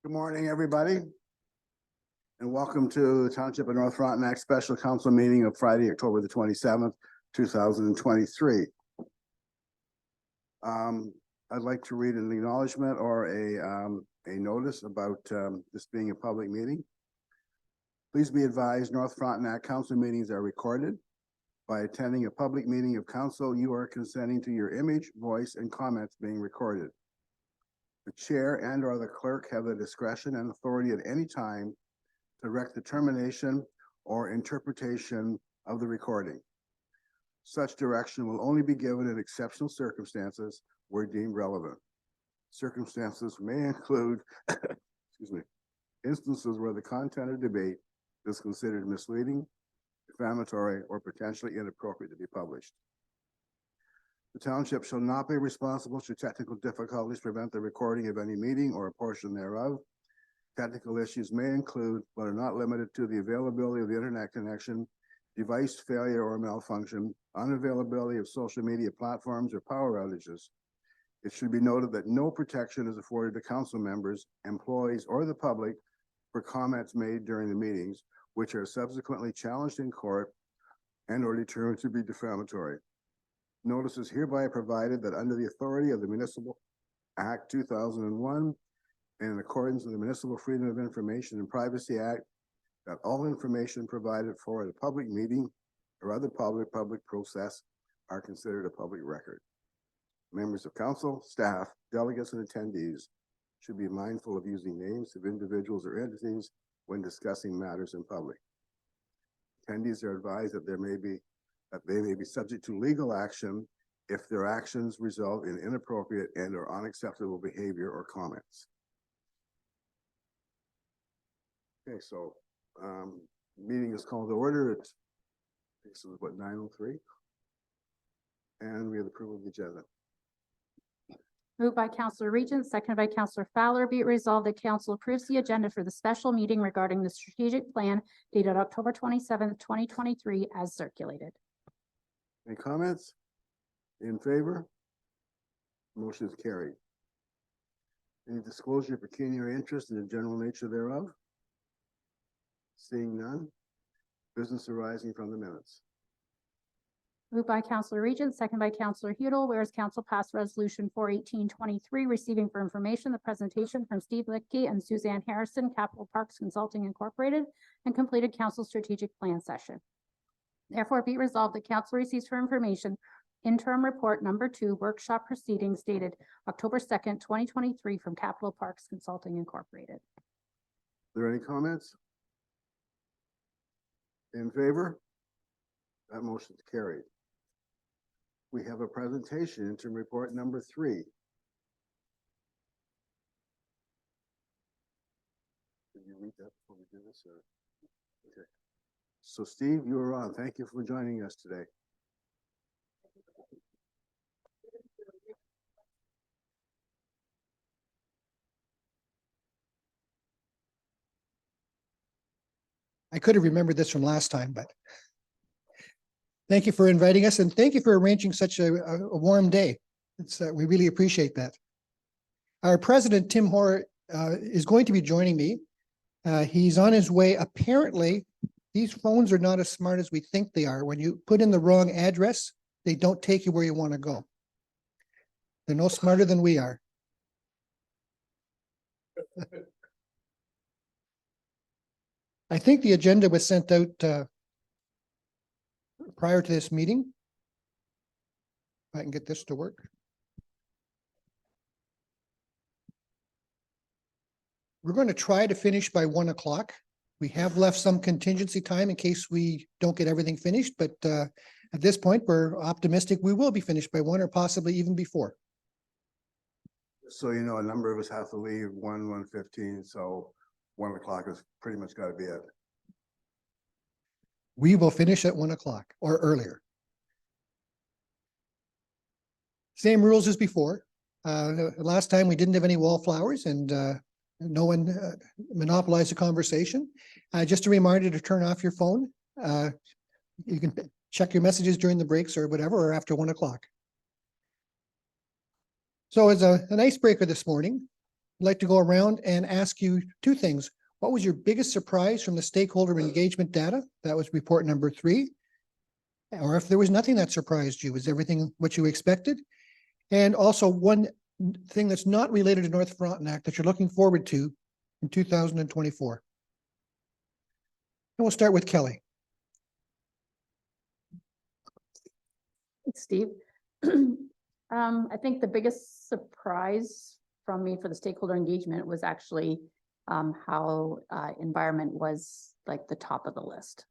Good morning, everybody. And welcome to the Township of North Frontenac Special Council meeting of Friday, October the 27th, 2023. I'd like to read an acknowledgement or a notice about this being a public meeting. Please be advised, North Frontenac council meetings are recorded. By attending a public meeting of council, you are consenting to your image, voice, and comments being recorded. The chair and or the clerk have the discretion and authority at any time to direct the termination or interpretation of the recording. Such direction will only be given in exceptional circumstances where deemed relevant. Circumstances may include excuse me, instances where the content of debate is considered misleading, defamatory, or potentially inappropriate to be published. The township shall not be responsible should technical difficulties prevent the recording of any meeting or a portion thereof. Technical issues may include, but are not limited to, the availability of the internet connection, device failure or malfunction, unavailability of social media platforms, or power outages. It should be noted that no protection is afforded to council members, employees, or the public for comments made during the meetings, which are subsequently challenged in court and or determined to be defamatory. Notice is hereby provided that under the authority of the Municipal Act 2001 and in accordance with the Municipal Freedom of Information and Privacy Act, that all information provided for a public meeting or other public process are considered a public record. Members of council, staff, delegates, and attendees should be mindful of using names of individuals or entities when discussing matters in public. Attendees are advised that they may be subject to legal action if their actions result in inappropriate and or unacceptable behavior or comments. Okay, so meeting is called to order. This is what, 9:03, and we have the approval of the agenda. Moved by Councillor Regent, seconded by Councillor Fowler. Be it resolved that council approves the agenda for the special meeting regarding the strategic plan dated October 27th, 2023 as circulated. Any comments? In favor? Motion is carried. Any disclosure of pecuniary interest in the general nature thereof? Seeing none. Business arising from the minutes. Moved by Councillor Regent, seconded by Councillor Hudel. Whereas council passed resolution 41823, receiving for information the presentation from Steve Lichtke and Suzanne Harrison, Capital Parks Consulting Incorporated, and completed council strategic plan session. Therefore, be resolved that council receives for information interim report number 2, workshop proceedings dated October 2nd, 2023 from Capital Parks Consulting Incorporated. Are there any comments? In favor? That motion is carried. We have a presentation, interim report number 3. Did you read that before we do this? Or? Okay. So Steve, you are on. Thank you for joining us today. I could have remembered this from last time, but thank you for inviting us, and thank you for arranging such a warm day. It's we really appreciate that. Our president, Tim Hoare, is going to be joining me. He's on his way. Apparently, these phones are not as smart as we think they are. When you put in the wrong address, they don't take you where you want to go. They're no smarter than we are. I think the agenda was sent out prior to this meeting. If I can get this to work. We're going to try to finish by 1 o'clock. We have left some contingency time in case we don't get everything finished, but at this point, we're optimistic we will be finished by 1 or possibly even before. So, you know, a number of us have to leave 1:15, so 1 o'clock is pretty much got to be it. We will finish at 1 o'clock or earlier. Same rules as before. Last time we didn't have any wallflowers and no one monopolized the conversation. Just a reminder to turn off your phone. You can check your messages during the breaks or whatever, or after 1 o'clock. So as an icebreaker this morning, like to go around and ask you two things. What was your biggest surprise from the stakeholder engagement data? That was report number 3. Or if there was nothing that surprised you, was everything what you expected? And also one thing that's not related to North Frontenac that you're looking forward to in 2024. And we'll start with Kelly. Thanks, Steve. I think the biggest surprise from me for the stakeholder engagement was actually how environment was like the top of the list.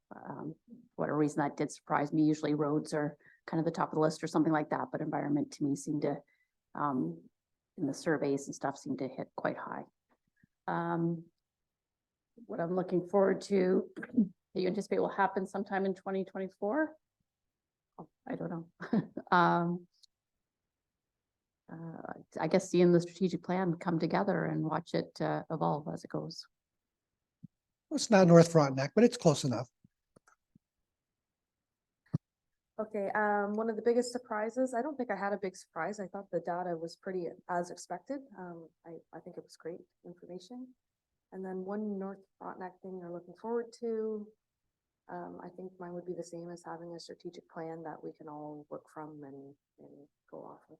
Whatever reason that did surprise me. Usually roads are kind of the top of the list or something like that, but environment to me seemed to, in the surveys and stuff, seemed to hit quite high. What I'm looking forward to, that you anticipate will happen sometime in 2024? I don't know. I guess seeing the strategic plan come together and watch it evolve as it goes. It's not North Frontenac, but it's close enough. Okay, one of the biggest surprises, I don't think I had a big surprise. I thought the data was pretty as expected. I think it was great information. And then one North Frontenac thing they're looking forward to. I think mine would be the same as having a strategic plan that we can all work from and go off of.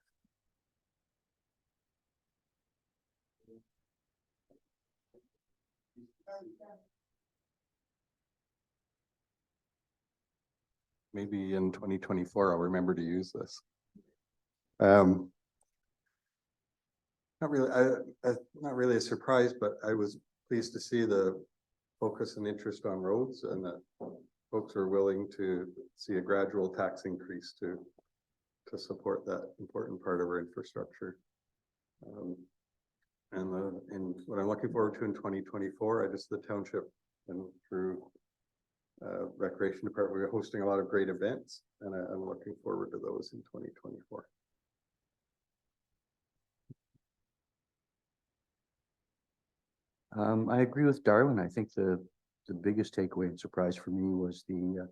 Maybe in 2024, I'll remember to use this. Not really a surprise, but I was pleased to see the focus and interest on roads and that folks are willing to see a gradual tax increase to support that important part of our infrastructure. And what I'm looking forward to in 2024, the township and through Recreation Department, we're hosting a lot of great events, and I'm looking forward to those in 2024. I agree with Darwin. I think the biggest takeaway and surprise for me was the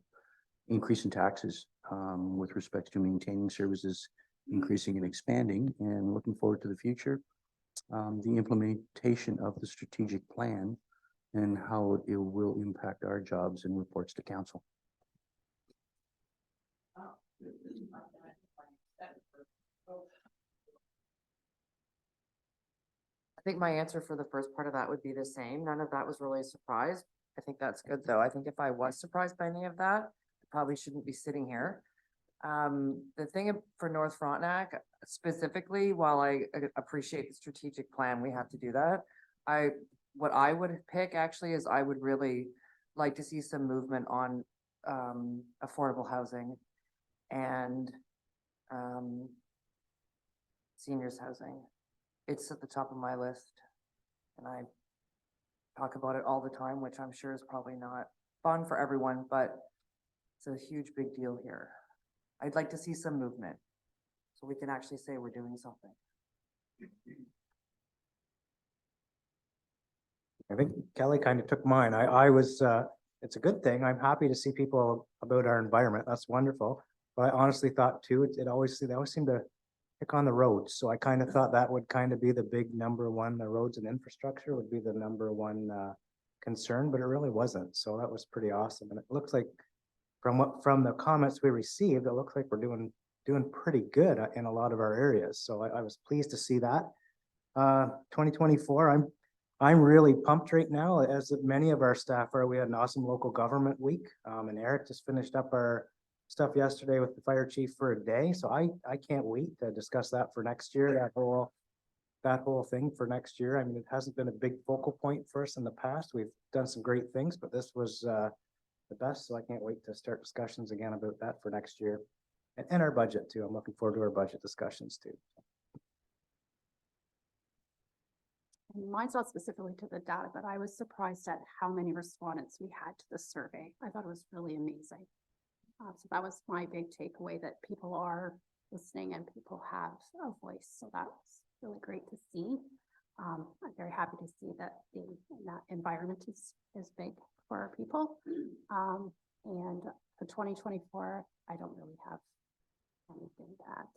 increase in taxes with respect to maintaining services, increasing and expanding, and looking forward to the future. The implementation of the strategic plan and how it will impact our jobs and reports to council. I think my answer for the first part of that would be the same. None of that was really a surprise. I think that's good, though. I think if I was surprised by any of that, I probably shouldn't be sitting here. The thing for North Frontenac specifically, while I appreciate the strategic plan, we have to do that. What I would pick actually is I would really like to see some movement on affordable housing and seniors housing. It's at the top of my list, and I talk about it all the time, which I'm sure is probably not fun for everyone, but it's a huge big deal here. I'd like to see some movement so we can actually say we're doing something. I think Kelly kind of took mine. I was, it's a good thing. I'm happy to see people about our environment. That's wonderful. But I honestly thought too, they always seem to pick on the roads. So I kind of thought that would kind of be the big number one, the roads and infrastructure would be the number one concern, but it really wasn't. So that was pretty awesome. And it looks like from the comments we received, it looks like we're doing pretty good in a lot of our areas. So I was pleased to see that. 2024, I'm really pumped right now, as many of our staff are. We had an awesome local government week, and Eric just finished up our stuff yesterday with the fire chief for a day. So I can't wait to discuss that for next year, that whole thing for next year. I mean, it hasn't been a big focal point for us in the past. We've done some great things, but this was the best. So I can't wait to start discussions again about that for next year, and our budget too. I'm looking forward to our budget discussions too. Mine's not specifically to the data, but I was surprised at how many respondents we had to the survey. I thought it was really amazing. So that was my big takeaway, that people are listening and people have a voice. So that was really great to see. I'm very happy to see that that environment is big for our people. And for 2024, I don't really have anything to add.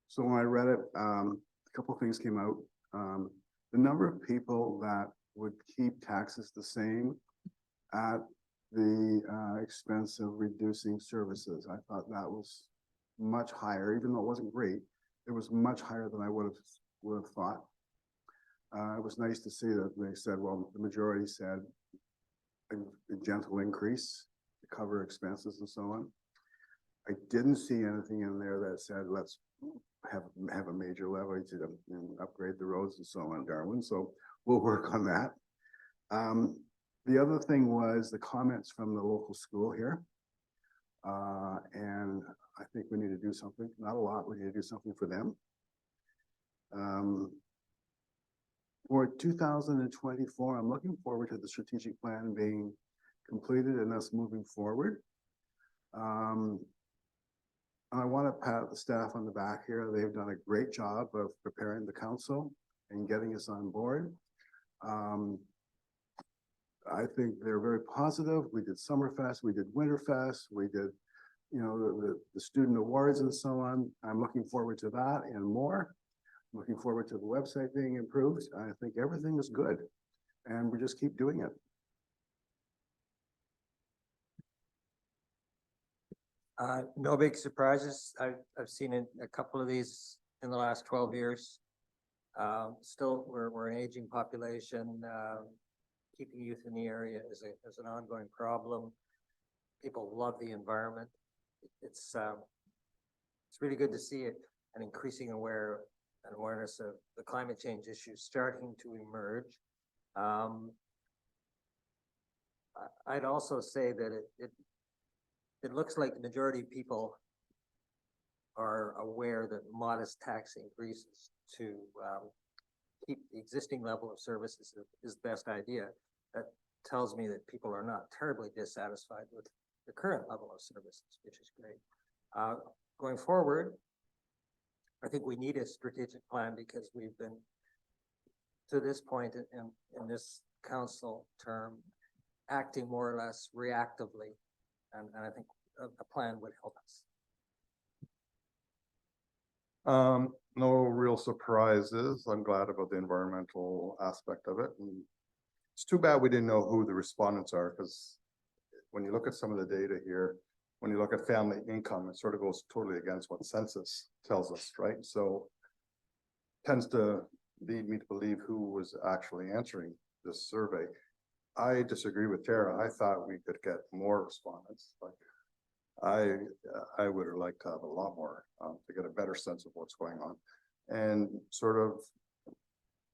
So when I read it, a couple of things came out. The number of people that would keep taxes the same at the expense of reducing services. I thought that was much higher, even though it wasn't great. It was much higher than I would have thought. It was nice to see that they said, well, the majority said a gentle increase to cover expenses and so on. I didn't see anything in there that said, let's have a major levy to upgrade the roads and so on, Darwin. So we'll work on that. The other thing was the comments from the local school here. And I think we need to do something, not a lot, we need to do something for them. For 2024, I'm looking forward to the strategic plan being completed and us moving forward. I want to pat the staff on the back here. They've done a great job of preparing the council and getting us on board. I think they're very positive. We did Summerfest, we did Winterfest, we did, you know, the student awards and so on. I'm looking forward to that and more. Looking forward to the website being improved. I think everything is good and we just keep doing it. No big surprises. I've seen a couple of these in the last 12 years. Still, we're an aging population. Keeping youth in the area is an ongoing problem. People love the environment. It's really good to see an increasing awareness of the climate change issues starting to emerge. I'd also say that it looks like the majority of people are aware that modest tax increases to keep the existing level of services is the best idea. That tells me that people are not terribly dissatisfied with the current level of services, which is great. Going forward, I think we need a strategic plan because we've been to this point in this council term acting more or less reactively, and I think a plan would help us. No real surprises. I'm glad about the environmental aspect of it. And it's too bad we didn't know who the respondents are, because when you look at some of the data here, when you look at family income, it sort of goes totally against what census tells us, right? So tends to lead me to believe who was actually answering this survey. I disagree with Tara. I thought we could get more respondents. Like I would have liked to have a lot more to get a better sense of what's going on. And sort of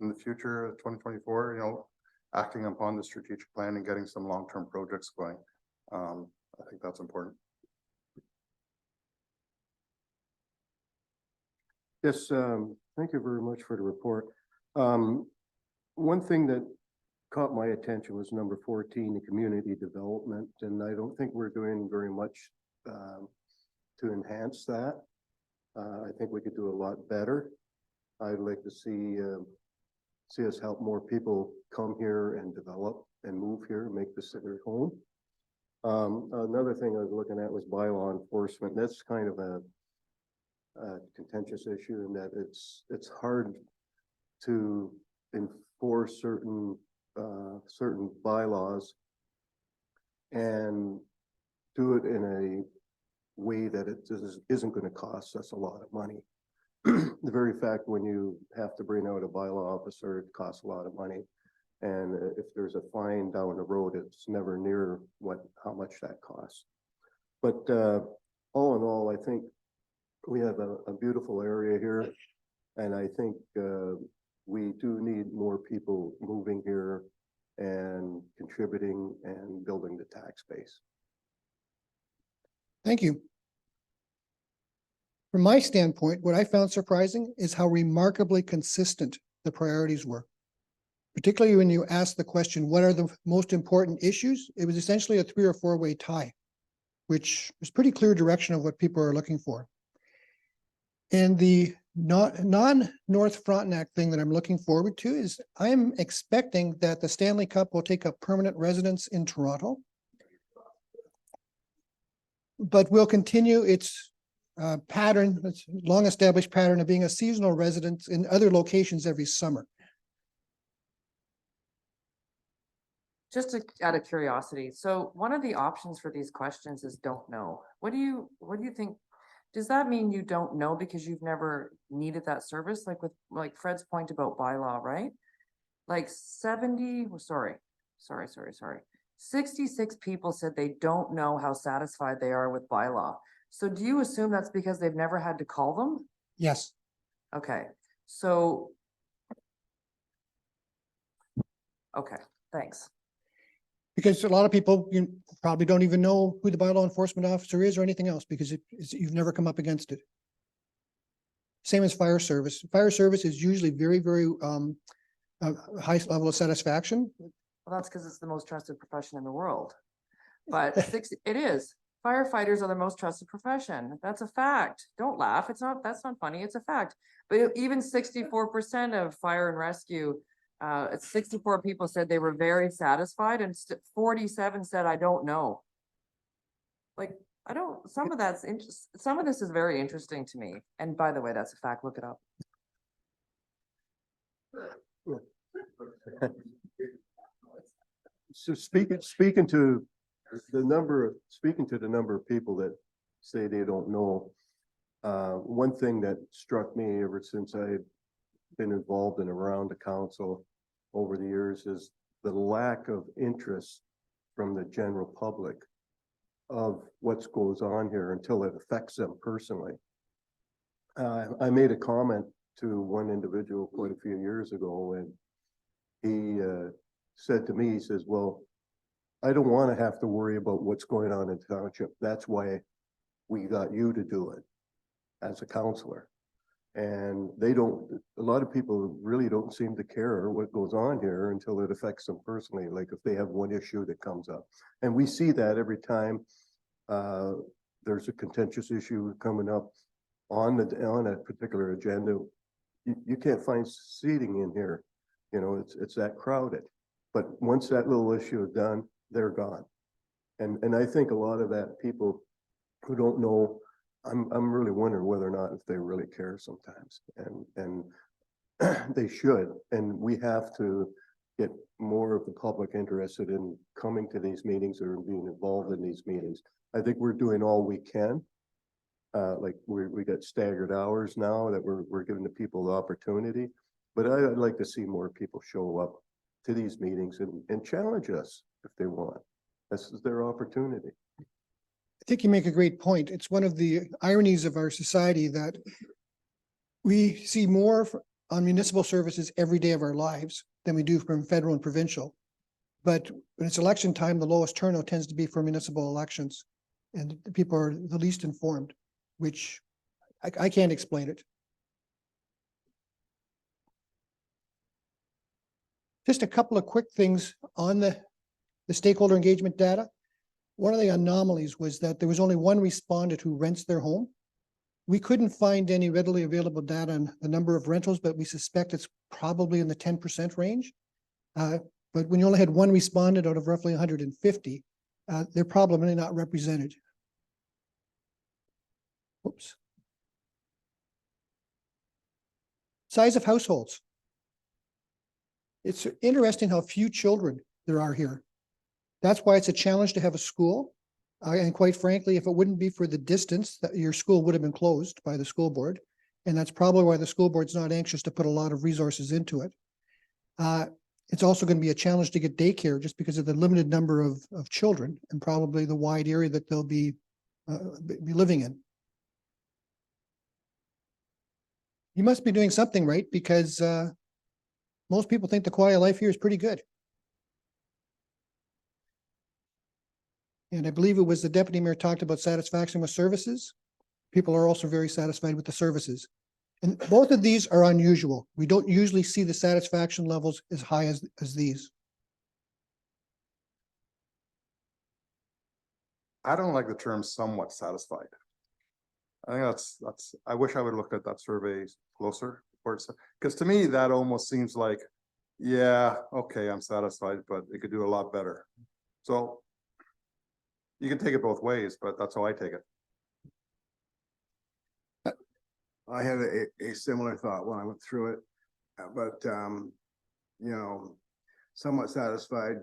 in the future, 2024, you know, acting upon the strategic plan and getting some long-term projects going. I think that's important. Yes, thank you very much for the report. One thing that caught my attention was number 14, the community development, and I don't think we're doing very much to enhance that. I think we could do a lot better. I'd like to see us help more people come here and develop and move here, make this their home. Another thing I was looking at was bylaw enforcement. That's kind of a contentious issue in that it's hard to enforce certain bylaws and do it in a way that it isn't going to cost us a lot of money. The very fact when you have to bring out a bylaw officer, it costs a lot of money. And if there's a fine down the road, it's never near how much that costs. But all in all, I think we have a beautiful area here. And I think we do need more people moving here and contributing and building the tax base. Thank you. From my standpoint, what I found surprising is how remarkably consistent the priorities were. Particularly when you ask the question, what are the most important issues? It was essentially a 3 or 4-way tie, which was pretty clear direction of what people are looking for. And the non-North Frontenac thing that I'm looking forward to is I'm expecting that the Stanley Cup will take up permanent residence in Toronto, but will continue its pattern, it's a long-established pattern of being a seasonal resident in other locations every summer. Out of curiosity, so one of the options for these questions is don't know. What do you think? Does that mean you don't know because you've never needed that service? Like with, like Fred's point about bylaw, right? Like 66 people said they don't know how satisfied they are with bylaw. So do you assume that's because they've never had to call them? Yes. Okay, so. Okay, thanks. Because a lot of people, you probably don't even know who the bylaw enforcement officer is or anything else because you've never come up against it. Same as fire service. Fire service is usually very, very highest level of satisfaction. Well, that's because it's the most trusted profession in the world. But it is. Firefighters are the most trusted profession. That's a fact. Don't laugh. That's not funny. It's a fact. But even 64% of fire and rescue, 64 people said they were very satisfied and 47 said, I don't know. Like, some of this is very interesting to me. And by the way, that's a fact. Look it up. So speaking to the number of people that say they don't know, one thing that struck me ever since I've been involved and around the council over the years is the lack of interest from the general public of what goes on here until it affects them personally. I made a comment to one individual quite a few years ago, and he said to me, he says, well, I don't want to have to worry about what's going on in the township. That's why we got you to do it as a counselor. And a lot of people really don't seem to care what goes on here until it affects them personally, like if they have one issue that comes up. And we see that every time there's a contentious issue coming up on a particular agenda. You can't find seating in here. You know, it's that crowded. But once that little issue is done, they're gone. And I think a lot of that people who don't know, I'm really wondering whether or not if they really care sometimes, and they should. And we have to get more of the public interested in coming to these meetings or being involved in these meetings. I think we're doing all we can. Like we got staggered hours now that we're giving the people the opportunity, but I'd like to see more people show up to these meetings and challenge us if they want. This is their opportunity. I think you make a great point. It's one of the ironies of our society that we see more on municipal services every day of our lives than we do from federal and provincial. But when it's election time, the lowest turnout tends to be for municipal elections. And the people are the least informed, which I can't explain it. Just a couple of quick things on the stakeholder engagement data. One of the anomalies was that there was only one respondent who rents their home. We couldn't find any readily available data on the number of rentals, but we suspect it's probably in the 10% range. But when you only had one respondent out of roughly 150, they're probably not represented. Oops. Size of households. It's interesting how few children there are here. That's why it's a challenge to have a school. And quite frankly, if it wouldn't be for the distance, that your school would have been closed by the school board. And that's probably why the school board's not anxious to put a lot of resources into it. It's also going to be a challenge to get daycare just because of the limited number of children and probably the wide area that they'll be living in. You must be doing something right because most people think the quality of life here is pretty good. And I believe it was the deputy mayor talked about satisfaction with services. People are also very satisfied with the services. And both of these are unusual. We don't usually see the satisfaction levels as high as these. I don't like the term somewhat satisfied. I think I wish I would look at that survey closer, because to me, that almost seems like, yeah, okay, I'm satisfied, but it could do a lot better. So you can take it both ways, but that's how I take it. I had a similar thought when I went through it, but, you know, somewhat satisfied.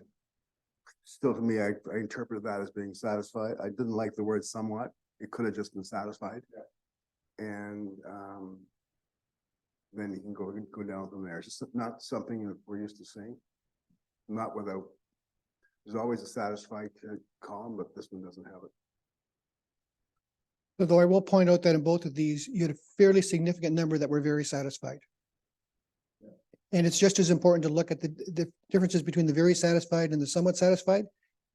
Still, to me, I interpreted that as being satisfied. I didn't like the word somewhat. It could have just been satisfied. And, then you can go down from there. It's just not something that we're used to seeing. Not without, there's always a satisfied column, but this one doesn't have it. Although I will point out that in both of these, you had a fairly significant number that were very satisfied. And it's just as important to look at the differences between the very satisfied and the somewhat satisfied.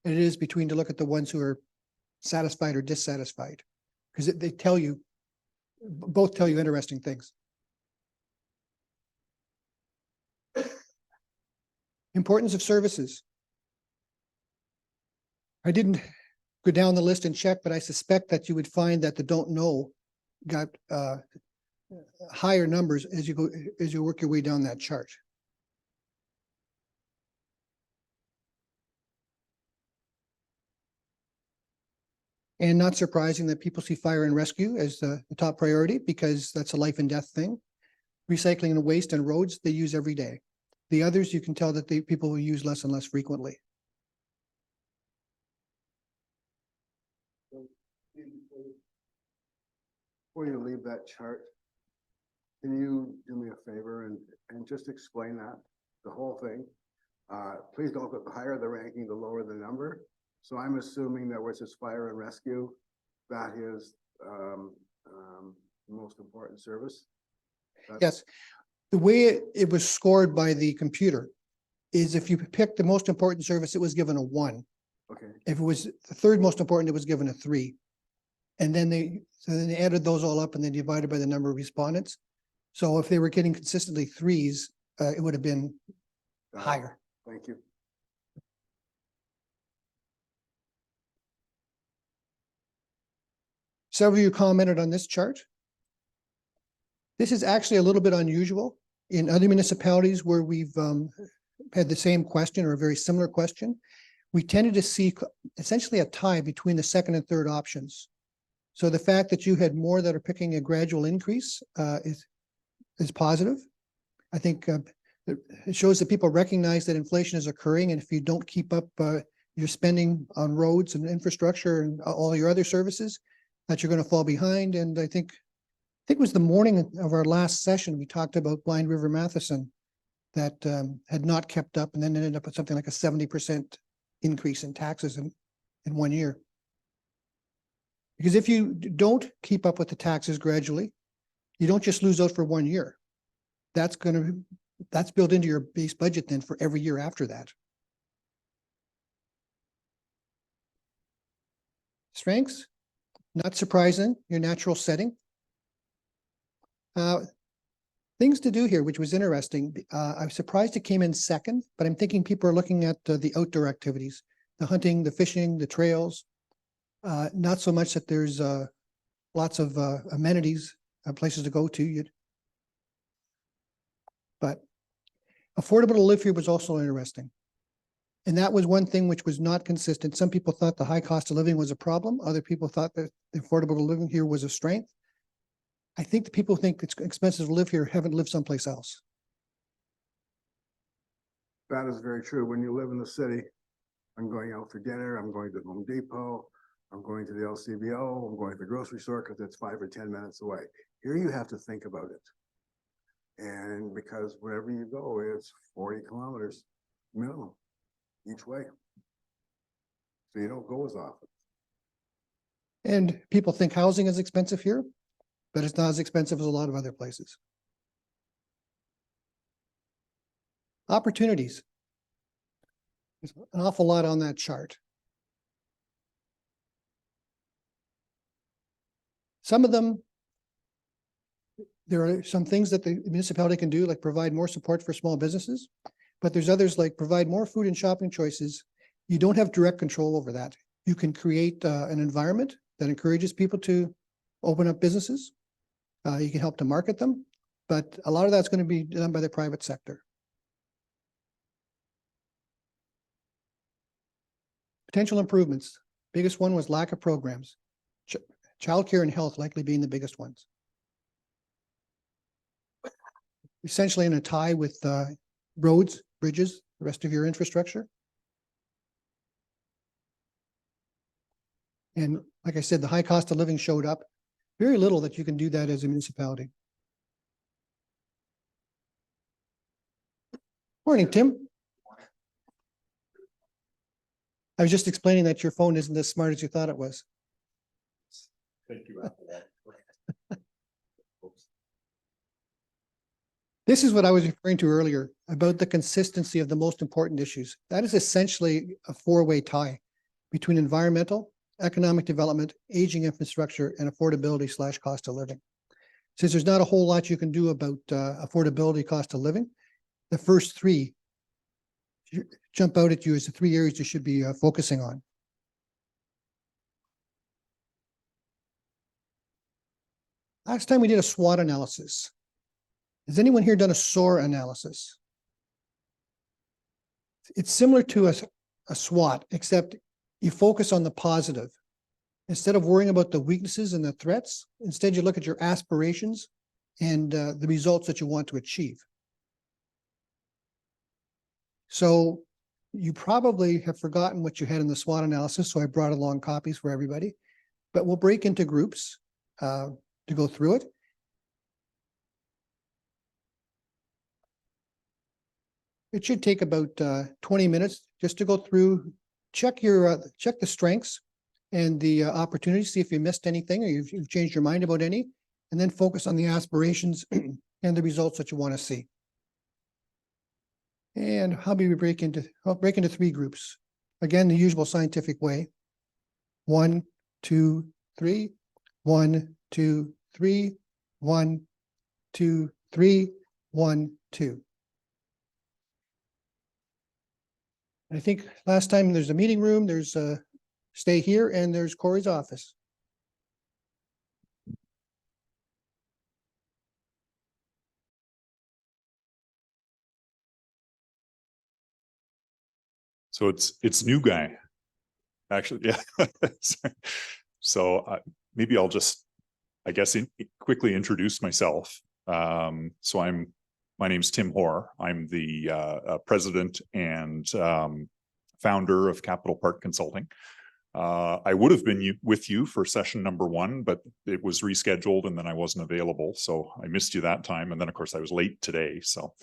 And it is between to look at the ones who are satisfied or dissatisfied. Because they tell you, both tell you interesting things. Importance of services. I didn't go down the list and check, but I suspect that you would find that the don't know got higher numbers as you work your way down that chart. And not surprising that people see fire and rescue as the top priority because that's a life and death thing. Recycling and waste and roads, they use every day. The others, you can tell that people will use less and less frequently. Before you leave that chart, can you do me a favor and just explain that, the whole thing? Please don't put the higher the ranking, the lower the number. So I'm assuming that where it says fire and rescue, that is the most important service? Yes, the way it was scored by the computer is if you picked the most important service, it was given a 1. Okay, If it was the third most important, it was given a 3. And then they added those all up and then divided by the number of respondents. So if they were getting consistently 3s, it would have been higher. thank you. Several of you commented on this chart. This is actually a little bit unusual in other municipalities where we've had the same question or a very similar question. We tended to see essentially a tie between the second and third options. So the fact that you had more that are picking a gradual increase is positive. I think it shows that people recognize that inflation is occurring, and if you don't keep up your spending on roads and infrastructure and all your other services, that you're going to fall behind. And I think it was the morning of our last session, we talked about Blind River Matheson that had not kept up and then ended up with something like a 70% increase in taxes in 1 year. Because if you don't keep up with the taxes gradually, you don't just lose out for 1 year. That's built into your base budget then for every year after that. Strengths, not surprising, your natural setting. Things to do here, which was interesting. I'm surprised it came in second, but I'm thinking people are looking at the outdoor activities, the hunting, the fishing, the trails. Not so much that there's lots of amenities, places to go to. But affordable to live here was also interesting. And that was one thing which was not consistent. Some people thought the high cost of living was a problem. Other people thought that the affordable to living here was a strength. I think the people who think it's expensive to live here haven't lived someplace else. That is very true. When you live in the city, I'm going out for dinner, I'm going to Home Depot, I'm going to the LCBO, I'm going to the grocery store because it's 5 or 10 minutes away. Here you have to think about it. And because wherever you go, it's 40 kilometers minimum each way. So you don't go as often. And people think housing is expensive here, but it's not as expensive as a lot of other places. Opportunities. There's an awful lot on that chart. Some of them, there are some things that the municipality can do, like provide more support for small businesses, but there's others like provide more food and shopping choices. You don't have direct control over that. You can create an environment that encourages people to open up businesses. You can help to market them, but a lot of that's going to be done by the private sector. Potential improvements. Biggest one was lack of programs. Childcare and health likely being the biggest ones. essentially in a tie with roads, bridges, the rest of your infrastructure. And like I said, the high cost of living showed up. Very little that you can do that as a municipality. Morning, Tim. I was just explaining that your phone isn't as smart as you thought it was. Thank you. This is what I was referring to earlier about the consistency of the most important issues. That is essentially a four-way tie between environmental, economic development, aging infrastructure, and affordability / cost of living. Since there's not a whole lot you can do about affordability, cost of living, the first three jump out at you as the three areas you should be focusing on. Last time we did a SWOT analysis. Has anyone here done a SOAR analysis? It's similar to a SWOT, except you focus on the positive. Instead of worrying about the weaknesses and the threats, instead you look at your aspirations and the results that you want to achieve. So you probably have forgotten what you had in the SWOT analysis, so I brought along copies for everybody. But we'll break into groups to go through it. It should take about 20 minutes just to go through, check the strengths and the opportunities, see if you missed anything or you've changed your mind about any, and then focus on the aspirations and the results that you want to see. And I'll break into three groups. Again, the usual scientific way. 1, 2, 3, 1, 2, 3, 1, 2, 3, 1, 2. I think last time there's a meeting room, there's stay here, and there's Corey's office. So it's new guy, actually, yeah. So maybe I'll just, I guess, quickly introduce myself. So my name's Tim Hoare. I'm the president and founder of Capital Park Consulting. I would have been with you for session number 1, but it was rescheduled and then I wasn't available. So I missed you that time. And then of course I was late today. So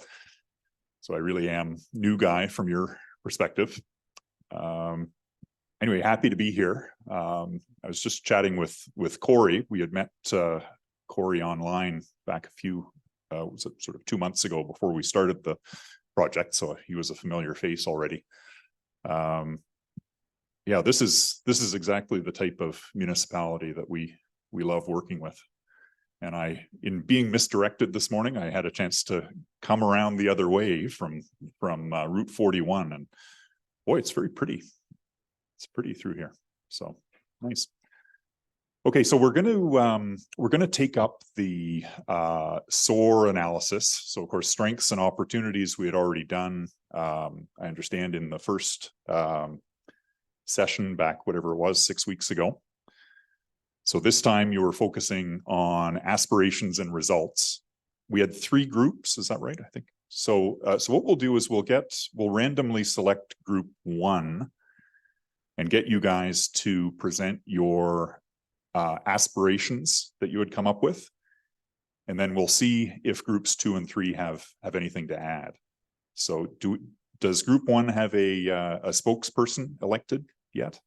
I really am new guy from your perspective. Anyway, happy to be here. I was just chatting with Corey. We had met Corey online back a few, was it sort of 2 months ago before we started the project. So he was a familiar face already. Yeah, this is exactly the type of municipality that we love working with. And in being misdirected this morning, I had a chance to come around the other way from Route 41, and boy, it's very pretty. It's pretty through here. So nice. Okay, so we're gonna take up the SOAR analysis. So of course, strengths and opportunities we had already done. I understand in the first session back, whatever it was, 6 weeks ago. So this time you were focusing on aspirations and results. We had 3 groups, is that right? I think. So what we'll do is we'll randomly select group 1 and get you guys to present your aspirations that you would come up with. And then we'll see if groups 2 and 3 have anything to add. So does group 1 have a spokesperson elected yet?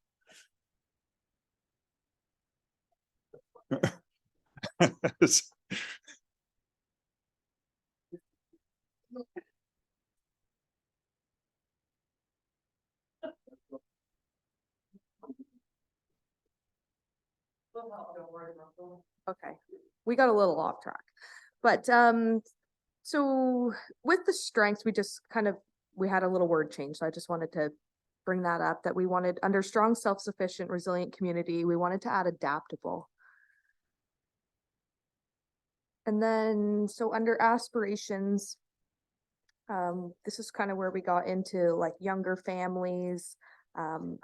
Okay, we got a little off track, but so with the strengths, we had a little word change, so I just wanted to bring that up, that we wanted under strong, self-sufficient, resilient community, we wanted to add adaptable. And then, so under aspirations, this is kind of where we got into like younger families,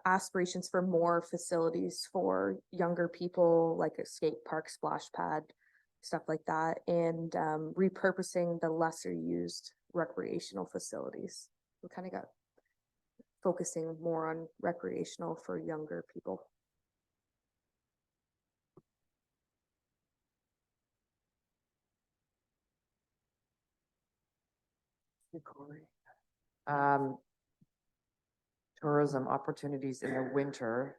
aspirations for more facilities for younger people, like a skate park, splash pad, stuff like that, and repurposing the lesser used recreational facilities. We kind of got focusing more on recreational for younger people. Um, tourism opportunities in the winter.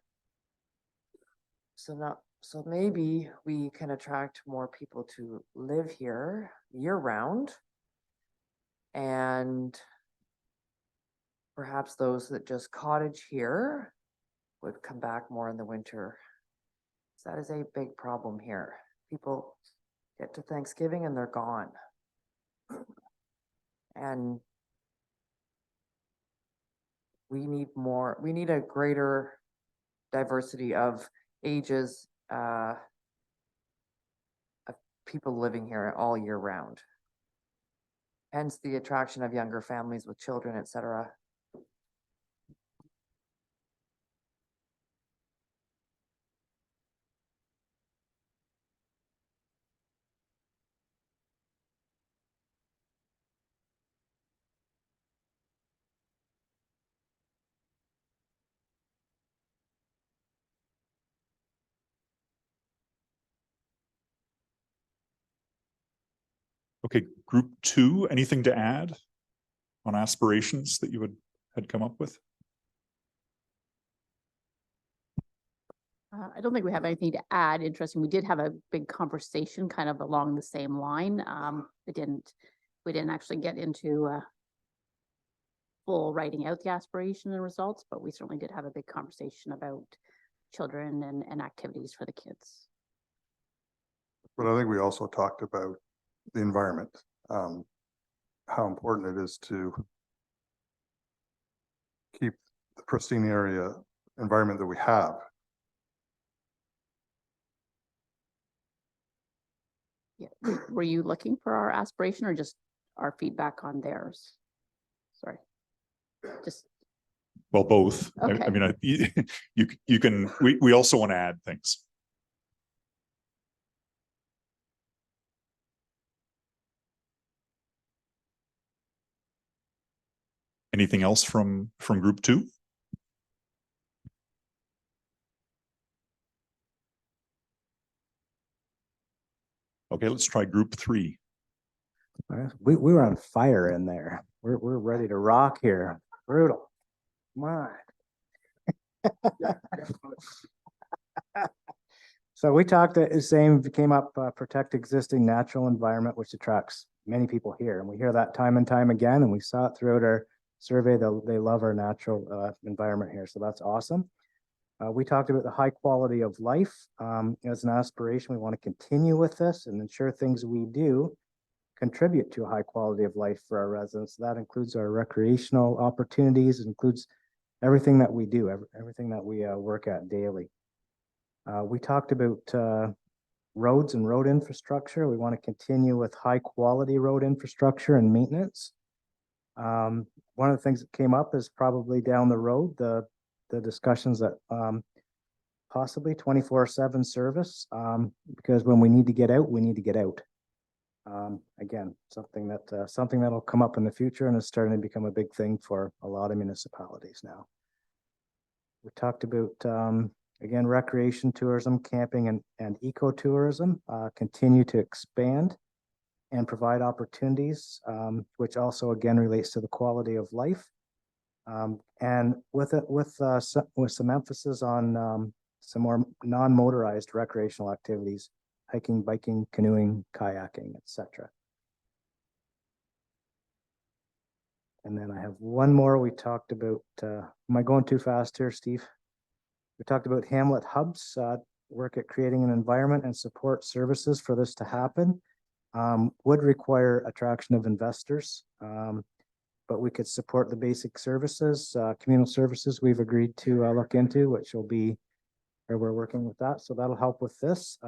So maybe we can attract more people to live here year round. And perhaps those that just cottage here would come back more in the winter. So that is a big problem here. People get to Thanksgiving and they're gone. And we need a greater diversity of ages, of people living here all year round. Hence the attraction of younger families with children, et cetera. Okay, group 2, anything to add on aspirations that you had come up with? I don't think we have anything to add. Interesting. We did have a big conversation kind of along the same line. We didn't actually get into full writing out the aspiration and results, but we certainly did have a big conversation about children and activities for the kids. But I think we also talked about the environment, how important it is to keep the pristine environment that we have. Yeah. Were you looking for our aspiration or just our feedback on theirs? Sorry. Just, Well, both. Okay. I mean, you can, we also want to add things. Anything else from group 2? Okay, let's try group 3. We were on fire in there. We're ready to rock here. Brutal. Come on. So we talked, the same came up, protect existing natural environment, which attracts many people here. And we hear that time and time again, and we saw it throughout our survey. They love our natural environment here. So that's awesome. We talked about the high quality of life as an aspiration. We want to continue with this and ensure things we do contribute to a high quality of life for our residents. That includes our recreational opportunities. It includes everything that we do, everything that we work at daily. We talked about roads and road infrastructure. We want to continue with high quality road infrastructure and maintenance. One of the things that came up is probably down the road, the discussions that possibly 24/7 service, because when we need to get out, we need to get out. Again, something that'll come up in the future and is starting to become a big thing for a lot of municipalities now. We talked about again, recreation tourism, camping and ecotourism continue to expand and provide opportunities, which also again relates to the quality of life. And with some emphasis on some more non-motorized recreational activities, hiking, biking, canoeing, kayaking, etc. And then I have one more. We talked about, am I going too fast here, Steve? We talked about Hamlet hubs, work at creating an environment and support services for this to happen. Would require attraction of investors, but we could support the basic services, communal services we've agreed to look into, which will be, or we're working with that. So that'll help with this.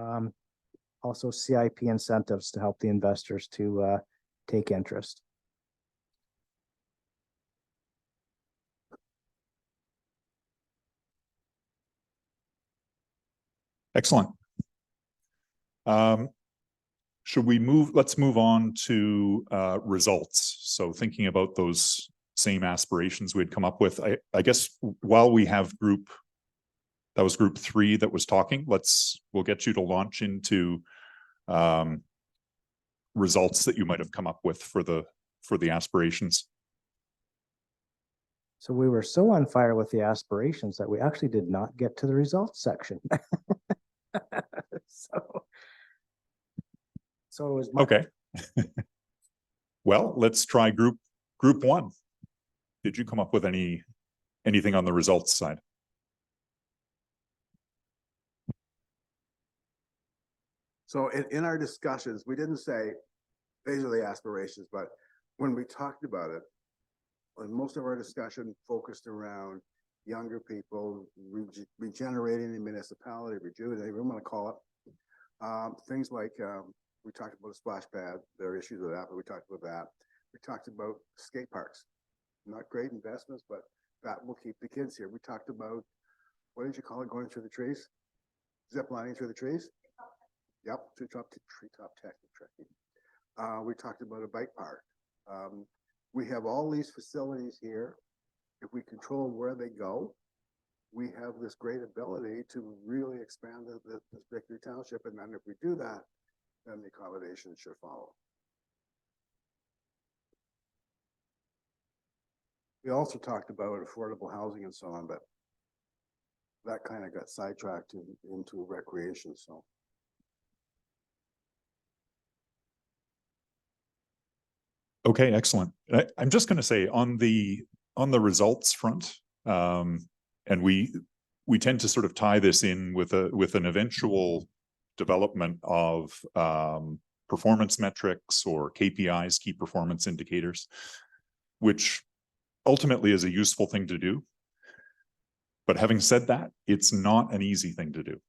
Also CIP incentives to help the investors to take interest. Excellent. Should we let's move on to results. So thinking about those same aspirations we'd come up with, I guess while we have that was group 3 that was talking, we'll get you to launch into results that you might have come up with for the aspirations. So we were so on fire with the aspirations that we actually did not get to the results section. So it was. Okay. Well, let's try group 1. Did you come up with anything on the results side? So in our discussions, we didn't say these are the aspirations, but when we talked about it, when most of our discussion focused around younger people, regenerating the municipality, rejuvenating, we want to call it. Things like, we talked about a splash pad, there are issues with that, but we talked about that. We talked about skate parks, not great investments, but that will keep the kids here. We talked about, what did you call it, going through the trees? Zip lining through the trees? Yep, treetop trekking. We talked about a bike park. We have all these facilities here. If we control where they go, we have this great ability to really expand this Victory Township. And then if we do that, then the accommodations should follow. We also talked about affordable housing and so on, but that kind of got sidetracked into recreation, so. Okay, excellent. I'm just going to say on the results front, and we tend to sort of tie this in with an eventual development of performance metrics or KPIs, key performance indicators, which ultimately is a useful thing to do. But having said that, it's not an easy thing to do,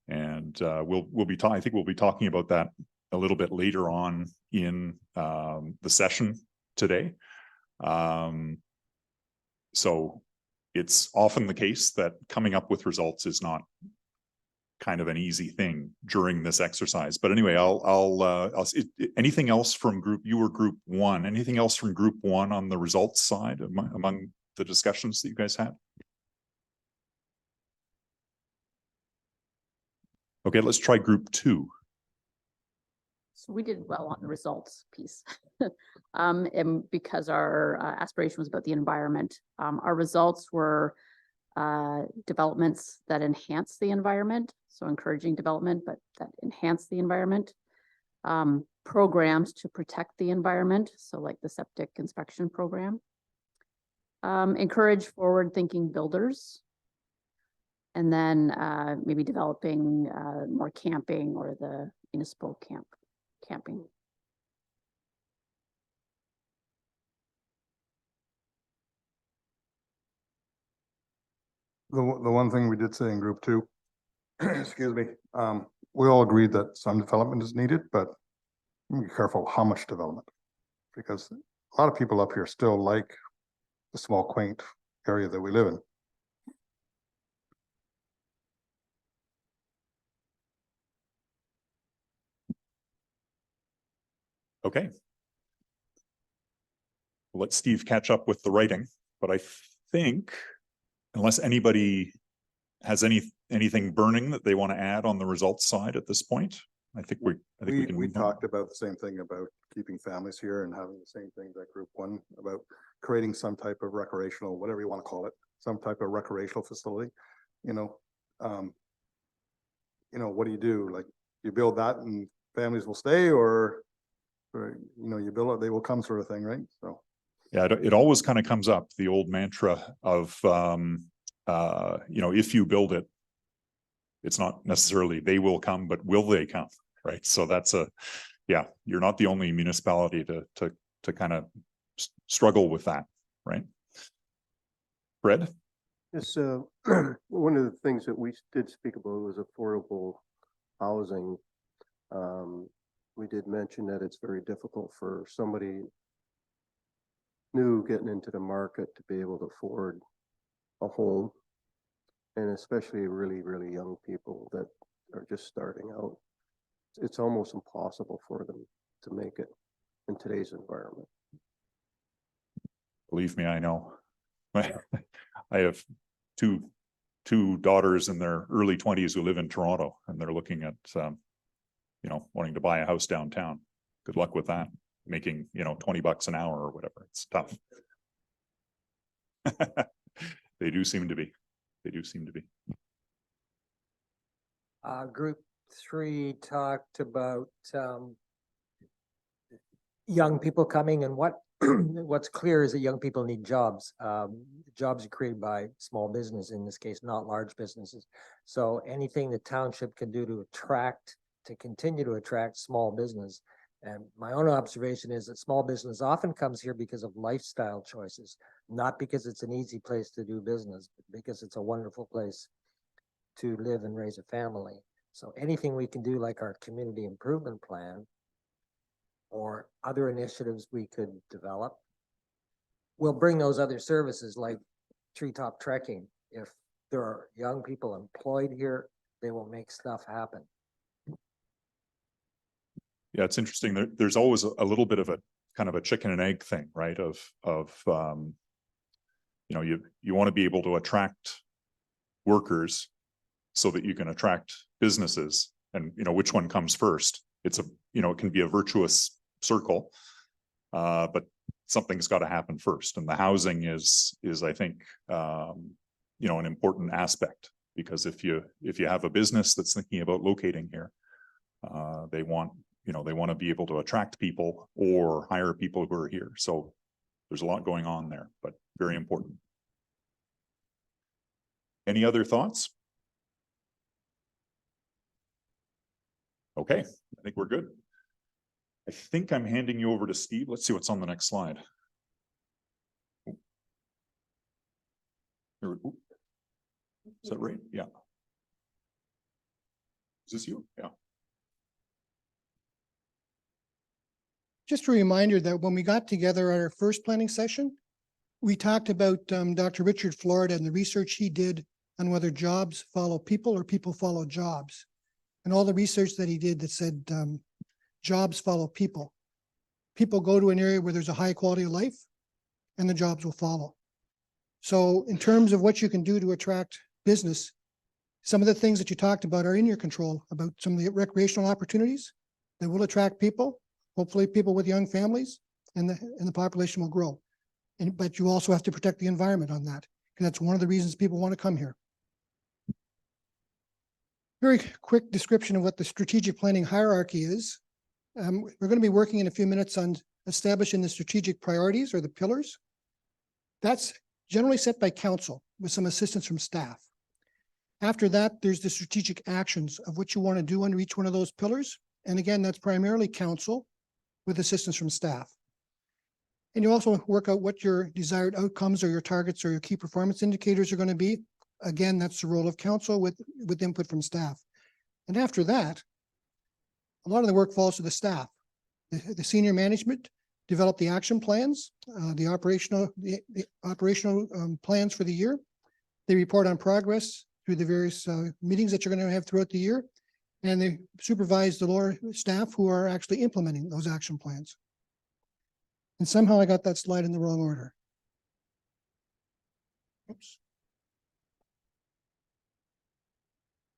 and I think we'll be talking about that a little bit later on in the session today. So it's often the case that coming up with results is not kind of an easy thing during this exercise. But anyway, anything else from you were group 1, anything else from group 1 on the results side among the discussions that you guys had? Okay, let's try group 2. So we did well on the results piece. And because our aspiration was about the environment, our results were developments that enhance the environment. So encouraging development, but that enhance the environment. Programs to protect the environment. So like the septic inspection program. Encourage forward-thinking builders. And then maybe developing more camping or the municipal camping. The one thing we did say in group 2, excuse me, we all agreed that some development is needed, but be careful how much development, because a lot of people up here still like the small, quaint area that we live in. Okay. Let Steve catch up with the writing, but I think unless anybody has anything burning that they want to add on the results side at this point, I think we can We move on. talked about the same thing about keeping families here and having the same thing that group 1 about creating some type of recreational, whatever you want to call it, some type of recreational facility. What do you do? Like, you build that and families will stay, or you build it, they will come, sort of thing, right? So. Yeah, it always kind of comes up, the old mantra of, if you build it, it's not necessarily they will come, but will they come, right? So that's you're not the only municipality to kind of struggle with that, right? Fred? Yes, one of the things that we did speak about was affordable housing. We did mention that it's very difficult for somebody new getting into the market to be able to afford a home, and especially really, really young people that are just starting out. it's almost impossible for them to make it in today's environment. Believe me, I know. I have two daughters in their early 20s who live in Toronto, and they're looking at, wanting to buy a house downtown. Good luck with that. Making, $20 an hour or whatever. It's tough. They do seem to be. They do seem to be. Group 3 talked about, young people coming, and what's clear is that young people need jobs. Jobs are created by small business, in this case, not large businesses. So anything the township can do to continue to attract small business. And my own observation is that small business often comes here because of lifestyle choices, not because it's an easy place to do business, but because it's a wonderful place to live and raise a family. So anything we can do, like our community improvement plan or other initiatives we could develop, will bring those other services like treetop trekking. If there are young people employed here, they will make stuff happen. Yeah, it's interesting. There's always a little bit of a kind of a chicken and egg thing, right? You want to be able to attract workers so that you can attract businesses, and which one comes first. It's it can be a virtuous circle, but something's got to happen first, and the housing is I think an important aspect, because if you have a business that's thinking about locating here, they want to be able to attract people or hire people who are here. So there's a lot going on there, but very important. Any other thoughts? Okay, I think we're good. I think I'm handing you over to Steve. Let's see what's on the next slide. Is that right? Yeah. Is this you? Yeah. Just a reminder that when we got together at our first planning session, we talked about Dr. Richard Florida and the research he did on whether jobs follow people or people follow jobs. And all the research that he did that said jobs follow people. People go to an area where there's a high quality of life, and the jobs will follow. So in terms of what you can do to attract business, some of the things that you talked about are in your control, about some of the recreational opportunities that will attract people, hopefully people with young families, and the population will grow. But you also have to protect the environment on that, because that's one of the reasons people want to come here. Very quick description of what the strategic planning hierarchy is. We're going to be working in a few minutes on establishing the strategic priorities, or the pillars. That's generally set by council with some assistance from staff. After that, there's the strategic actions of what you want to do under each one of those pillars. And again, that's primarily council with assistance from staff. And you also work out what your desired outcomes or your targets or your key performance indicators are going to be. Again, that's the role of council with input from staff. And after that, a lot of the work falls to the staff. The senior management develop the action plans, the operational plans for the year. They report on progress through the various meetings that you're going to have throughout the year. And they supervise the lower staff who are actually implementing those action plans. And somehow I got that slide in the wrong order. Oops.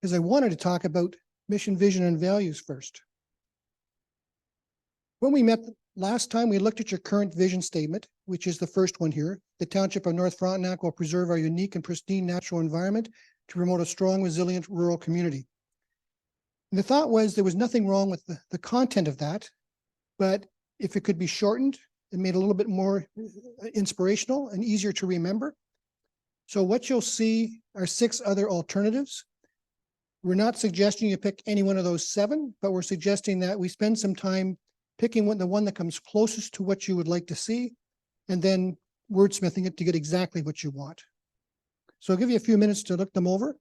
Because I wanted to talk about mission, vision, and values first. When we met last time, we looked at your current vision statement, which is the first one here. The Township of North Frontenac will preserve our unique and pristine natural environment to promote a strong, resilient rural community. And the thought was there was nothing wrong with the content of that, but if it could be shortened and made a little bit more inspirational and easier to remember. So what you'll see are 6 other alternatives. We're not suggesting you pick any one of those 7, but we're suggesting that we spend some time picking the one that comes closest to what you would like to see, and then wordsmithing it to get exactly what you want. So I'll give you a few minutes to look them over.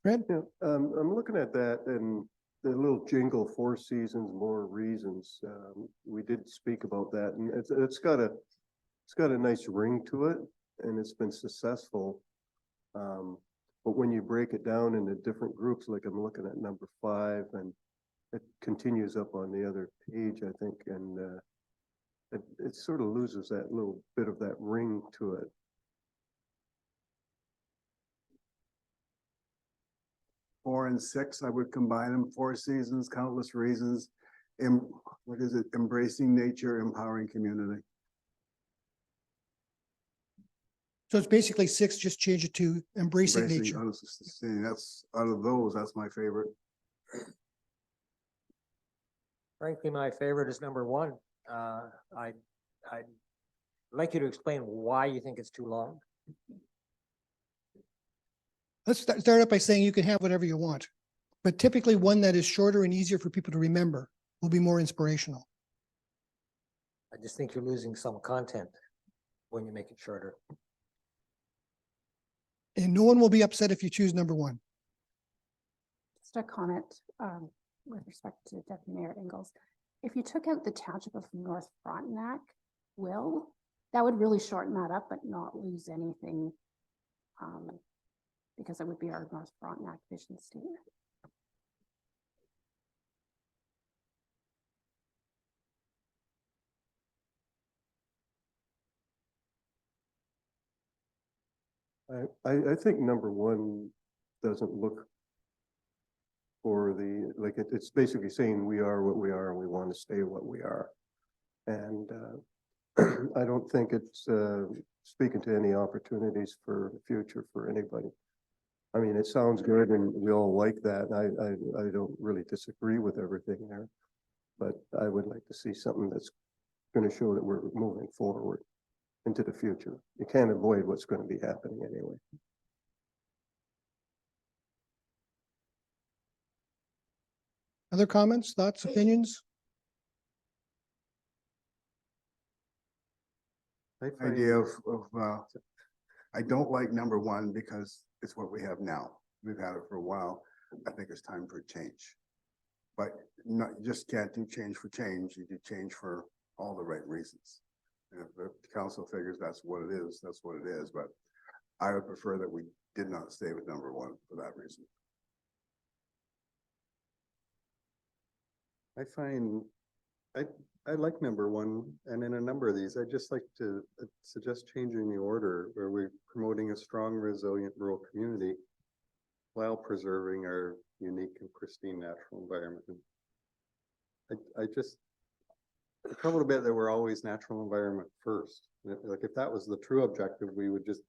Fred? Yeah, I'm looking at that and the little jingle, Four Seasons, More Reasons. We did speak about that and it's got a nice ring to it and it's been successful. But when you break it down into different groups, like I'm looking at number 5 and it continues up on the other page, I think, and it sort of loses that little bit of that ring to it. Four and six, I would combine them, Four Seasons, Countless Reasons, what is it, embracing nature, empowering community. So it's basically 6, just change it to embracing nature. That's, out of those, that's my favorite. Frankly, my favorite is number 1. I'd like you to explain why you think it's too long. Let's start up by saying you can have whatever you want, but typically one that is shorter and easier for people to remember will be more inspirational. I just think you're losing some content when you make it shorter. And no one will be upset if you choose number 1. Just a comment with respect to Deputy Mayor Ingles. If you took out the township of North Frontenac, that would really shorten that up, but not lose anything. Because it would be our North Frontenac vision statement. I think number 1 doesn't look for it's basically saying we are what we are and we want to stay what we are. And I don't think it's speaking to any opportunities for the future for anybody. I mean, it sounds good and we all like that. I don't really disagree with everything there, but I would like to see something that's going to show that we're moving forward into the future. You can't avoid what's going to be happening anyway. Other comments, thoughts, opinions? Idea of, I don't like number 1 because it's what we have now. We've had it for a while. I think it's time for a change. But you just can't do change for change. You do change for all the right reasons. And if the council figures that's what it is, that's what it is. But I would prefer that we did not stay with number 1 for that reason. I find, I like number 1, and in a number of these, I'd just like to suggest changing the order where we're promoting a strong, resilient rural community while preserving our unique and pristine natural environment. I just, the trouble a bit that we're always natural environment first. Like if that was the true objective, we would just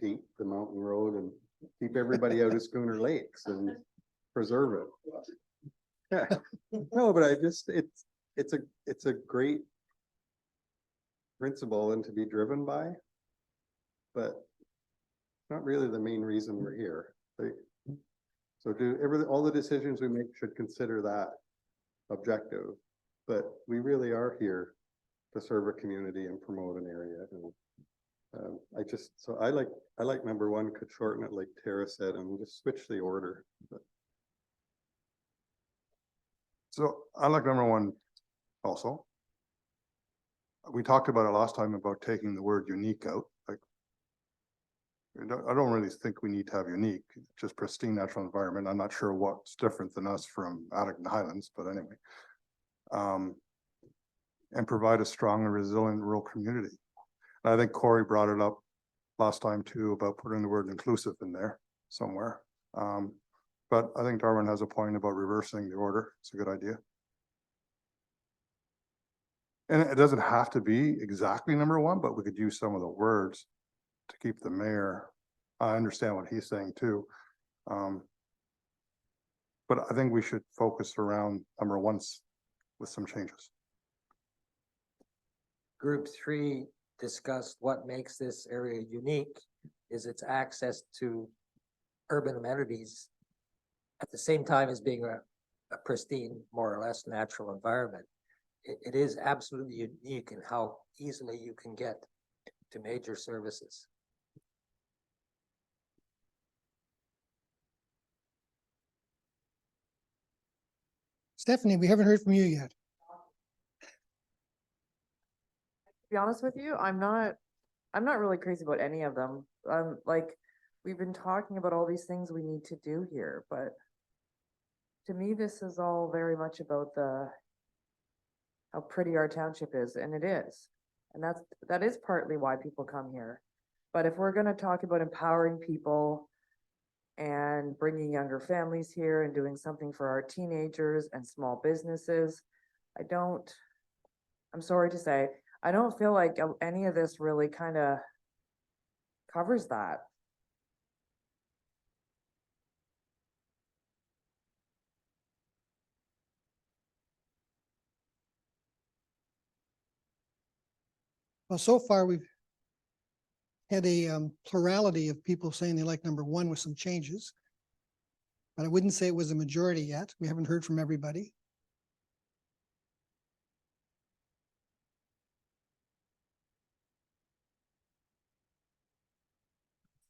gate the mountain road and keep everybody out of Schooner Lakes and preserve it. Yeah, no, but it's a great principle and to be driven by, but not really the main reason we're here. So all the decisions we make should consider that objective, but we really are here to serve a community and promote an area. And I like number 1 could shorten it like Tara said and just switch the order. But So I like number 1 also. We talked about it last time about taking the word unique out, like. I don't really think we need to have unique, just pristine natural environment. I'm not sure what's different than us from Adigton Highlands, but anyway. And provide a strong and resilient rural community. And I think Corey brought it up last time too about putting the word inclusive in there somewhere. But I think Darwin has a point about reversing the order. It's a good idea. And it doesn't have to be exactly number 1, but we could use some of the words to keep the mayor. I understand what he's saying too. But I think we should focus around number 1 with some changes. Group 3 discussed what makes this area unique is its access to urban amenities at the same time as being a pristine, more or less natural environment. It is absolutely unique in how easily you can get to major services. Stephanie, we haven't heard from you yet. To be honest with you, I'm not really crazy about any of them. Like, we've been talking about all these things we need to do here, but to me, this is all very much about how pretty our township is, and it is. And that is partly why people come here. But if we're gonna talk about empowering people and bringing younger families here and doing something for our teenagers and small businesses, I'm sorry to say, I don't feel like any of this really kind of covers that. Well, so far we've had a plurality of people saying they like number one with some changes. But I wouldn't say it was a majority yet. We haven't heard from everybody.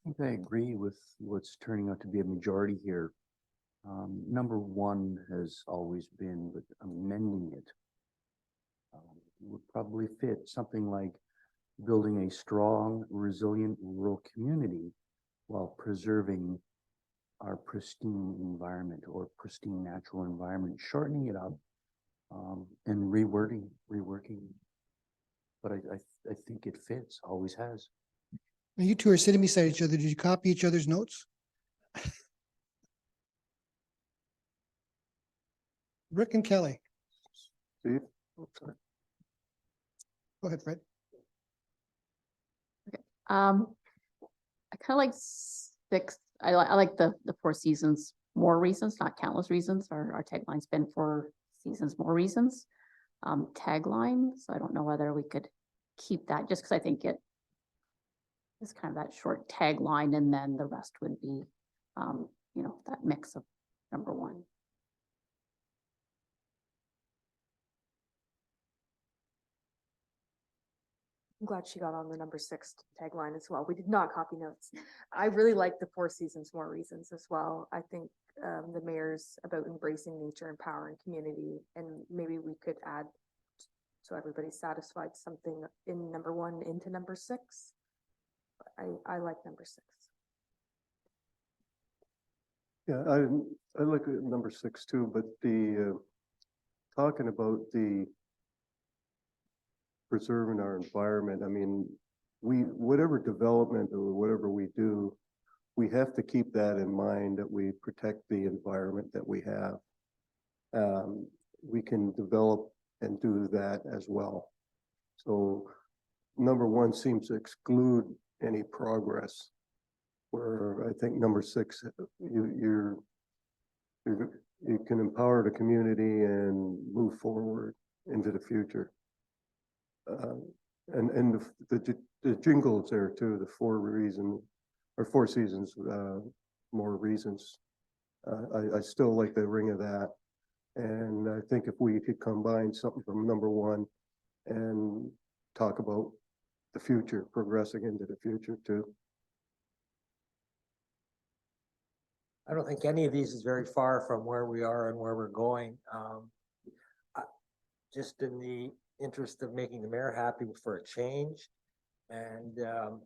I think I agree with what's turning out to be a majority here. Number one has always been, but amending it would probably fit something like building a strong, resilient rural community while preserving our pristine environment or pristine natural environment, shortening it up and reworking. But I think it fits, always has. Now, you two are sitting beside each other. Did you copy each other's notes? Rick and Kelly. Steve? Oh, sorry. Go ahead, Fred. I kind of like six, I like the Four Seasons, more reasons, not countless reasons. Our tagline's been Four Seasons, more reasons. Tagline, so I don't know whether we could keep that just because I think it is kind of that short tagline, and then the rest would be, that mix of number one. I'm glad she got on the number 6 tagline as well. We did not copy notes. I really like the Four Seasons, more reasons as well. I think the mayor's about embracing nature, empowering community, and maybe we could add, so everybody's satisfied, something in number 1 into number 6. I like number 6. Yeah, I like number 6 too, but the talking about the preserving our environment, I mean, whatever development or whatever we do, we have to keep that in mind, that we protect the environment that we have. We can develop and do that as well. So number 1 seems to exclude any progress, where I think number 6, you can empower the community and move forward into the future. And the jingles there too, the Four Seasons, more reasons. I still like the ring of that. And I think if we could combine something from number 1 and talk about the future, progressing into the future too. I don't think any of these is very far from where we are and where we're going. Just in the interest of making the mayor happy for a change. And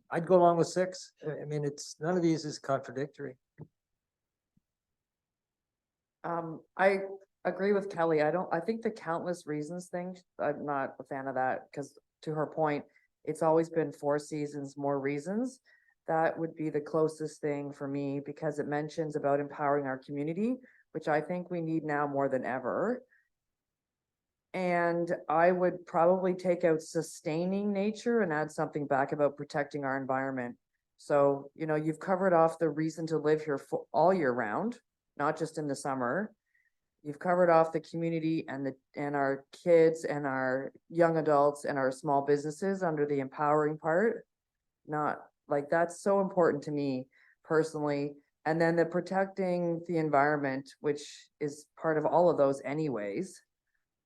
I'd go along with 6. I mean, none of these is contradictory. I agree with Kelly. I think the countless reasons thing, I'm not a fan of that, because to her point, it's always been Four Seasons, more reasons. That would be the closest thing for me, because it mentions about empowering our community, which I think we need now more than ever. And I would probably take out sustaining nature and add something back about protecting our environment. So, you've covered off the reason to live here all year round, not just in the summer. You've covered off the community and our kids and our young adults and our small businesses under the empowering part. Not like, that's so important to me personally. And then the protecting the environment, which is part of all of those anyways.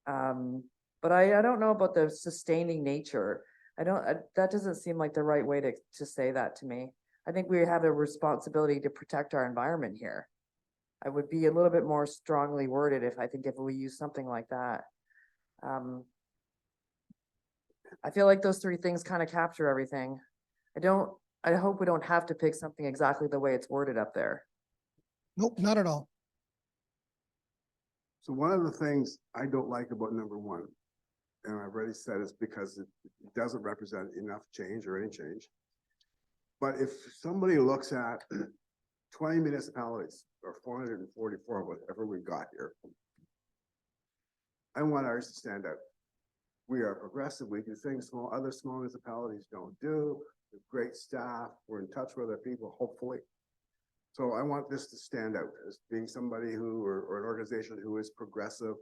But I don't know about the sustaining nature. That doesn't seem like the right way to say that to me. I think we have a responsibility to protect our environment here. I would be a little bit more strongly worded if we use something like that. I feel like those three things kind of capture everything. I hope we don't have to pick something exactly the way it's worded up there. Nope, not at all. So one of the things I don't like about number one, and I've already said it's because it doesn't represent enough change or any change. But if somebody looks at 20 municipalities or 444, whatever we got here, I want ours to stand out. We are progressive. We do things other small municipalities don't do. We have great staff. We're in touch with our people, hopefully. So I want this to stand out as being somebody who, or an organization who is progressive,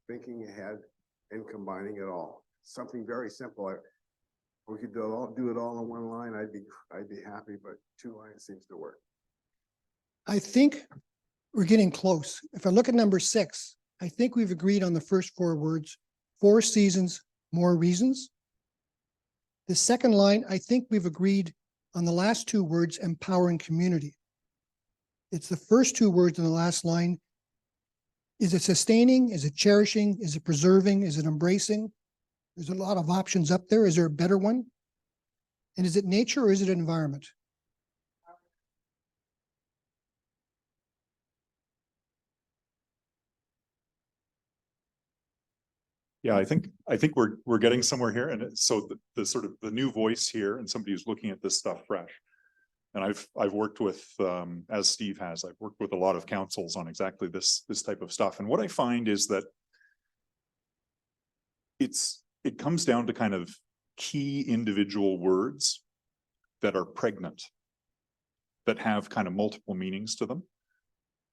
thinking ahead and combining it all. Something very simple. We could do it all in one line. I'd be happy, but 2 lines seems to work. I think we're getting close. If I look at number 6, I think we've agreed on the first 4 words, 4 seasons, more reasons. The second line, I think we've agreed on the last 2 words, empowering community. It's the first 2 words in the last line. Is it sustaining? Is it cherishing? Is it preserving? Is it embracing? There's a lot of options up there. Is there a better one? And is it nature or is it environment? Yeah, I think we're getting somewhere here. And so the sort of the new voice here and somebody who's looking at this stuff fresh. And I've worked with, as Steve has, I've worked with a lot of councils on exactly this type of stuff. And what I find is that it comes down to kind of key individual words that are pregnant, that have kind of multiple meanings to them.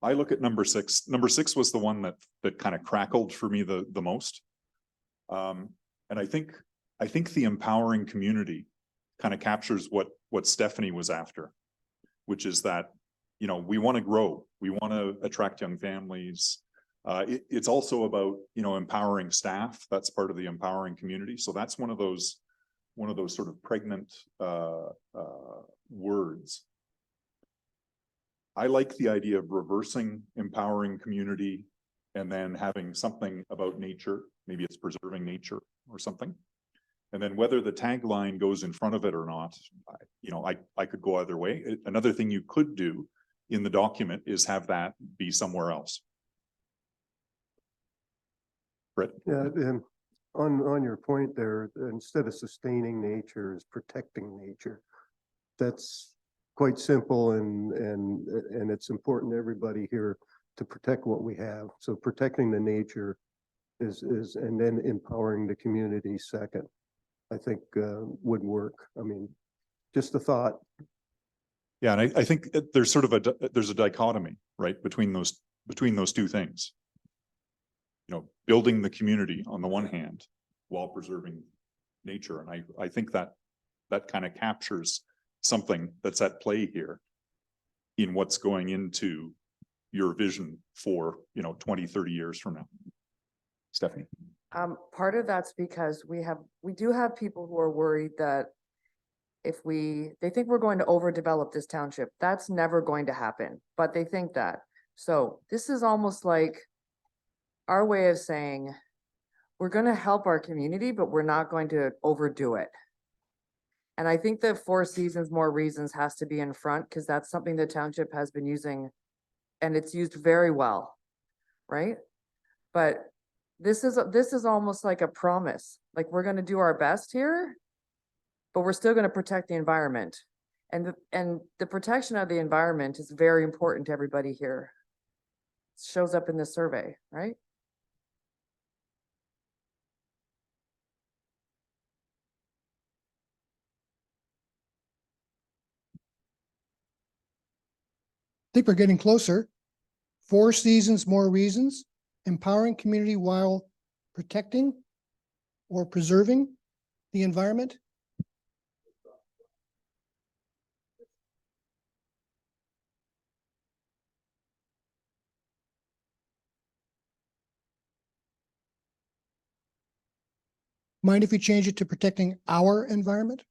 I look at number 6. Number 6 was the one that kind of crackled for me the most. And I think the empowering community kind of captures what Stephanie was after, which is that, you know, we want to grow, we want to attract young families. It's also about, you know, empowering staff. That's part of the empowering community. So that's one of those sort of pregnant words. I like the idea of reversing empowering community and then having something about nature. Maybe it's preserving nature or something. And then whether the tagline goes in front of it or not, I could go either way. Another thing you could do in the document is have that be somewhere else. Brett? Yeah, and on your point there, instead of sustaining nature is protecting nature. That's quite simple and it's important to everybody here to protect what we have. So protecting the nature is and then empowering the community second, I think would work. I mean, just a thought. Yeah, and I think there's sort of there's a dichotomy, right, between those 2 things. You know, building the community on the one hand while preserving nature. And I think that kind of captures something that's at play here in what's going into your vision for, 20, 30 years from now. Stephanie? Part of that's because we do have people who are worried that they think we're going to overdevelop this township. That's never going to happen, but they think that. So this is almost like our way of saying, we're going to help our community, but we're not going to overdo it. And I think that 4 seasons, more reasons has to be in front because that's something the township has been using and it's used very well, right? But this is almost like a promise, like we're going to do our best here, but we're still going to protect the environment. And the protection of the environment is very important to everybody here. It shows up in the survey, right? I think we're getting closer. 4 seasons, more reasons, empowering community while protecting or preserving the environment. Mind if we change it to protecting our environment?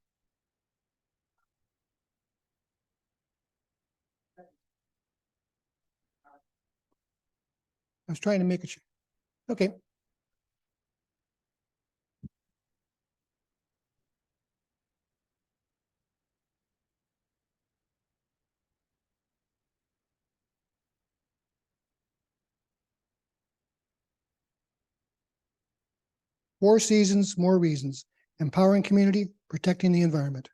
I was trying to make it. Okay. Four seasons, more reasons. Empowering community, protecting the environment.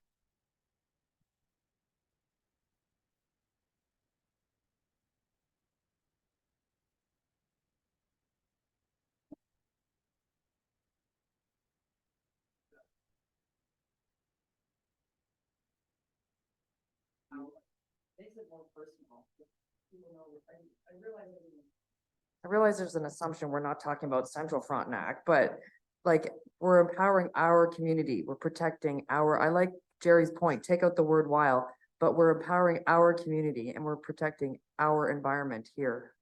I realize there's an assumption we're not talking about Central Frontenac, but like, we're empowering our community, we're protecting our, I like Jerry's point, take out the word while, but we're empowering our community and we're protecting our environment here.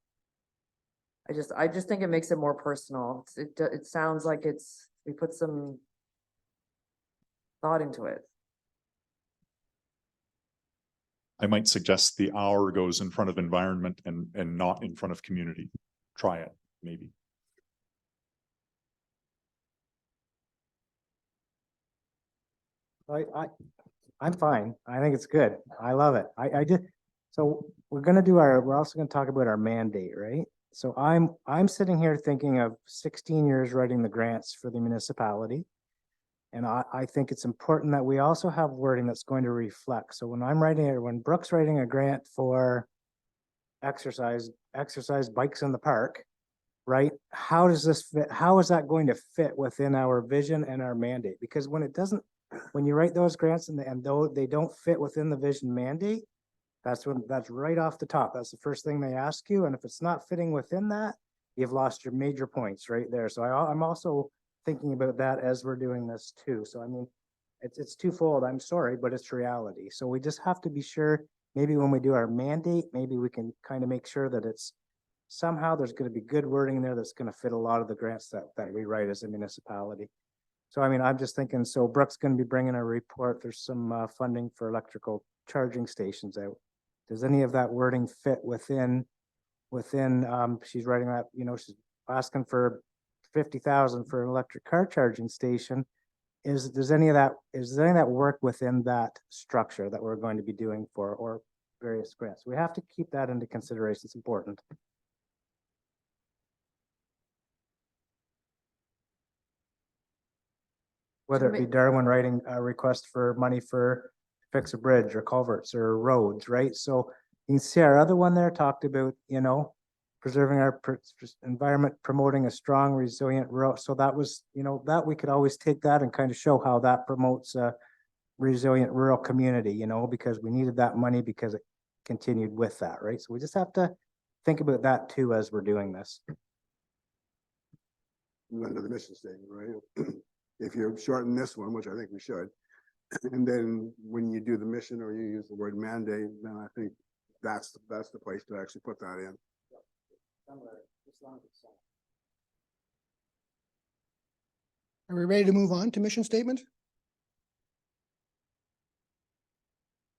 I just think it makes it more personal. It sounds like we put some thought into it. I might suggest the hour goes in front of environment and not in front of community. Try it, maybe. I'm fine. I think it's good. I love it. I just, so we're also gonna talk about our mandate, right? So I'm sitting here thinking of 16 years writing the grants for the municipality. And I think it's important that we also have wording that's going to reflect. So when Brooke's writing a grant for exercise bikes in the park, right? How does this fit? How is that going to fit within our vision and our mandate? Because when you write those grants and though they don't fit within the vision mandate, that's right off the top. That's the first thing they ask you. And if it's not fitting within that, you've lost your major points right there. So I'm also thinking about that as we're doing this too. So I mean, it's twofold. I'm sorry, but it's reality. So we just have to be sure, maybe when we do our mandate, maybe we can kind of make sure that it's somehow there's going to be good wording in there that's going to fit a lot of the grants that we write as a municipality. So I mean, I'm just thinking, so Brooke's going to be bringing a report. There's some funding for electrical charging stations out. Does any of that wording fit within, she's writing that, she's asking for 50,000 for an electric car charging station. Does any of that work within that structure that we're going to be doing or various grants? We have to keep that into consideration. It's important. Whether it be Darwin writing a request for money for fix a bridge or culverts or roads, right? So you can see our other one there talked about, preserving our environment, promoting a strong, resilient rural. So that was, that we could always take that and kind of show how that promotes a resilient rural community, because we needed that money because it continued with that, right? So we just have to think about that too as we're doing this. Under the mission statement, right? If you shorten this one, which I think we should, and then when you do the mission or you use the word mandate, then I think that's the place to actually put that in. Are we ready to move on to mission statement?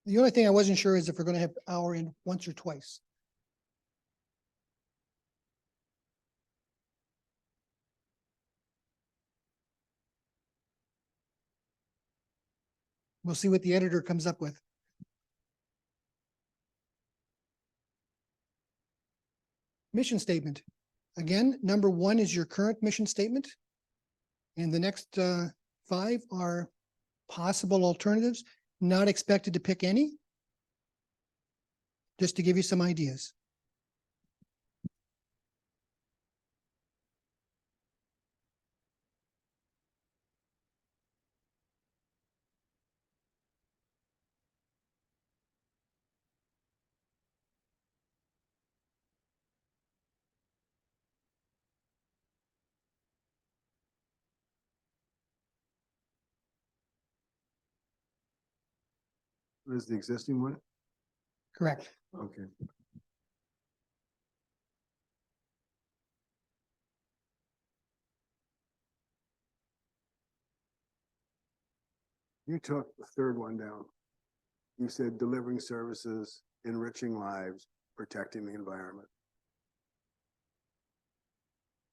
The only thing I wasn't sure is if we're going to have hour in once or twice. We'll see what the editor comes up with. Mission statement. Again, number 1 is your current mission statement. And the next 5 are possible alternatives, not expected to pick any. Just to give you some ideas. What is the existing one? Correct. Okay. You took the third one down. You said delivering services, enriching lives, protecting the environment.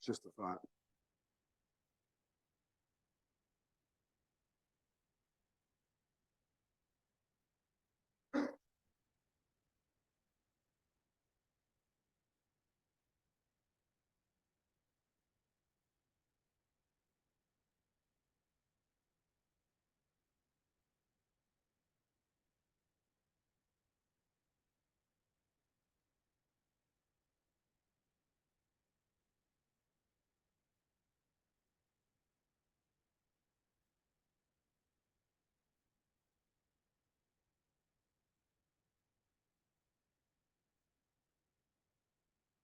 Just a thought.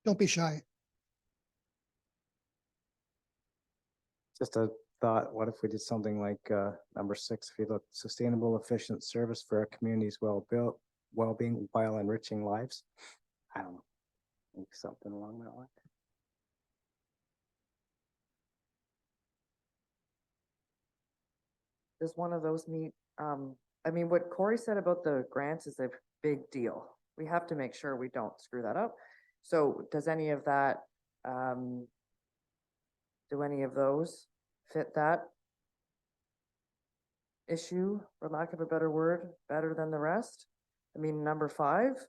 Don't be shy. Just a thought, what if we did something like number 6, if you look, sustainable, efficient service for our community's well-built, well-being while enriching lives? I don't know, maybe something along that line. Does one of those meet, I mean, what Corey said about the grants is a big deal. We have to make sure we don't screw that up. So does any of that, do any of those fit that issue, for lack of a better word, better than the rest? I mean, number 5,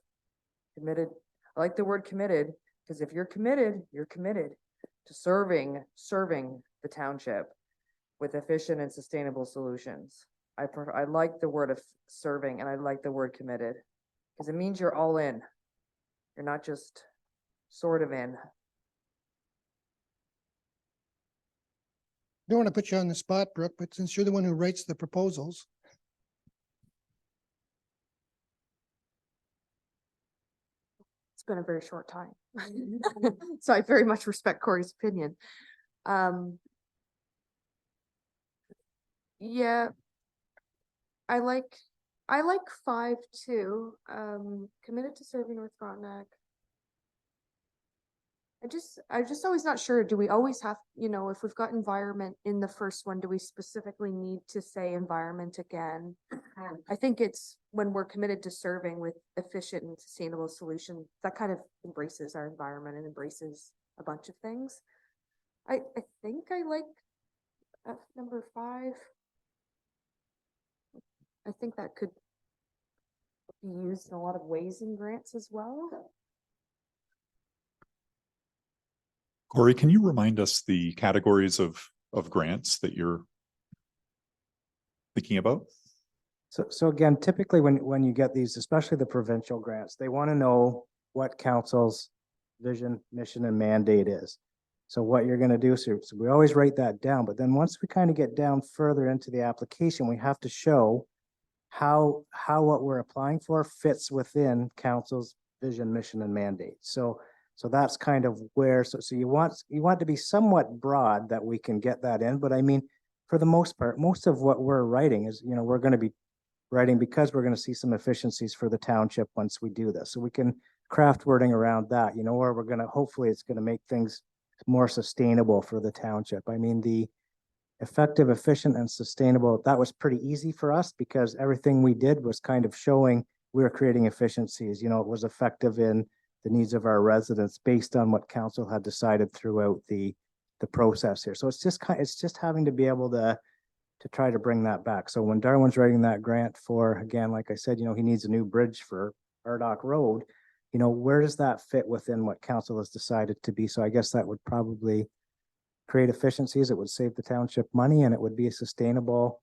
committed, I like the word committed, because if you're committed to serving the township with efficient and sustainable solutions. I like the word of serving, and I like the word committed, because it means you're all in. You're not just sort of in. Don't want to put you on the spot, Brooke, but since you're the one who writes the proposals, It's been a very short time. So I very much respect Corey's opinion. Yeah. I like 5 too. Committed to serving North Frontenac. I'm just always not sure, do we always have, if we've got environment in the first one, do we specifically need to say environment again? I think it's when we're committed to serving with efficient and sustainable solutions, that kind of embraces our environment and embraces a bunch of things. I think I like number 5. I think that could be used in a lot of ways in grants as well. Corey, can you remind us the categories of grants that you're thinking about? So again, typically when you get these, especially the provincial grants, they want to know what council's vision, mission, and mandate is. So what you're going to do, so we always write that down, but then once we kind of get down further into the application, we have to show how what we're applying for fits within council's vision, mission, and mandate. So that's kind of where, so you want to be somewhat broad that we can get that in, but I mean, for the most part, most of what we're writing is, we're going to be writing because we're going to see some efficiencies for the township once we do this. So we can craft wording around that, or we're going to, hopefully it's going to make things more sustainable for the township. I mean, the effective, efficient, and sustainable, that was pretty easy for us because everything we did was kind of showing we were creating efficiencies, it was effective in the needs of our residents based on what council had decided throughout the process here. So it's just having to be able to try to bring that back. So when Darwin's writing that grant for, again, like I said, he needs a new bridge for Ardoch Road, where does that fit within what council has decided to be? So I guess that would probably create efficiencies. It would save the township money and it would be sustainable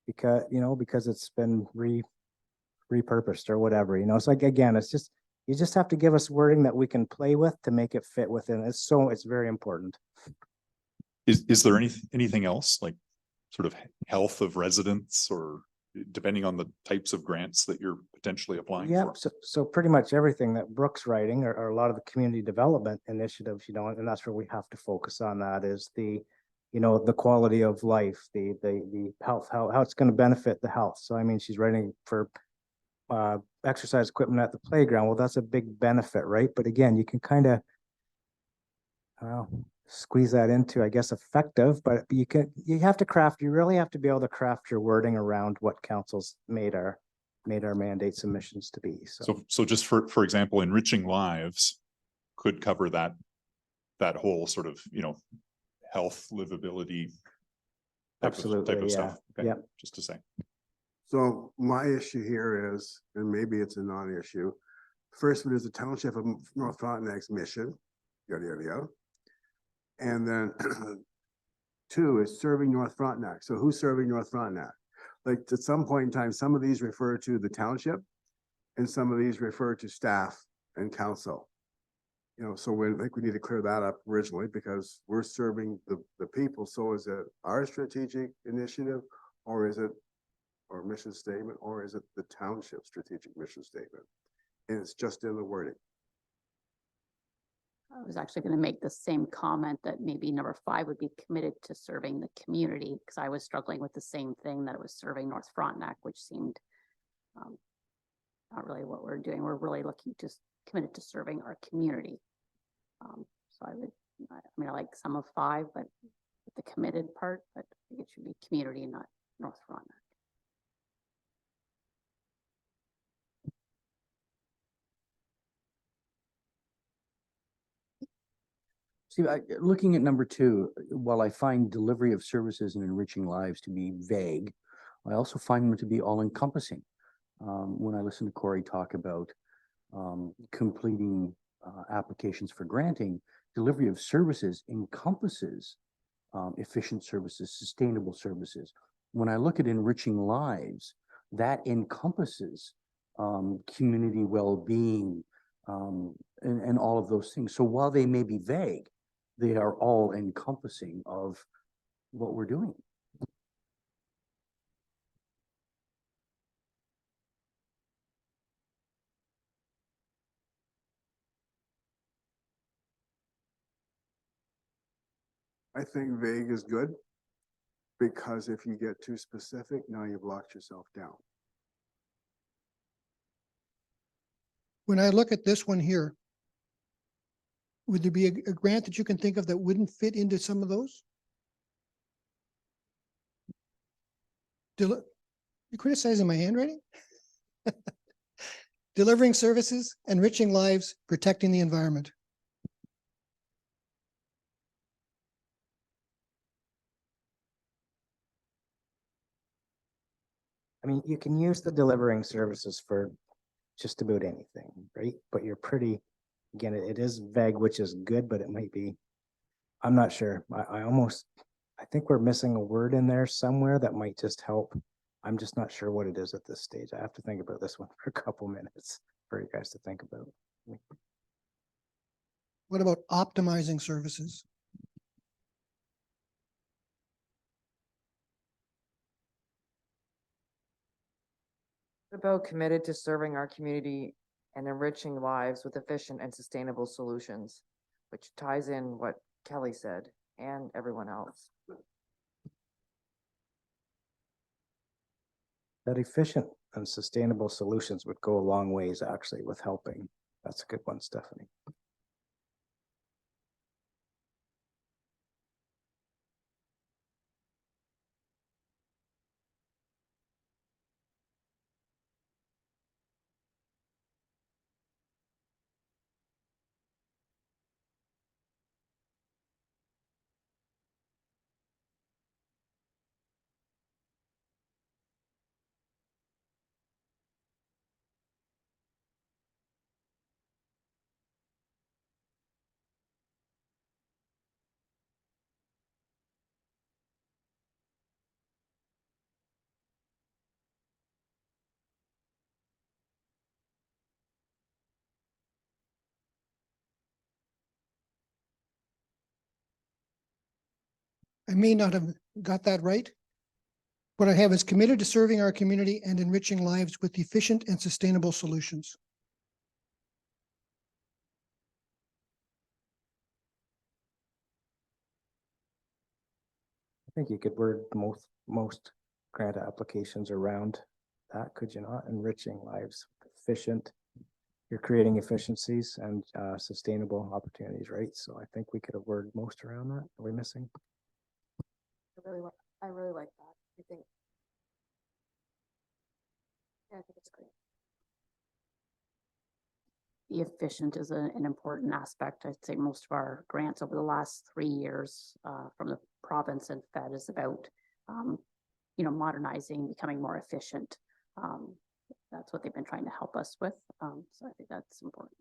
because it's been repurposed or whatever, So like, again, you just have to give us wording that we can play with to make it fit within. It's very important. Is there anything else like sort of health of residents or depending on the types of grants that you're potentially applying Yeah, for? so pretty much everything that Brooke's writing or a lot of the community development initiatives, and that's where we have to focus on that is the quality of life, the health, how it's going to benefit the health. So I mean, she's writing for exercise equipment at the playground. Well, that's a big benefit, right? But again, you can kind of squeeze that into, I guess, effective, but you really have to be able to craft your wording around what council's made our mandate submissions to be. So just for example, enriching lives could cover that that whole sort of, health, livability. Type Absolutely, of yeah, stuff. Okay, yeah. just to say. So my issue here is, and maybe it's a non-issue. First one is the Township of North Frontenac's mission, yada, yada, yada. And then two is serving North Frontenac. So who's serving North Frontenac? Like at some point in time, some of these refer to the township and some of these refer to staff and council. So I think we need to clear that up originally because we're serving the people. So is it our strategic initiative or is it our mission statement, or is it the township strategic mission statement? And it's just in the wording. I was actually going to make the same comment that maybe number 5 would be committed to serving the community, because I was struggling with the same thing, that it was serving North Frontenac, which seemed not really what we're doing. We're really looking to committed to serving our community. So I like some of 5, but with the committed part, but I think it should be community, not North Frontenac. See, looking at number 2, while I find delivery of services and enriching lives to be vague, I also find them to be all encompassing. When I listen to Corey talk about completing applications for granting, delivery of services encompasses efficient services, sustainable services. When I look at enriching lives, that encompasses community well-being and all of those things. So while they may be vague, they are all encompassing of what we're doing. I think vague is good because if you get too specific, now you've locked yourself down. When I look at this one here, would there be a grant that you can think of that wouldn't fit into some of those? You criticizing my handwriting? Delivering services, enriching lives, protecting the environment. I mean, you can use the delivering services for just about anything, right? But you're pretty, again, it is vague, which is good, but it might be, I'm not sure. I think we're missing a word in there somewhere that might just help. I'm just not sure what it is at this stage. I have to think about this one for a couple minutes for you guys to think about. What about optimizing services? About committed to serving our community and enriching lives with efficient and sustainable solutions, which ties in what Kelly said and everyone else. That efficient and sustainable solutions would go a long ways actually with helping. That's a good one, Stephanie. I may not have got that right. What I have is committed to serving our community and enriching lives with efficient and sustainable solutions. I think you could word most grant applications around that, could you not? Enriching lives, efficient. You're creating efficiencies and sustainable opportunities, right? So I think we could have worded most around that. Are we missing? I really like that. I think. Yeah, I think it's great. be efficient is an important aspect. I'd say most of our grants over the last 3 years from the province and Fed is about, modernizing, becoming more efficient. That's what they've been trying to help us with. So I think that's important.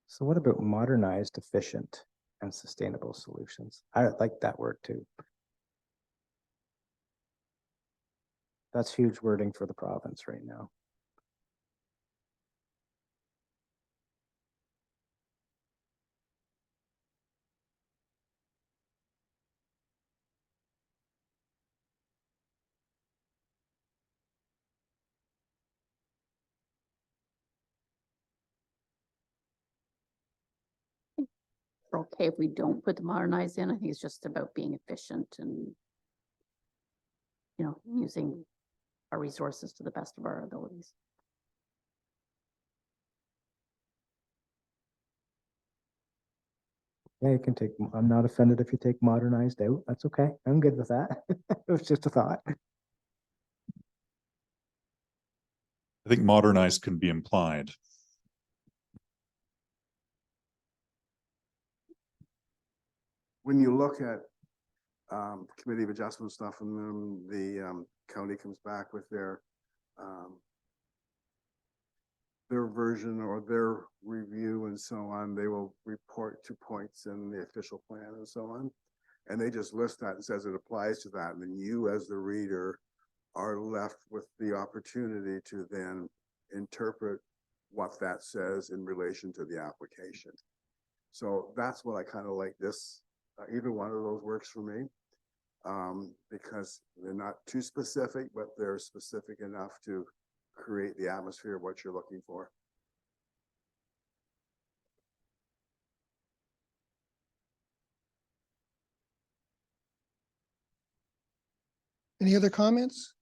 So what about modernized, efficient and sustainable solutions? I like that word too. That's huge wording for the province right now. We're okay if we don't put the modernize in. I think it's just about being efficient and, using our resources to the best of our abilities. Yeah, you can take, I'm not offended if you take modernized out. That's okay. I'm good with that. It was just a thought. I think modernized can be implied. When you look at committee of adjustment stuff and then the county comes back with their version or their review and so on, they will report to points in the official plan and so on. And they just list that and says it applies to that. And then you as the reader are left with the opportunity to then interpret what that says in relation to the application. So that's what I kind of like this. Either one of those works for me because they're not too specific, but they're specific enough to create the atmosphere of what you're looking for. Any other comments?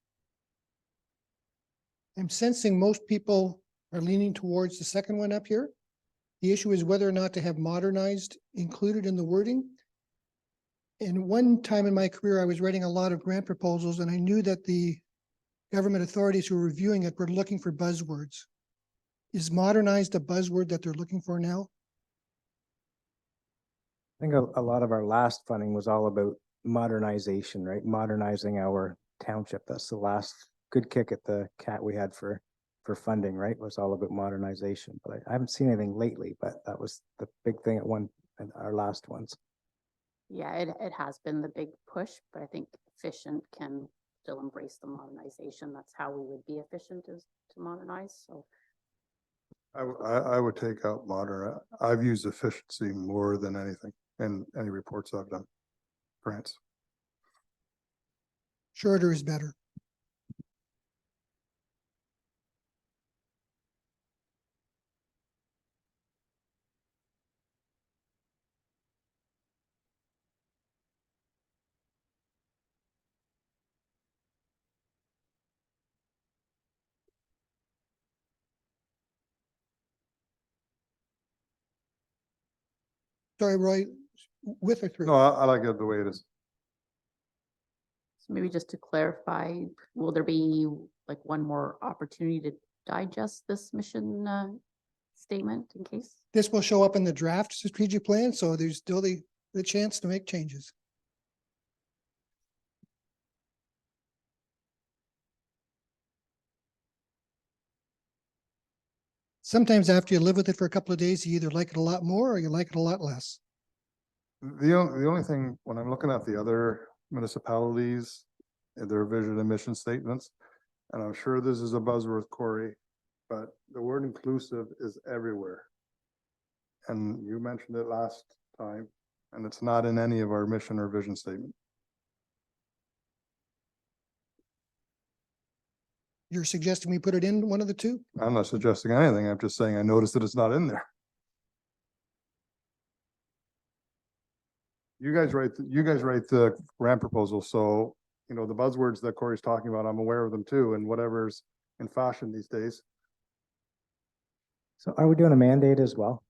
I'm sensing most people are leaning towards the second one up here. The issue is whether or not to have modernized included in the wording. And one time in my career, I was writing a lot of grant proposals and I knew that the government authorities who were reviewing it were looking for buzzwords. Is modernized a buzzword that they're looking for now? I think a lot of our last funding was all about modernization, right? Modernizing our township. That's the last good kick at the cat we had for funding, right? Was all about modernization. But I haven't seen anything lately, but that was the big thing at our last ones. Yeah, it has been the big push, but I think efficient can still embrace the modernization. That's how we would be efficient, is to modernize. So I would take out modern. I've used efficiency more than anything in any reports I've done. Grants. Shorter is better. Sorry, Roy, with or through? No, I like it the way it is. So maybe just to clarify, will there be like one more opportunity to digest this mission statement in case? This will show up in the draft strategic plan, so there's still the chance to make changes. Sometimes after you live with it for a couple of days, you either like it a lot more or you like it a lot less. The only thing, when I'm looking at the other municipalities and their vision and mission statements, and I'm sure this is a buzzword, Corey, but the word inclusive is everywhere. And you mentioned it last time, and it's not in any of our mission or vision statement. You're suggesting we put it in one of the two? I'm not suggesting anything. I'm just saying I noticed that it's not in there. You guys write the grant proposal, so the buzzwords that Corey's talking about, I'm aware of them too, and whatever's in fashion these days. So are we doing a mandate as well?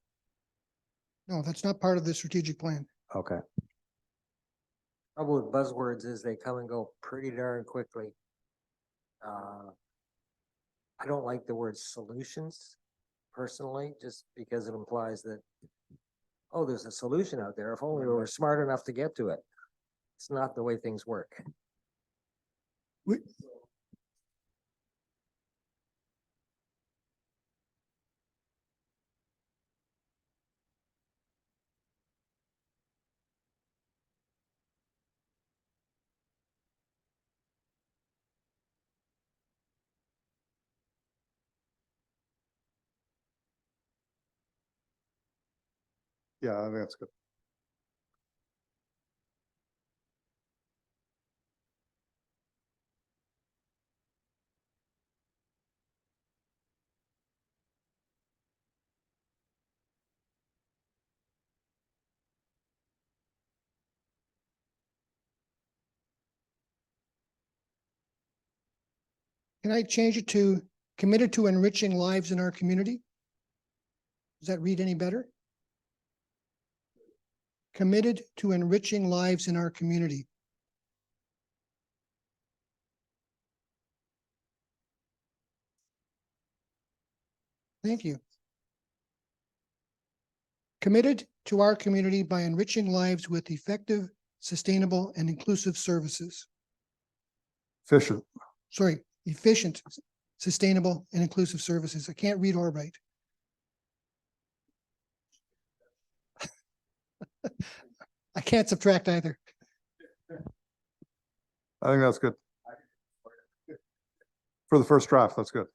No, that's not part of the strategic plan. Okay. Trouble with buzzwords is they come and go pretty darn quickly. I don't like the word solutions personally, just because it implies that, oh, there's a solution out there. If only we were smart enough to get to it. It's not the way things work. We- Yeah, I think that's good. Can I change it to committed to enriching lives in our community? Does that read any better? Committed to enriching lives in our community. Thank you. Committed to our community by enriching lives with effective, sustainable, and inclusive services. Efficient. Sorry, efficient, sustainable, and inclusive services. I can't read or write. I can't subtract either. I think that's good. For the first draft, that's good.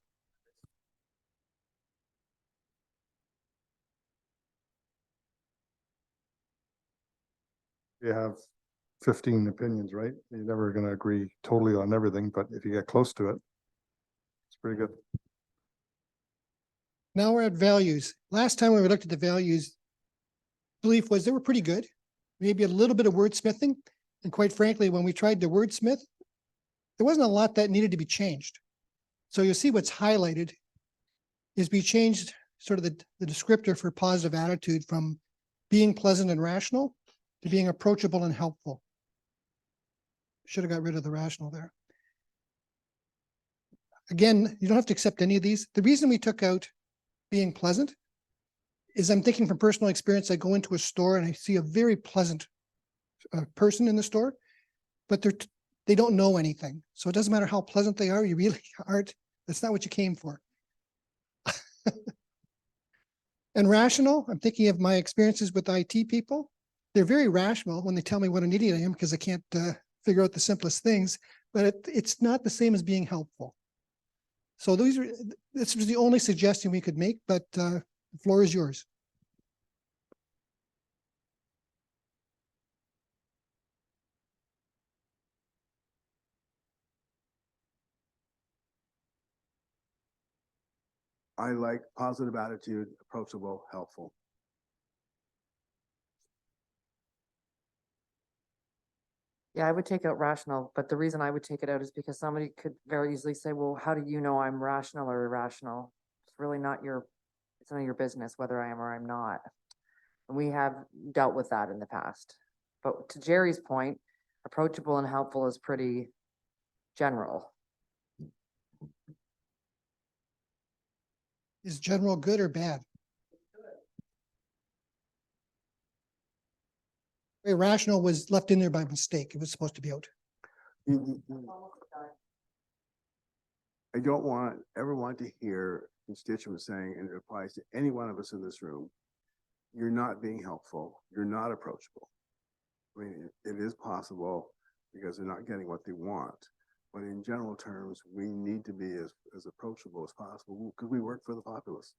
You have 15 opinions, right? You're never gonna agree totally on everything, but if you get close to it, it's pretty good. Now we're at values. Last time when we looked at the values, belief was they were pretty good. Maybe a little bit of wordsmithing. And quite frankly, when we tried to wordsmith, there wasn't a lot that needed to be changed. So you'll see what's highlighted is we changed sort of the descriptor for positive attitude from being pleasant and rational to being approachable and helpful. Should have got rid of the rational there. Again, you don't have to accept any of these. The reason we took out being pleasant is I'm thinking from personal experience, I go into a store and I see a very pleasant person in the store, but they don't know anything. So it doesn't matter how pleasant they are, you really aren't. That's not what you came for. And rational, I'm thinking of my experiences with IT people. They're very rational when they tell me what an idiot I am because I can't figure out the simplest things, but it's not the same as being helpful. So this was the only suggestion we could make, but the floor is yours. I like positive attitude, approachable, helpful. Yeah, I would take out rational, but the reason I would take it out is because somebody could very easily say, well, how do you know I'm rational or irrational? It's really not it's none of your business whether I am or I'm not. And we have dealt with that in the past. But to Jerry's point, approachable and helpful is pretty general. Is general good or bad? Irrational was left in there by mistake. It was supposed to be out. I don't ever want to hear constituents saying, and it applies to any one of us in this room, you're not being helpful, you're not approachable. I mean, it is possible because they're not getting what they want. But in general terms, we need to be as approachable as possible because we work for the populace.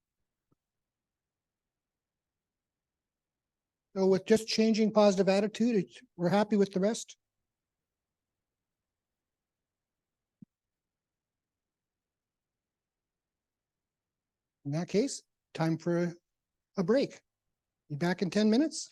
So with just changing positive attitude, we're happy with the rest? In that case, time for a break. Be back in 10 minutes.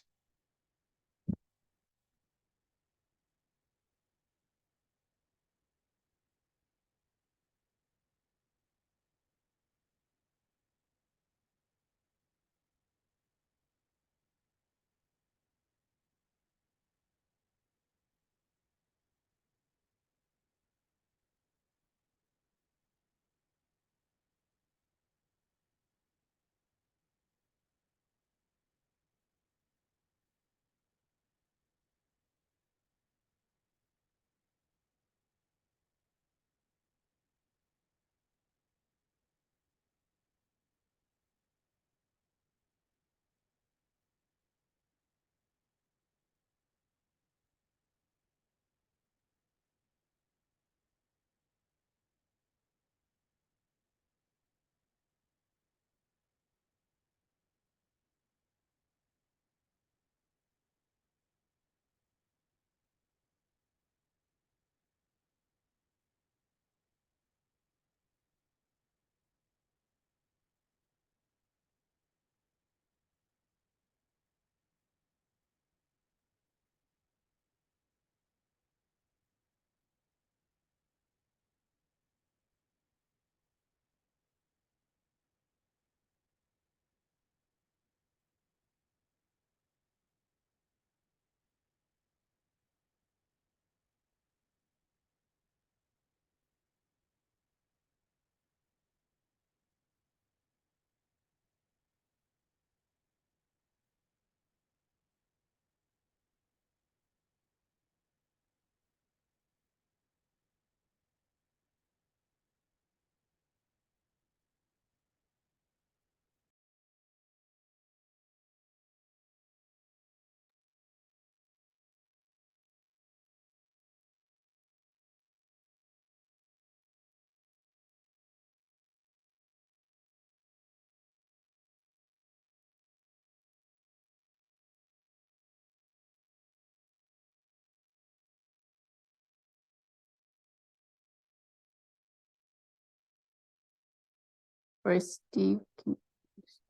Or Steve,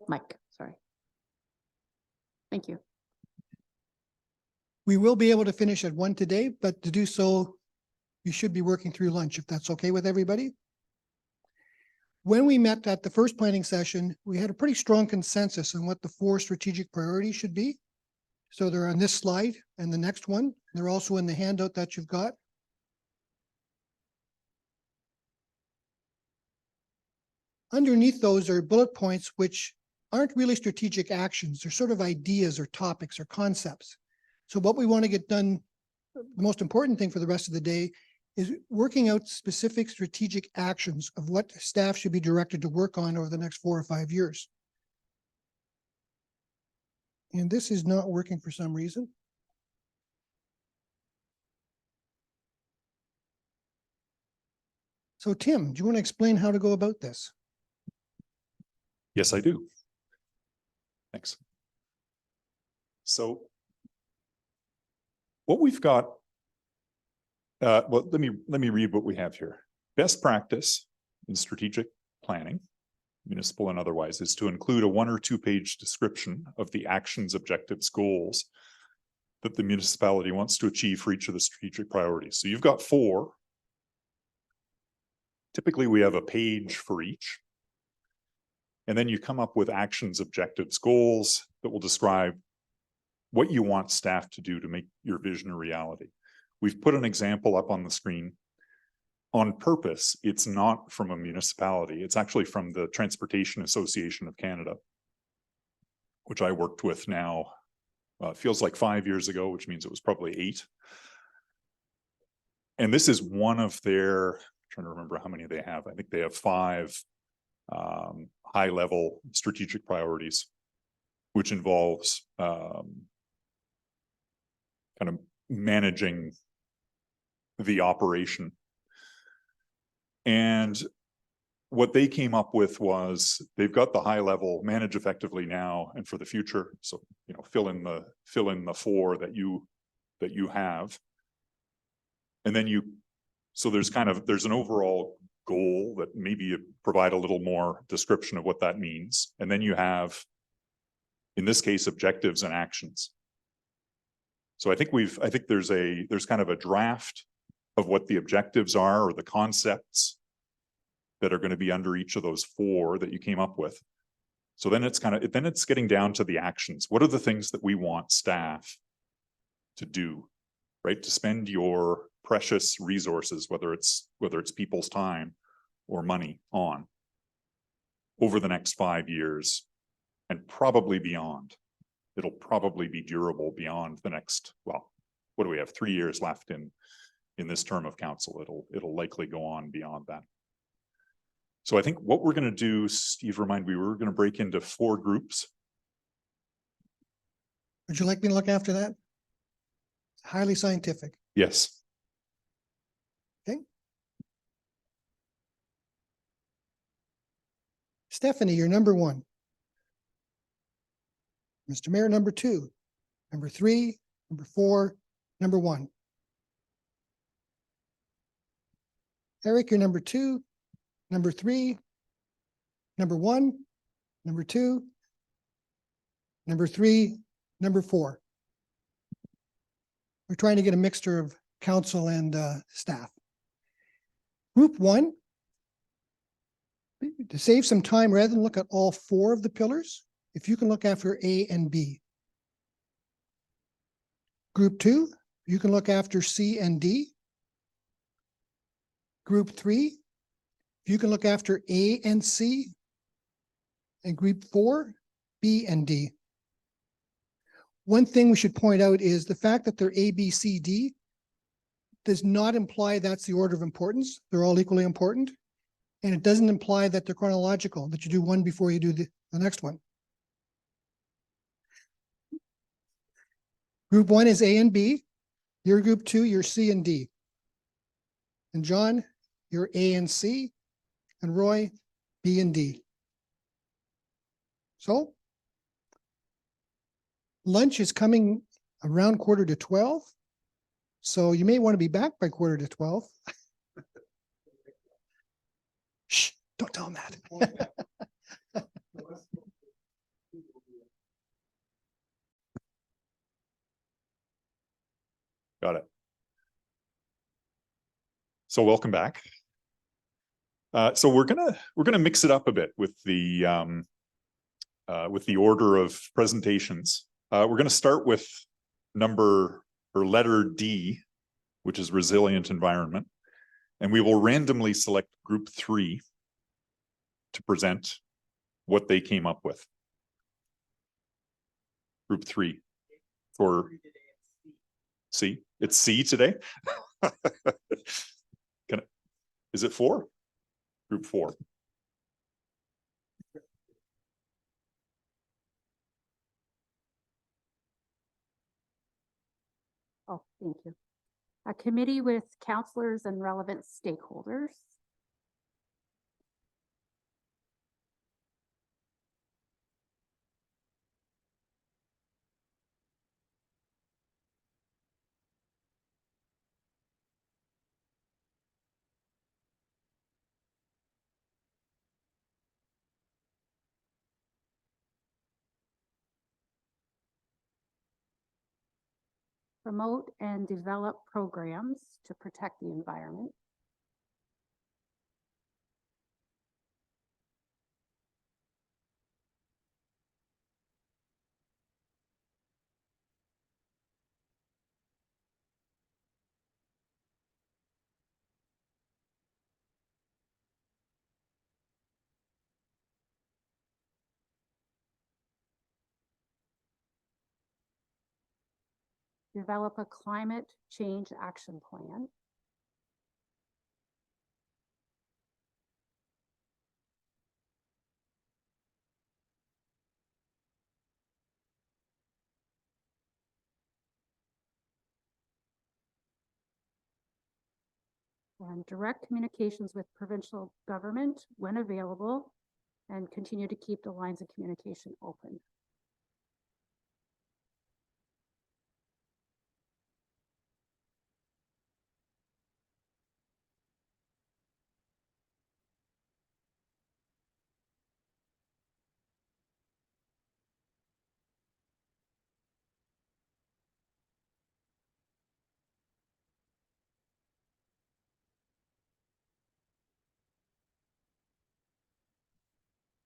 Mike, sorry. Thank you. We will be able to finish at 1 today, but to do so, you should be working through lunch, if that's okay with everybody. When we met at the first planning session, we had a pretty strong consensus on what the 4 strategic priorities should be. So they're on this slide and the next one. They're also in the handout that you've got. Underneath those are bullet points which aren't really strategic actions. They're sort of ideas or topics or concepts. So what we want to get done, the most important thing for the rest of the day, is working out specific strategic actions of what staff should be directed to work on over the next 4 or 5 years. And this is not working for some reason. So Tim, do you want to explain how to go about this? Yes, I do. Thanks. So what we've got, well, let me read what we have here. Best practice in strategic planning, municipal and otherwise, is to include a 1 or 2 page description of the actions, objectives, goals that the municipality wants to achieve for each of the strategic priorities. So you've got 4. Typically, we have a page for each. And then you come up with actions, objectives, goals that will describe what you want staff to do to make your vision a reality. We've put an example up on the screen. On purpose, it's not from a municipality. It's actually from the Transportation Association of Canada, which I worked with now, it feels like 5 years ago, which means it was probably 8. And this is one of their, I'm trying to remember how many they have. I think they have 5 high-level strategic priorities, which involves kind of managing the operation. And what they came up with was they've got the high level manage effectively now and for the future. So, you know, fill in the 4 that you have. And then so there's an overall goal that maybe you provide a little more description of what that means. And then you have, in this case, objectives and actions. So I think there's kind of a draft of what the objectives are or the concepts that are going to be under each of those 4 that you came up with. So then it's getting down to the actions. What are the things that we want staff to do, right? To spend your precious resources, whether it's people's time or money on over the next 5 years and probably beyond. It'll probably be durable beyond the next, well, what do we have? 3 years left in this term of council. It'll likely go on beyond that. So I think what we're going to do, Steve, remind me, we're going to break into 4 groups. Would you like me to look after that? Highly scientific. Yes. Okay. Stephanie, you're number 1. Mr. Mayor, number 2. Number 3, number 4, number 1. Eric, you're number 2, number 3, number 1, number 2, number 3, number 4. We're trying to get a mixture of council and staff. Group 1, to save some time, rather than look at all 4 of the pillars, if you can look after A and B. Group 2, you can look after C and D. Group 3, you can look after A and C. And group 4, B and D. One thing we should point out is the fact that they're A, B, C, D does not imply that's the order of importance. They're all equally important. And it doesn't imply that they're chronological, that you do one before you do the next one. Group 1 is A and B. Your group 2, you're C and D. And John, you're A and C. And Roy, B and D. So lunch is coming around 11:45. So you may want to be back by 11:45. Shh, don't tell them that. Got it. So welcome back. So we're gonna mix it up a bit with the order of presentations. We're gonna start with letter D, which is resilient environment. And we will randomly select group 3 to present what they came up with. Group 3 for C. It's C today. Is it 4? Group 4. Oh, thank you. A committee with counselors and relevant stakeholders. Promote and develop programs to protect the environment. Develop a climate change action plan. And direct communications with provincial government when available, and continue to keep the lines of communication open.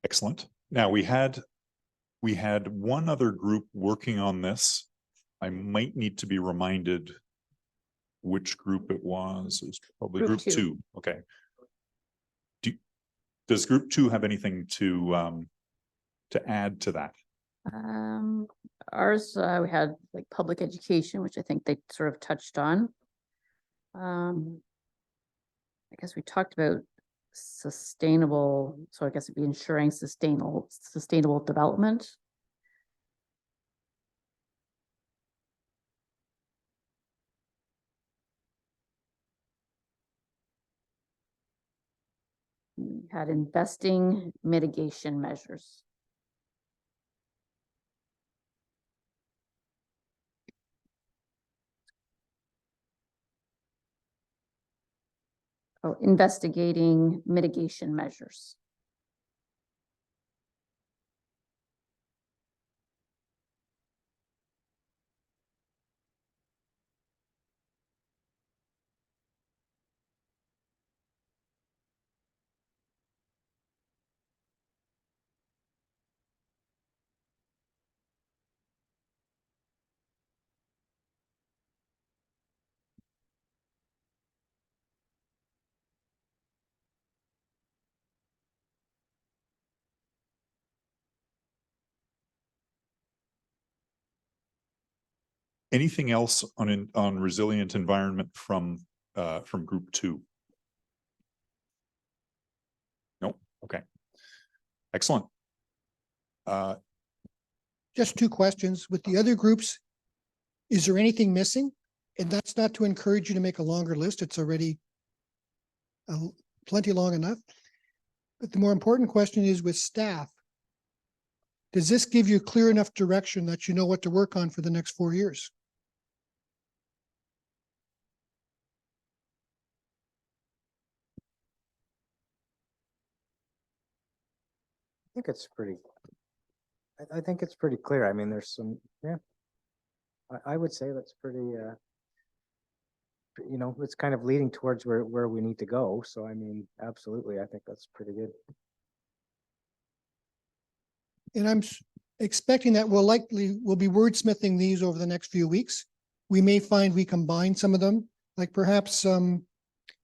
Excellent. Now we had one other group working on this. I might need to be reminded which group it was. It was probably Group group 2. two. Okay. Does group 2 have anything to add to that? Ours, we had like public education, which I think they sort of touched on. I guess we talked about sustainable, so I guess it'd be ensuring sustainable development. We had investing mitigation measures. Oh, investigating mitigation measures. Anything else on resilient environment from group 2? Nope. Okay. Excellent. Just 2 questions. With the other groups, is there anything missing? And that's not to encourage you to make a longer list. It's already plenty long enough. But the more important question is with staff. Does this give you clear enough direction that you know what to work on for the next 4 years? I think it's pretty, I think it's pretty clear. I mean, there's some, yeah. I would say that's pretty, you know, it's kind of leading towards where we need to go. So I mean, absolutely, I think that's pretty good. And I'm expecting that we'll be wordsmithing these over the next few weeks. We may find we combine some of them, like perhaps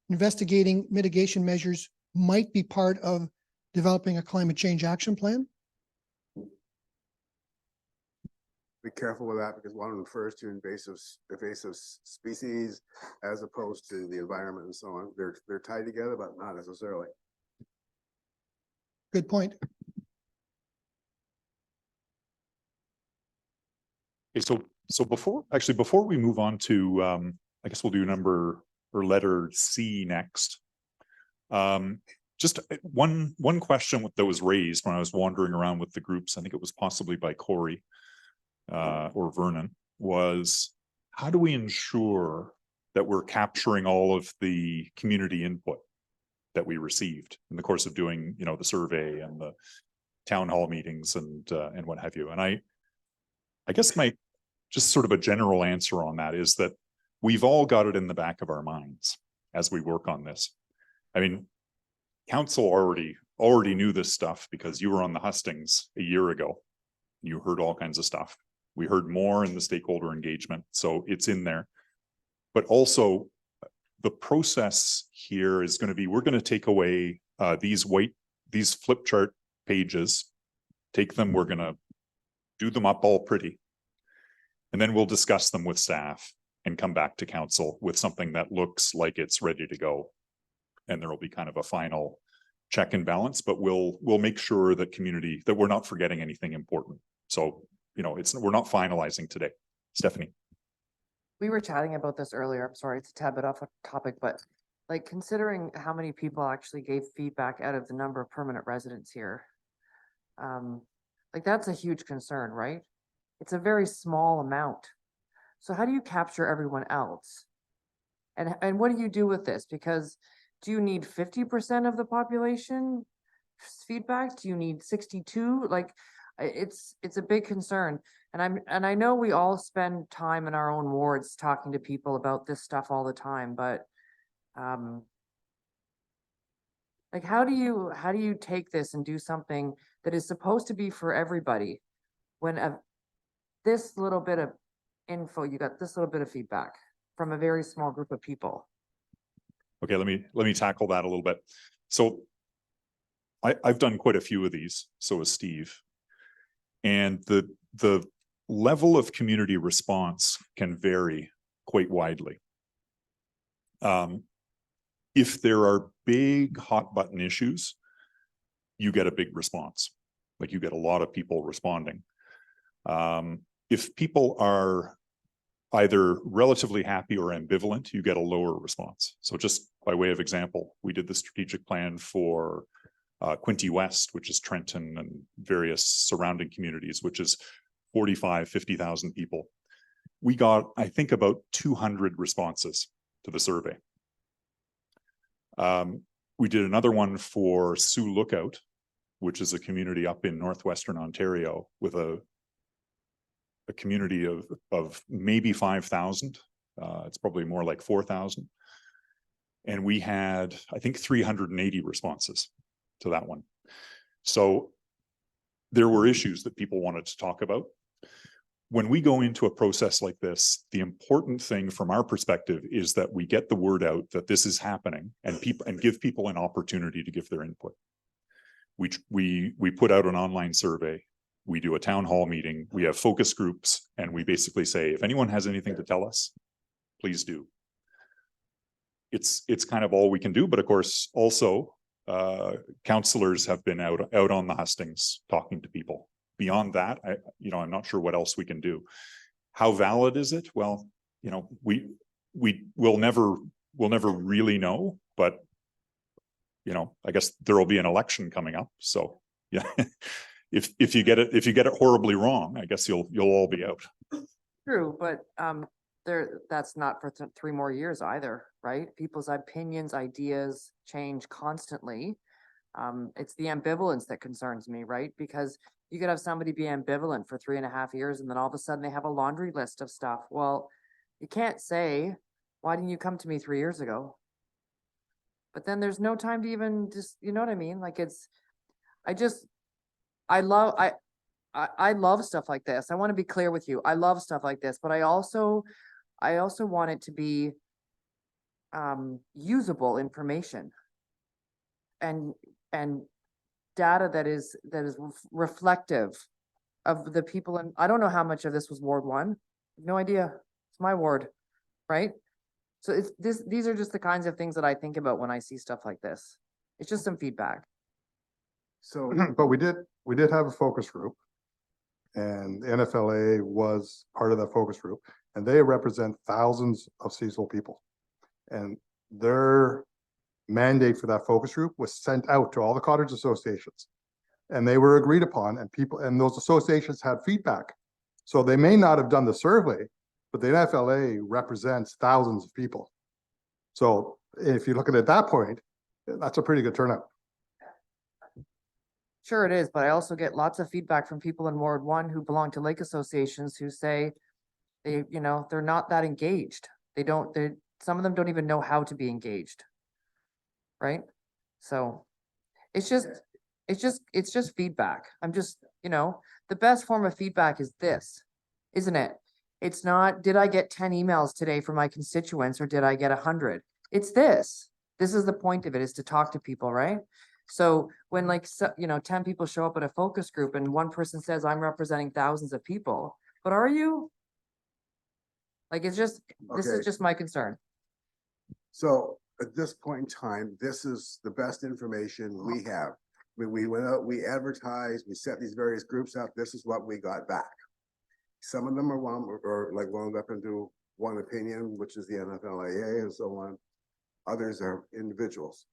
investigating mitigation measures might be part of developing a climate change action plan. Be careful with that because one refers to invasive species as opposed to the environment and so on. They're tied together, but not necessarily. Good point. Okay, so before we move on to, I guess we'll do letter C next. Just one question that was raised when I was wandering around with the groups, I think it was possibly by Corey or Vernon, was how do we ensure that we're capturing all of the community input that we received in the course of doing, you know, the survey and the town hall meetings and what have you. And I guess my just sort of a general answer on that is that we've all got it in the back of our minds as we work on this. I mean, council already knew this stuff because you were on the hustings a year ago. You heard all kinds of stuff. We heard more in the stakeholder engagement, so it's in there. But also the process here is going to be, we're going to take away these flip chart pages, take them, we're going to do them up all pretty. And then we'll discuss them with staff and come back to council with something that looks like it's ready to go. And there will be kind of a final check and balance, but we'll make sure that that we're not forgetting anything important. So, you know, we're not finalizing today. Stephanie. We were chatting about this earlier. I'm sorry, it's a tad bit off topic, but like considering how many people actually gave feedback out of the number of permanent residents here. Like that's a huge concern, right? It's a very small amount. So how do you capture everyone else? And what do you do with this? Because do you need 50% of the population feedback? Do you need 62? Like it's a big concern. And I know we all spend time in our own wards talking to people about this stuff all the time, but like how do you take this and do something that is supposed to be for everybody when this little bit of info, you got this little bit of feedback from a very small group of people? Okay, let me tackle that a little bit. So I've done quite a few of these, so has Steve. And the level of community response can vary quite widely. If there are big hot button issues, you get a big response. Like you get a lot of people responding. If people are either relatively happy or ambivalent, you get a lower response. So just by way of example, we did the strategic plan for Quinte West, which is Trenton and various surrounding communities, which is 50,000 people. We got, I think, about 200 responses to the survey. We did another one for Sioux Lookout, which is a community up in northwestern Ontario with a community of maybe 5,000. It's probably more like 4,000. And we had, I think, 380 responses to that one. So there were issues that people wanted to talk about. When we go into a process like this, the important thing from our perspective is that we get the word out that this is happening and give people an opportunity to give their input. We put out an online survey. We do a town hall meeting, we have focus groups, and we basically say, if anyone has anything to tell us, please do. It's kind of all we can do, but of course, also, councillors have been out on the hustings talking to people. Beyond that, I'm not sure what else we can do. How valid is it? Well, we'll never really know, but I guess there will be an election coming up, so yeah. If you get it horribly wrong, I guess you'll all be out. True, but that's not for 3 more years either, right? People's opinions, ideas change constantly. It's the ambivalence that concerns me, right? Because you could have somebody be ambivalent for 3.5 years and then all of a sudden they have a laundry list of stuff. Well, you can't say Why didn't you come to me 3 years ago? But then there's no time to even just, you know what I mean? Like I love stuff like this. I want to be clear with you. I love stuff like this, but I also want it to be usable information and data that is reflective of the people. And I don't know how much of this was Ward 1. No idea. It's my ward, right? So these are just the kinds of things that I think about when I see stuff like this. It's just some feedback. So, But we did have a focus group. And the NFLA was part of that focus group, and they represent thousands of seasonal people. And their mandate for that focus group was sent out to all the cottage associations. And they were agreed upon, and those associations had feedback. So they may not have done the survey, but the NFLA represents thousands of people. So if you look at it at that point, that's a pretty good turnout. Sure it is, but I also get lots of feedback from people in Ward 1 who belong to lake associations who say they're not that engaged. Some of them don't even know how to be engaged. Right? So it's just feedback. The best form of feedback is this, isn't it? It's not, did I get 10 emails today from my constituents or did I get 100? It's this. This is the point of it, is to talk to people, right? So when 10 people show up at a focus group and one person says, I'm representing thousands of people, but are you? This is Okay. just my concern. So at this point in time, this is the best information we have. We went out, we advertised, we set these various groups up. This is what we got back. Some of them are wound up into one opinion, which is the NFLAA and so on. Others are individuals.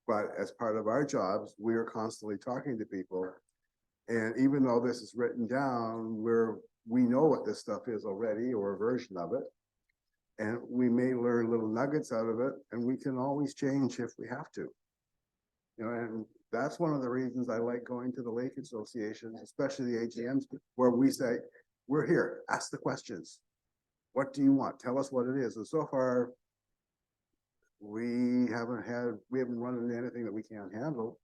But as part of our jobs, we are constantly talking to people. And even though this is written down, we know what this stuff is already, or a version of it. And we may learn little nuggets out of it, and we can always change if we have to. And that's one of the reasons I like going to the lake associations, especially the AGMs, where we say, we're here, ask the questions. What do you want? Tell us what it is. And so far, we haven't run into anything that we can't handle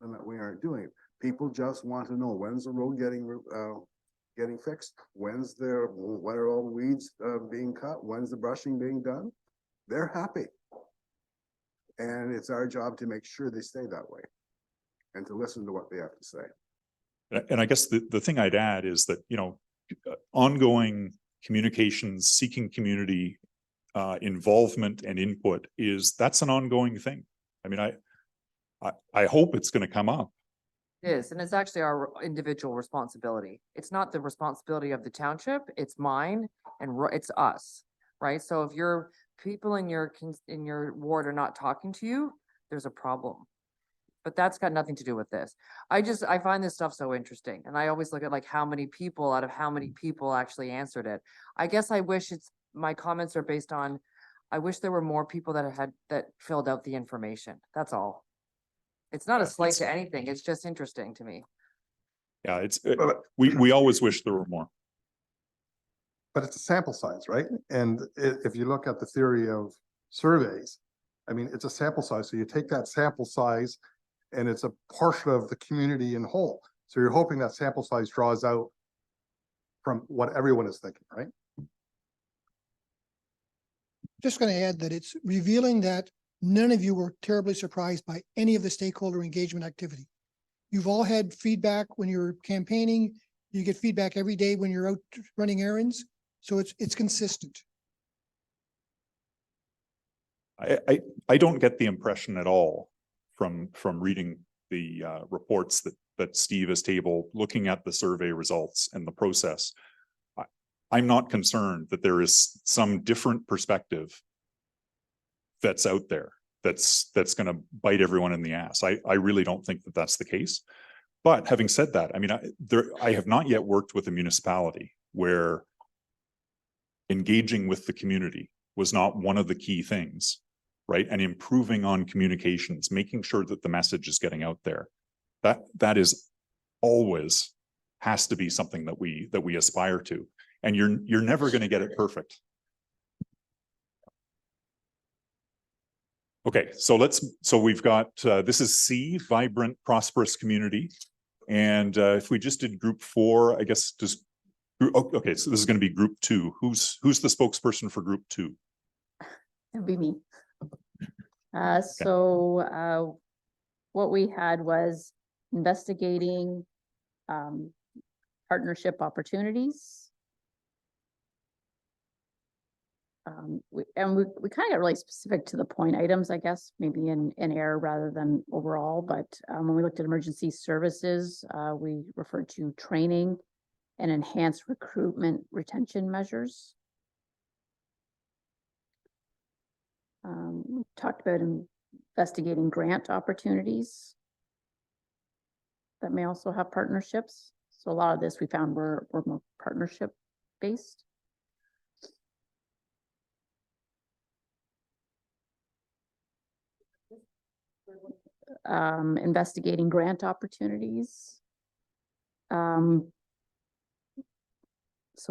and that we aren't doing. People just want to know, when's the road getting fixed? When are all the weeds being cut? When's the brushing being done? They're happy. And it's our job to make sure they stay that way and to listen to what they have to say. And I guess the thing I'd add is that, ongoing communications, seeking community involvement and input that's an ongoing thing. I mean, I hope it's going to come up. It is, and it's actually our individual responsibility. It's not the responsibility of the township, it's mine and it's us, right? So if your people in your ward are not talking to you, there's a problem. But that's got nothing to do with this. I find this stuff so interesting. And I always look at how many people out of how many people actually answered it. I guess I wish my comments are based on, I wish there were more people that filled out the information. That's all. It's not a slight to anything. It's just interesting to me. Yeah, we always wish there were more. But it's a sample size, right? And if you look at the theory of surveys, I mean, it's a sample size. So you take that sample size and it's a portion of the community in whole. So you're hoping that sample size draws out from what everyone is thinking, right? Just going to add that it's revealing that none of you were terribly surprised by any of the stakeholder engagement activity. You've all had feedback when you're campaigning. You get feedback every day when you're out running errands. So it's consistent. I don't get the impression at all from reading the reports that Steve has tabled, looking at the survey results and the process. I'm not concerned that there is some different perspective that's out there that's going to bite everyone in the ass. I really don't think that that's the case. But having said that, I mean, I have not yet worked with a municipality where engaging with the community was not one of the key things, right? And improving on communications, making sure that the message is getting out there. That is always has to be something that we aspire to. And you're never going to get it perfect. Okay, so we've got, this is C, vibrant, prosperous community. And if we just did group 4, I guess okay, so this is going to be group 2. Who's the spokesperson for group 2? It'd be me. What we had was investigating partnership opportunities. We kind of got really specific to the point items, I guess, maybe in error rather than overall, but when we looked at emergency services, we referred to training and enhanced recruitment retention measures. We talked about investigating grant opportunities that may also have partnerships. So a lot of this we found were more partnership based. Investigating grant opportunities. So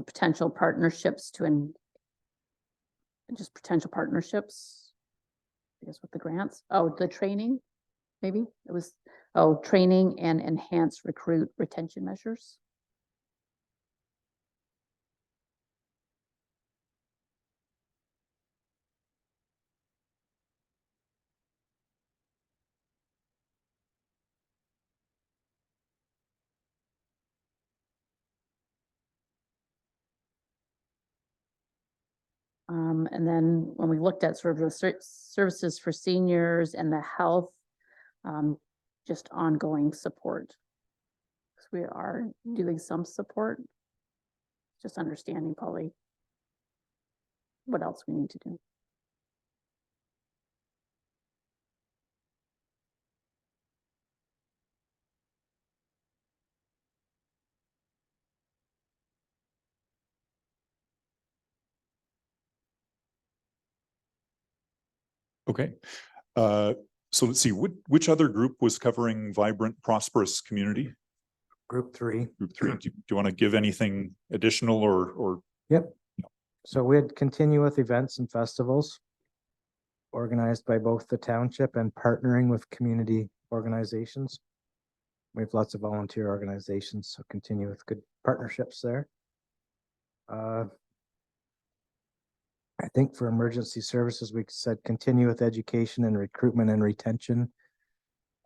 potential partnerships just potential partnerships, I guess, with the grants. Oh, the training, maybe it was, training and enhance recruit retention measures. And then when we looked at sort of the services for seniors and the health, just ongoing support. So we are doing some support, just understanding probably what else we need to do. Okay. So let's see, which other group was covering vibrant, prosperous community? Group 3. Group 3. Do you want to give anything additional or? Yep. So we had continue with events and festivals organized by both the township and partnering with community organizations. We have lots of volunteer organizations, so continue with good partnerships there. I think for emergency services, we said continue with education and recruitment and retention.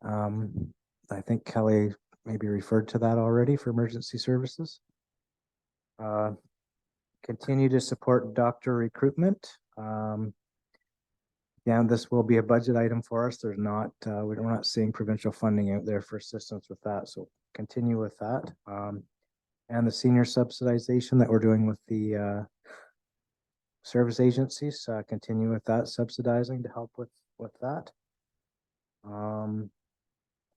I think Kelly maybe referred to that already for emergency services. Continue to support doctor recruitment. Yeah, this will be a budget item for us. There's not, we're not seeing provincial funding out there for assistance with that. So continue with that. And the senior subsidization that we're doing with the service agencies, continue with that subsidizing to help with that.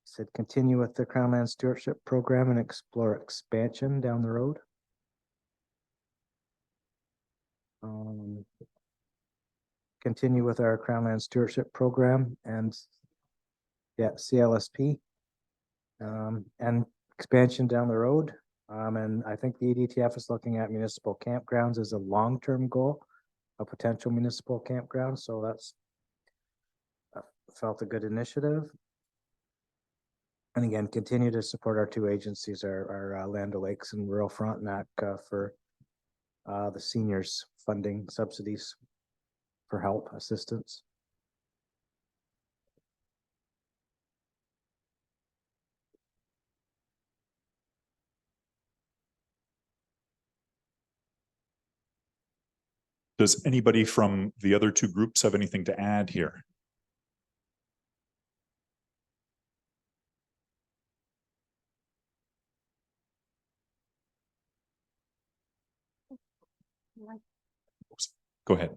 Said continue with the Crown Land Stewardship Program and explore expansion down the road. Continue with our Crown Land Stewardship Program and CLSP and expansion down the road. And I think the EDTF is looking at municipal campgrounds as a long-term goal, a potential municipal campground. So that's felt a good initiative. And again, continue to support our two agencies, our Land O'Lakes and Rural Frontenac for the seniors funding subsidies for help assistance. Does anybody from the other two groups have anything to add here? Go ahead.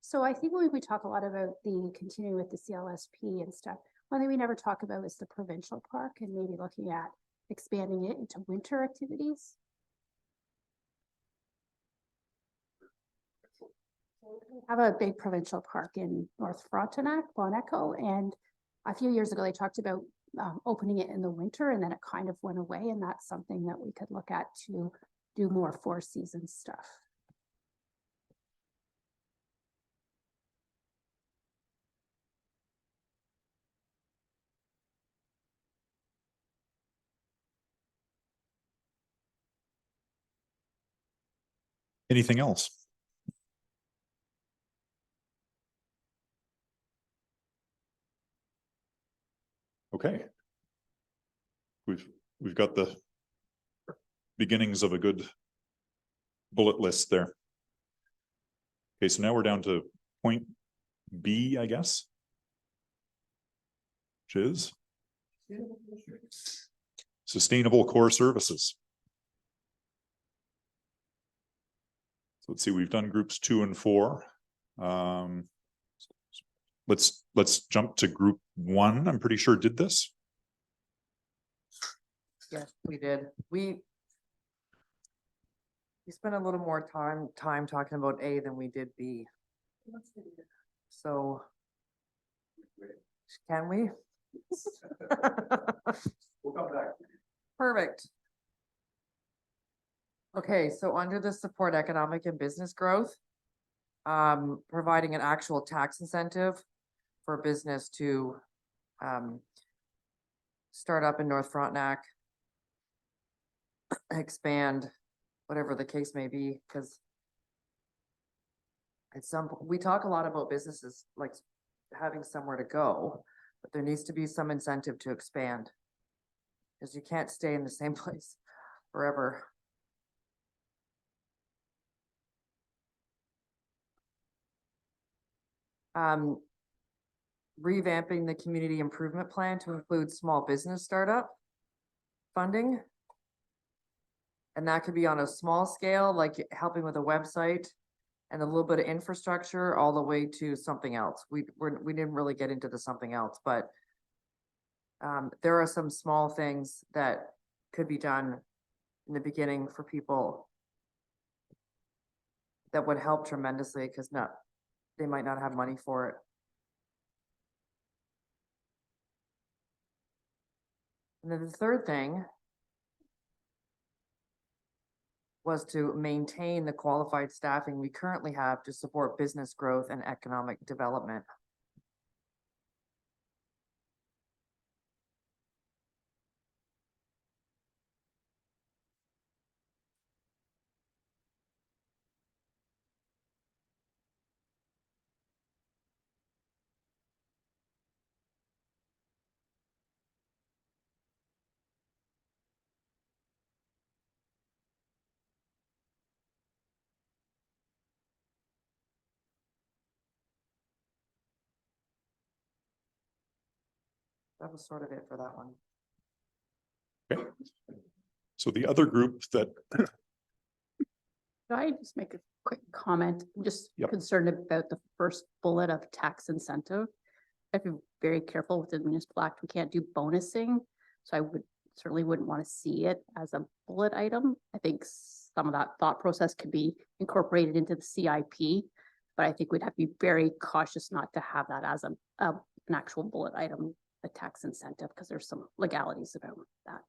So I think when we talk a lot about the continuing with the CLSP and stuff, one thing we never talk about is the provincial park and maybe looking at expanding it into winter activities. We have a big provincial park in North Frontenac, Bon Echo, and a few years ago they talked about opening it in the winter, and then it kind of went away, and that's something that we could look at to do more four-season stuff. Anything else? Okay. We've got the beginnings of a good bullet list there. Okay, so now we're down to point B, I guess. Which is sustainable core services. So let's see, we've done groups 2 and 4. Let's jump to group 1. I'm pretty sure did this. Yes, we did. We spent a little more time talking about A than we did B. So can we? We'll come back. Perfect. Okay, so under the support economic and business growth, providing an actual tax incentive for business to start up in North Frontenac, expand, whatever the case may be, because we talk a lot about businesses like having somewhere to go, but there needs to be some incentive to expand. Because you can't stay in the same place forever. Revamping the community improvement plan to include small business startup funding. And that could be on a small scale, like helping with a website and a little bit of infrastructure all the way to something else. We didn't really get into the something else, but there are some small things that could be done in the beginning for people that would help tremendously because they might not have money for it. And then the third thing was to maintain the qualified staffing we currently have to support business growth and economic development. That was sort of it for that one. Okay. So the other group that Could I just make a quick comment? I'm just Yep. concerned about the first bullet of tax incentive. I have to be very careful with the municipal act. We can't do bonusing. So I certainly wouldn't want to see it as a bullet item. I think some of that thought process could be incorporated into the CIP. But I think we'd have to be very cautious not to have that as an actual bullet item, a tax incentive, because there's some legalities about that.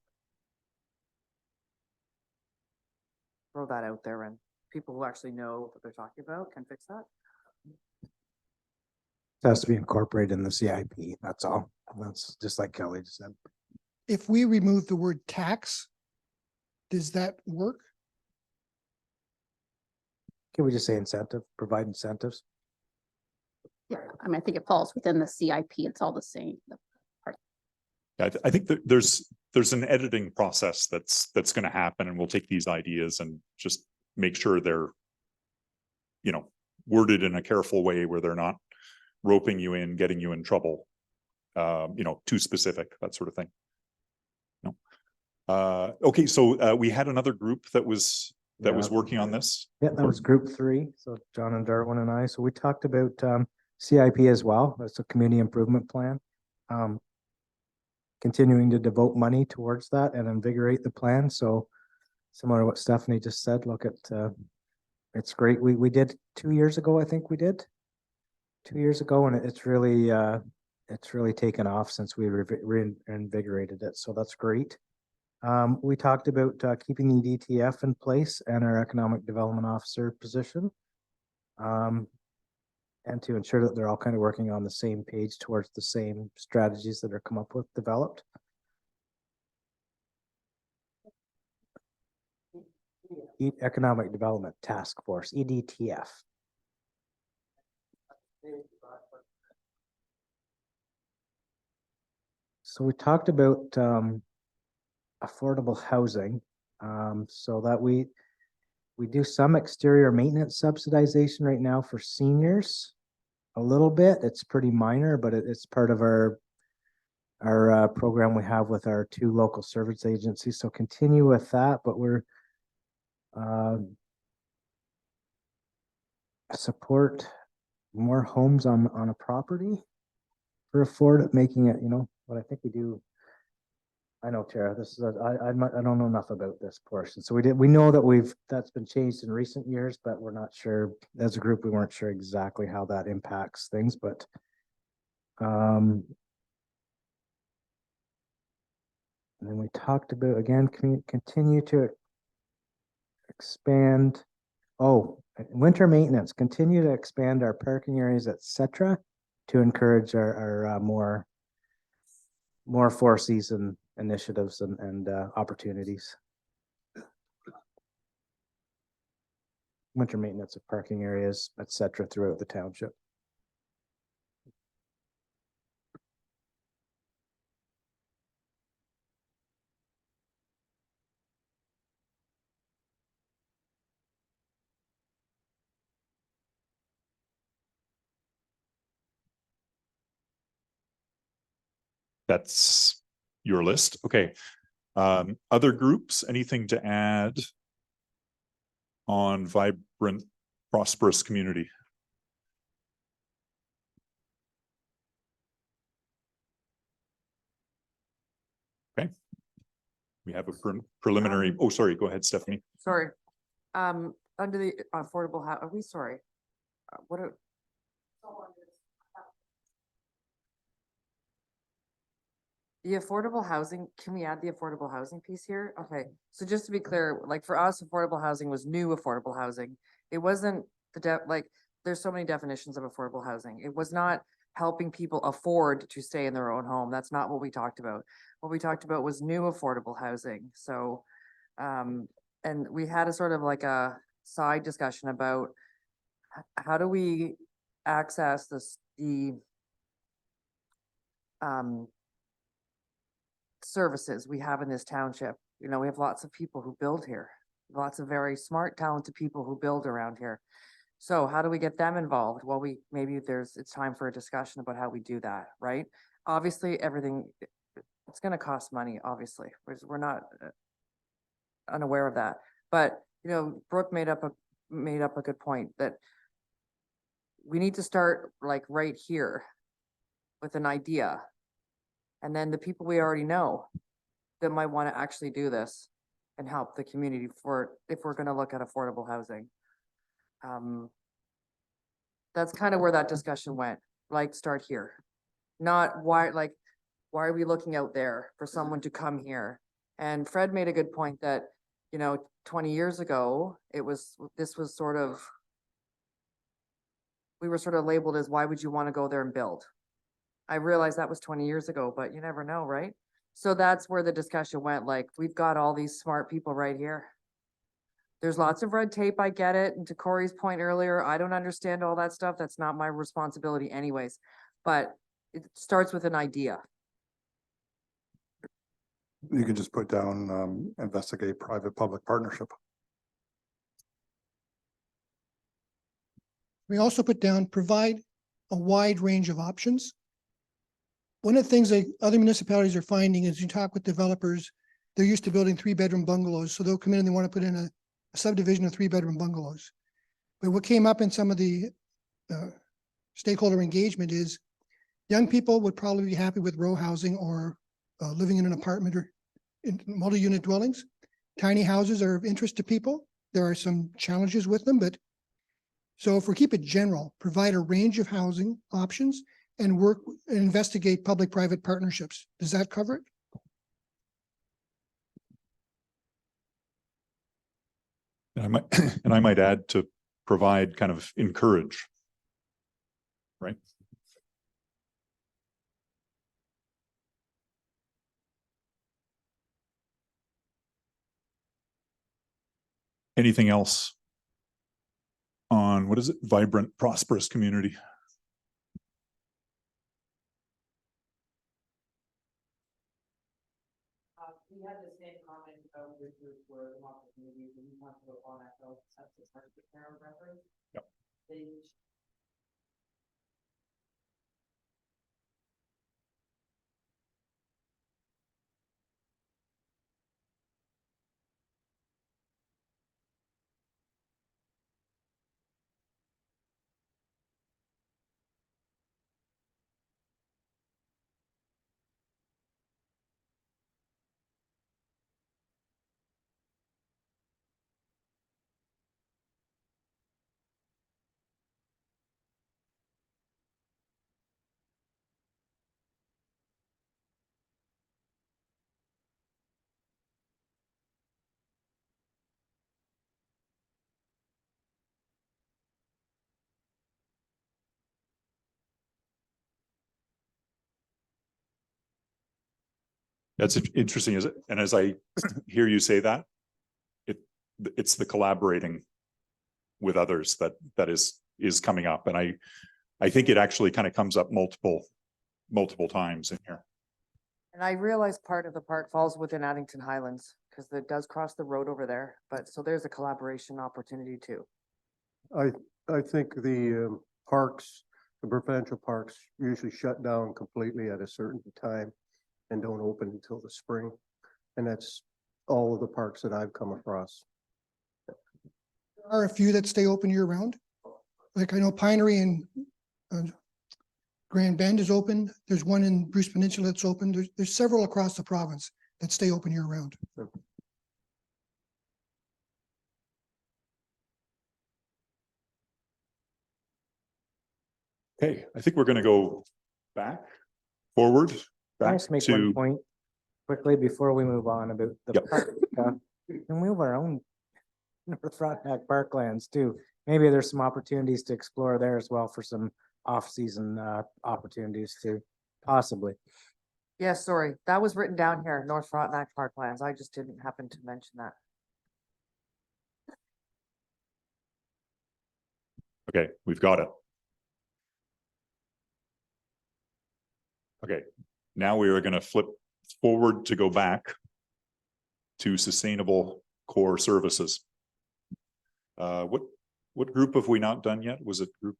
Throw that out there and people who actually know what they're talking about can fix that. It has to be incorporated in the CIP, that's all. That's just like Kelly just said. If we remove the word tax, does that work? Can we just say incentive, provide incentives? Yeah, I mean, I think it falls within the CIP. It's all the same. I think that there's an editing process that's going to happen, and we'll take these ideas and just make sure they're, worded in a careful way where they're not roping you in, getting you in trouble, too specific, that sort of thing. No. Okay, so we had another group that was working on this. Yeah, that was group 3. So John and Darwin and I, so we talked about CIP as well. That's a community improvement plan. Continuing to devote money towards that and invigorate the plan. So similar to what Stephanie just said, look at, it's great. We did 2 years ago, I think we did 2 years ago, and it's really taken off since we reinvigorated it. So that's great. We talked about keeping the DTF in place and our economic development officer position. And to ensure that they're all kind of working on the same page towards the same strategies that are developed. Economic Development Task Force, EDTF. So we talked about affordable housing, so that we do some exterior maintenance subsidization right now for seniors. A little bit, it's pretty minor, but it's part of our program we have with our 2 local service agencies. So continue with that, but we're support more homes on a property for making it, what I think we do. I know, Tara, this is, I don't know enough about this portion. So we know that that's been changed in recent years, but we're not sure, as a group, we weren't sure exactly how that impacts things, but and then we talked about, again, continue to expand. Oh, winter maintenance, continue to expand our parking areas, etc., to encourage our more 4-season initiatives and opportunities. Winter maintenance of parking areas, etc., throughout the township. That's your list. Okay. Other groups, anything to add on vibrant, prosperous community? Okay. We have a preliminary, oh, sorry, go ahead, Stephanie. Sorry. Under the affordable, are we sorry? What are? The affordable housing, can we add the affordable housing piece here? Okay, so just to be clear, like for us, affordable housing was new affordable housing. It wasn't there's so many definitions of affordable housing. It was not helping people afford to stay in their own home. That's not what we talked about. What we talked about was new affordable housing. So, and we had a sort of like a side discussion about how do we access the services we have in this township. We have lots of people who build here, lots of very smart, talented people who build around here. So how do we get them involved? Well, maybe it's time for a discussion about how we do that, right? Obviously, it's going to cost money, obviously. We're not unaware of that. But, Brooke made up a good point that we need to start like right here with an idea. And then the people we already know that might want to actually do this and help the community if we're going to look at affordable housing. That's kind of where that discussion went, like start here. Not why are we looking out there for someone to come here? And Fred made a good point that, 20 years ago, we were sort of labeled as, why would you want to go there and build? I realized that was 20 years ago, but you never know, right? So that's where the discussion went. Like, we've got all these smart people right here. There's lots of red tape, I get it. And to Corey's point earlier, I don't understand all that stuff. That's not my responsibility anyways. But it starts with an idea. You can just put down, investigate private-public partnership. We also put down, provide a wide range of options. One of the things that other municipalities are finding is you talk with developers, they're used to building 3-bedroom bungalows. So they'll come in and they want to put in a subdivision of 3-bedroom bungalows. But what came up in some of the stakeholder engagement is young people would probably be happy with row housing or living in an apartment or in multi-unit dwellings. Tiny houses are of interest to people. There are some challenges with them, but so if we keep it general, provide a range of housing options and investigate public-private partnerships. Does that cover it? And I might add to provide kind of encourage, right? Anything else on, what is it, vibrant, prosperous community? We had the same comment about Richard where the market communities, and we talked about on that, that's the start of the Carol reference. Yep. They That's interesting, is it? And as I hear you say that, it's the collaborating with others that is coming up. And I think it actually kind of comes up multiple times in here. And I realize part of the park falls within Addington Highlands, because it does cross the road over there, but so there's a collaboration opportunity too. I think the parks, the provincial parks usually shut down completely at a certain time and don't open until the spring. And that's all of the parks that I've come across. There are a few that stay open year round. Like I know Pinery and Grand Bend is open. There's one in Bruce Peninsula that's open. There's several across the province that stay open year round. Okay, I think we're gonna go forward, Can I back just make one to, point quickly before we move on about the Yep. park stuff? And we have our own North Frontenac parklands too. Maybe there's some opportunities to explore there as well for some off-season opportunities too, possibly. Yes, sorry, that was written down here, North Frontenac Parklands. I just didn't happen to mention that. okay, we've got it. Okay, now we are gonna flip forward to go back to sustainable core services. What group have we not done yet? Was it group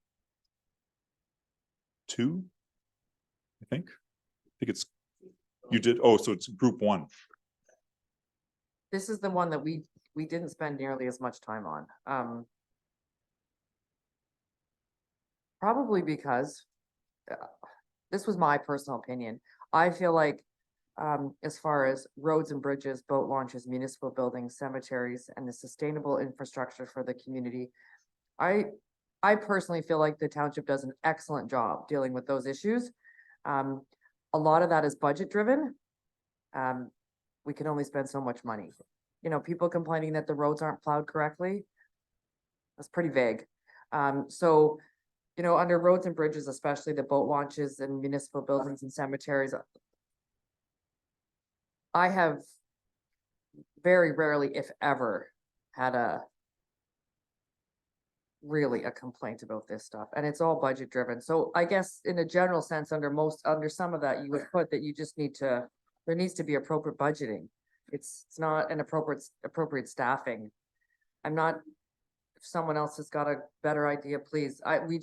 2? I think it's, you did, oh, so it's group 1. This is the one that we didn't spend nearly as much time on. Probably because this was my personal opinion. I feel like as far as roads and bridges, boat launches, municipal buildings, cemeteries, and the sustainable infrastructure for the community, I personally feel like the township does an excellent job dealing with those issues. A lot of that is budget driven. We can only spend so much money. You know, people complaining that the roads aren't plowed correctly. That's pretty vague. So, you know, under roads and bridges, especially the boat launches and municipal buildings and cemeteries, I have very rarely, if ever, had a complaint about this stuff, and it's all budget driven. So I guess in a general sense, under some of that, you would put that you just there needs to be appropriate budgeting. It's not an appropriate staffing. I'm not, if someone else has got a better idea, please. We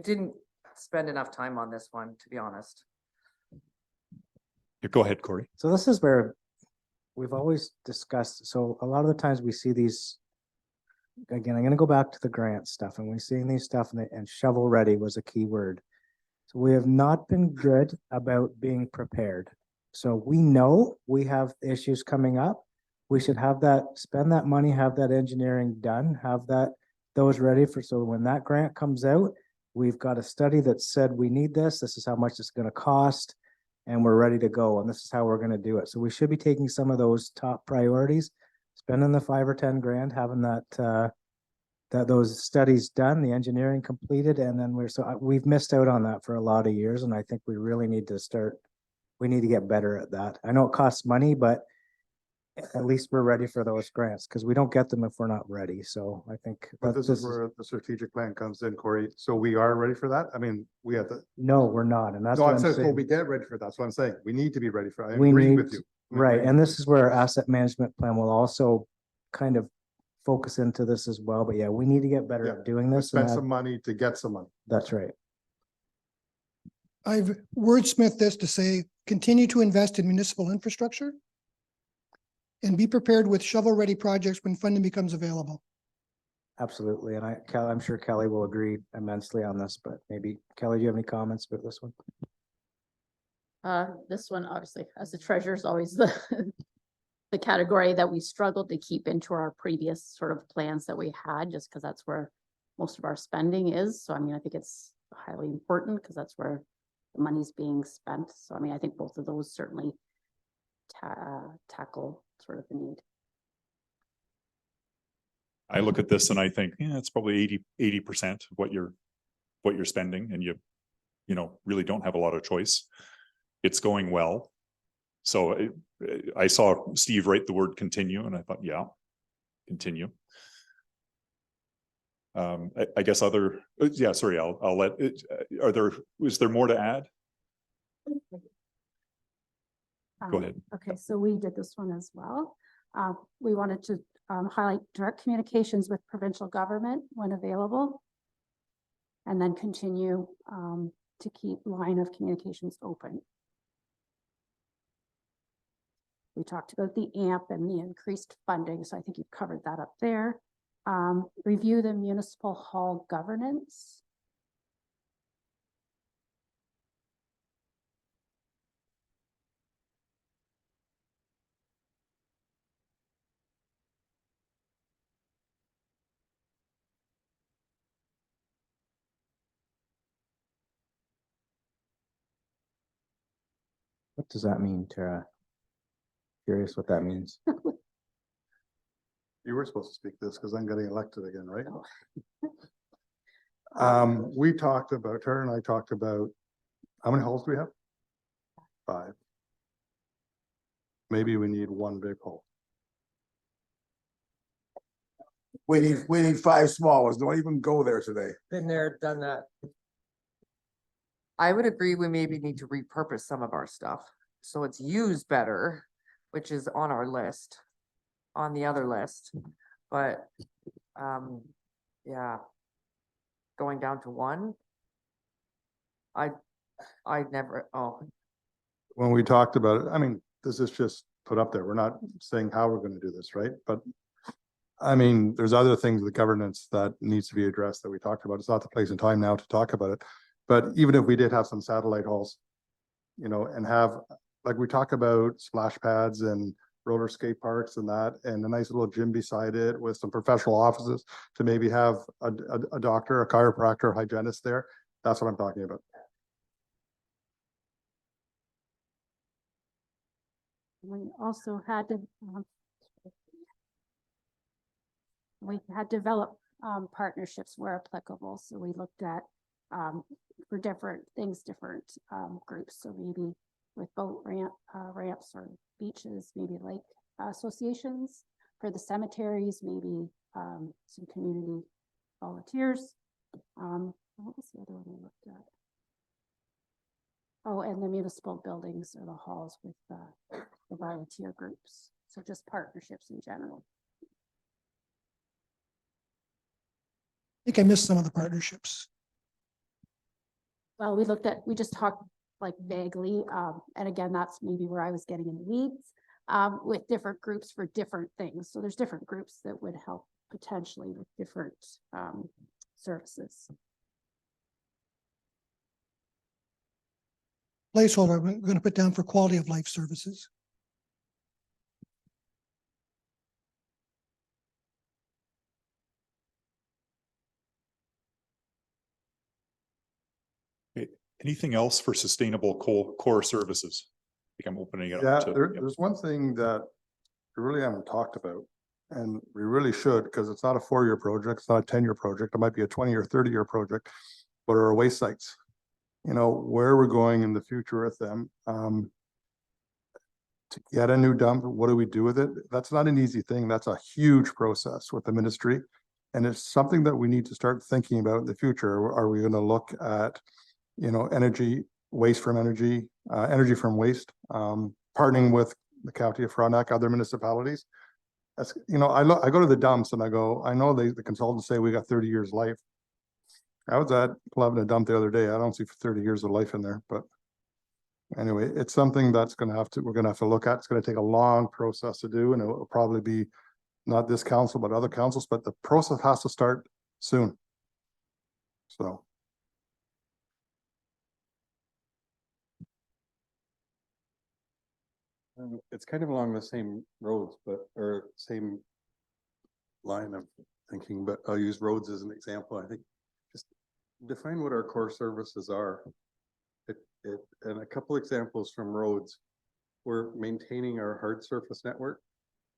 didn't spend enough time on this one, to be honest. Go ahead, Corey. So this is where we've always discussed, so a lot of the times we see these, again, I'm gonna go back to the grant stuff, and we're seeing these stuff and shovel ready was a key word. So we have not been good about being prepared. So we know we have issues coming up. We should spend that money, have that engineering done, have those ready so when that grant comes out, we've got a study that said we need this is how much it's gonna cost, and we're ready to go, and this is how we're gonna do it. So we should be taking some of those top priorities, spending the 5 or 10 grand, having those studies done, the engineering completed, and then we've missed out on that for a lot of years, and I think we really need to get better at that. I know it costs money, but at least we're ready for those grants, because we don't get them if we're not ready. So I think But that this is where the strategic plan comes in, Corey. So we are ready for that? I mean, we have to. no, we're not. And that's No, what I'm I'm saying, well, saying. we get ready for that. That's what I'm saying. We need to be ready for it. I We agree need, with you. I'm right, agreeing and with this you. is where our asset management plan will also kind of focus into this as well. But yeah, we need to get better Yeah, at doing We this. And spend some that- money to get some money. That's right. I've wordsmithed this to say, continue to invest in municipal infrastructure and be prepared with shovel-ready projects when funding becomes available. Absolutely. And I'm sure Kelly will agree immensely on this, but maybe Kelly, do you have any comments about this one? This one, obviously, as the treasurer is always the the category that we struggled to keep into our previous sort of plans that we had, just because that's where most of our spending is. So I mean, I think it's highly important because that's where the money's being spent. So I mean, I think both of those certainly tackle sort of the need. I look at this and I think, yeah, it's probably 80% of what you're spending, and you know, really don't have a lot of choice. It's going well. So I saw Steve write the word continue and I thought, yeah, continue. I guess yeah, sorry, I'll let it, is there more to add? Go ahead. Okay, so we did this one as well. We wanted to highlight direct communications with provincial government when available. And then continue to keep line of communications open. We talked about the AMP and the increased funding, so I think you've covered that up there. Review the municipal hall governance. What does that mean, Tara? Curious what that means. You were supposed to speak this because I'm getting elected again, right? Oh. We talked about, Tara and I talked about, how many halls do we have? 5. Maybe we need one big hall. We need 5 small ones. Don't even go there today. Been there, done that. I would agree we maybe need to repurpose some of our stuff, so it's used better, which is on our list, on the other list, but, yeah. Going down to 1. I'd never, When we talked about it, I mean, this is just put up there. We're not saying how we're gonna do this, right? But I mean, there's other things with governance that needs to be addressed that we talked about. It's not the place and time now to talk about it. But even if we did have some satellite halls, you know, and have, like we talk about splash pads and roller skate parks and that, and a nice little gym beside it with some professional offices to maybe have a doctor, a chiropractor, hygienist there. That's what I'm talking about. We also had to, we had developed partnerships where applicable. So we looked at for different things, different groups. So maybe with boat ramps or beaches, maybe lake associations. For the cemeteries, maybe some community volunteers. What was the other one we looked at? Oh, and the municipal buildings or the halls with the volunteer groups. So just partnerships in general. I think I missed some of the partnerships. Well, we just talked like vaguely, and again, that's maybe where I was getting in the weeds, with different groups for different things. So there's different groups that would help potentially with different services. Placeholder, I'm going to put down for quality of life services. Anything else for sustainable core services? I think I'm opening it Yeah, up to. there's one thing that we really haven't talked about, and we really should, because it's not a 4-year project, it's not a 10-year project, it might be a 20 or 30-year project, but our waste sites, you know, where we're going in the future with them. to get a new dump, what do we do with it? That's not an easy thing. That's a huge process with the ministry. And it's something that we need to start thinking about in the future. Are we gonna look at, energy, waste from energy, energy from waste, partnering with the county of Frontenac, other municipalities? That's, I go to the dumps and I know the consultants say we got 30 years life. I was at Plevna dump the other day. I don't see 30 years of life in there, but anyway, it's something that's we're gonna have to look at. It's gonna take a long process to do, and it will probably be not this council, but other councils, but the process has to start soon. So. It's kind of along the same roads, or same line of thinking, but I'll use roads as an example. I think just define what our core services are. And a couple examples from roads. We're maintaining our hard surface network,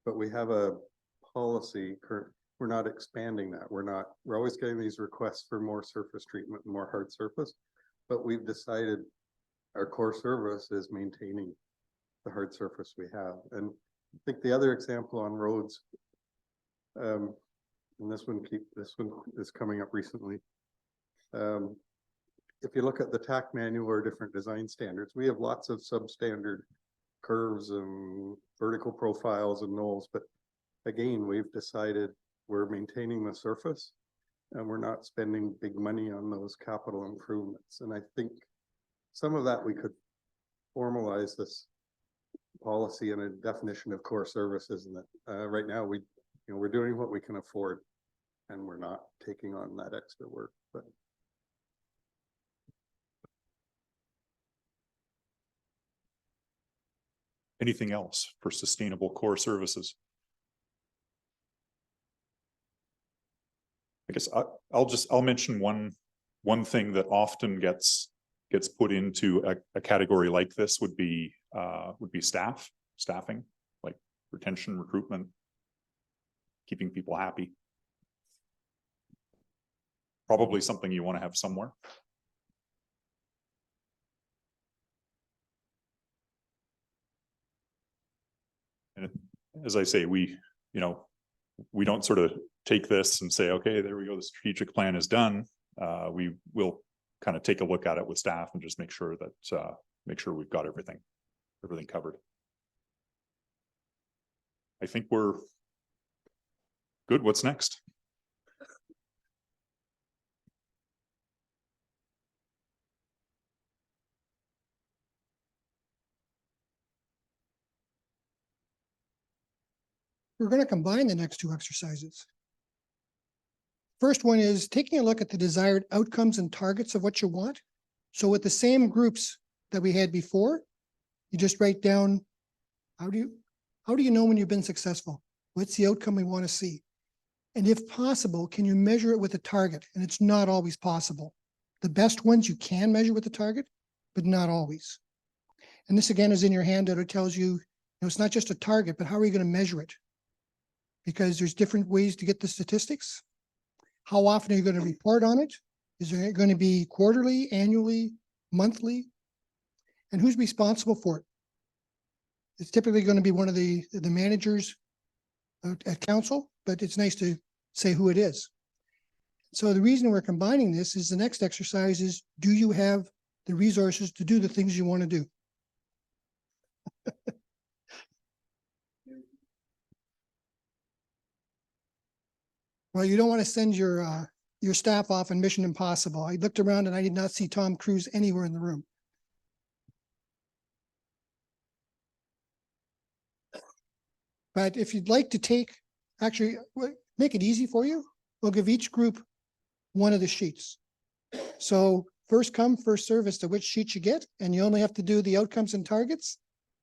but we have a policy we're not expanding that. We're always getting these requests for more surface treatment, more hard surface, but we've decided our core service is maintaining the hard surface we have. And I think the other example on roads, and this one is coming up recently. If you look at the TAC manual or different design standards, we have lots of substandard curves and vertical profiles and knolls, but again, we've decided we're maintaining the surface and we're not spending big money on those capital improvements. And I think some of that we could formalize this policy and a definition of core services, and that right now we're doing what we can afford and we're not taking on that extra work. But anything else for sustainable core services? I guess I'll mention one thing that often gets put into a category like this would be staffing, like retention, recruitment, keeping people happy. Probably something you want to have somewhere. And as I say, we don't sort of take this and say, okay, there we go, the strategic plan is done. We will kind of take a look at it with staff and just make sure we've got everything covered. I think we're good. What's next? We're going to combine the next two exercises. First one is taking a look at the desired outcomes and targets of what you want. So with the same groups that we had before, you just write down, how do you know when you've been successful? What's the outcome we want to see? And if possible, can you measure it with a target? And it's not always possible. The best ones you can measure with a target, but not always. And this again is in your handout. It tells you, it's not just a target, but how are you going to measure it? Because there's different ways to get the statistics. How often are you going to report on it? Is it going to be quarterly, annually, monthly? And who's responsible for it? It's typically going to be one of the managers at council, but it's nice to say who it is. So the reason we're combining this is the next exercise is, do you have the resources to do the things you want to do? Well, you don't want to send your staff off on Mission Impossible. I looked around and I did not see Tom Cruise anywhere in the room. But if you'd like to make it easy for you, we'll give each group one of the sheets. So first come, first serve as to which sheet you get, and you only have to do the outcomes and targets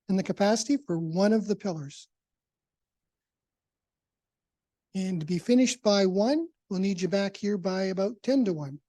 and the capacity for one of the pillars. And to be finished by 1, we'll need you back here by about 10 to 1.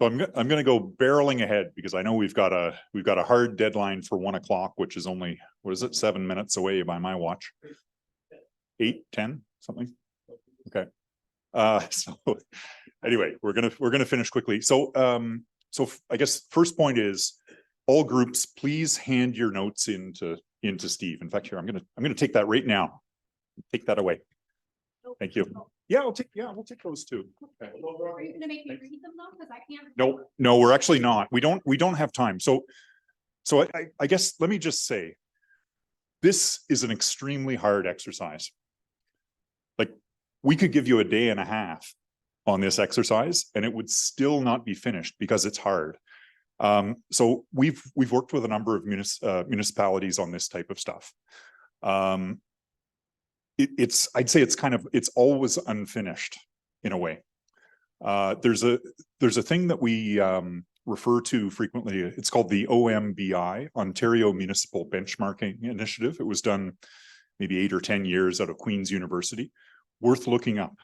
So I'm gonna go barreling ahead because I know we've got a hard deadline for 1 o'clock, which is only, what is it, 7 minutes away by my watch? 8, 10, something? Okay. So anyway, we're gonna finish quickly. So, I guess first point is all groups, please hand your notes into Steve. In fact, here, I'm gonna take that right now. Take that away. Thank you. Yeah, we'll take those too. Okay. Are you gonna make me read them though? Cause I can't. No, we're actually not. We don't have time. So I guess, let me just say, this is an extremely hard exercise. Like, we could give you a day and a half on this exercise and it would still not be finished because it's hard. So we've worked with a number of municipalities on this type of stuff. I'd say it's always unfinished in a way. There's a thing that we refer to frequently. It's called the OMBI, Ontario Municipal Benchmarking Initiative. It was done maybe 8 or 10 years out of Queen's University. Worth looking up.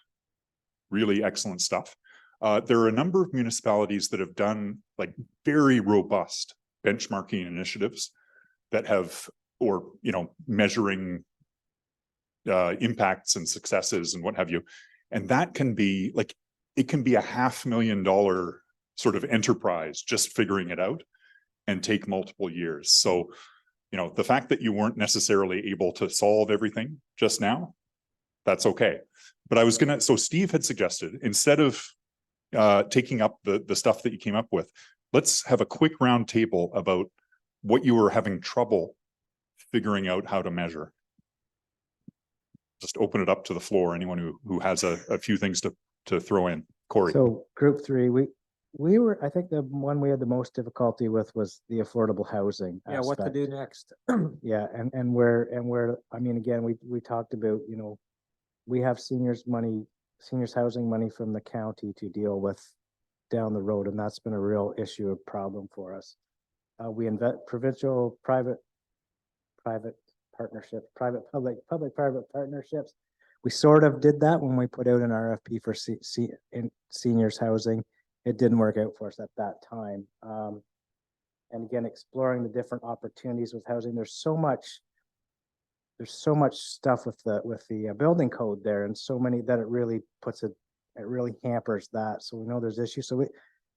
Really excellent stuff. There are a number of municipalities that have done like very robust benchmarking initiatives that have, or, you know, measuring impacts and successes and what have you. And that can be like, it can be $500,000 sort of enterprise just figuring it out and take multiple years. So, you know, the fact that you weren't necessarily able to solve everything just now, that's okay. But so Steve had suggested, instead of taking up the stuff that you came up with, let's have a quick round table about what you were having trouble figuring out how to measure. Just open it up to the floor. Anyone who has a few things to throw in. Corey. So group 3, we were, I think the one we had the most difficulty with was the affordable housing. Yeah, what to aspect. do next? Yeah, and where, I mean, again, we talked about, you know, we have seniors housing money from the county to deal with down the road, and that's been a real issue, a problem for us. We invest provincial private partnerships, public-private partnerships. We sort of did that when we put out an RFP for seniors housing. It didn't work out for us at that time. And again, exploring the different opportunities with housing. There's so much stuff with the building code there, and so many that it really hampers that. So we know there's issues. So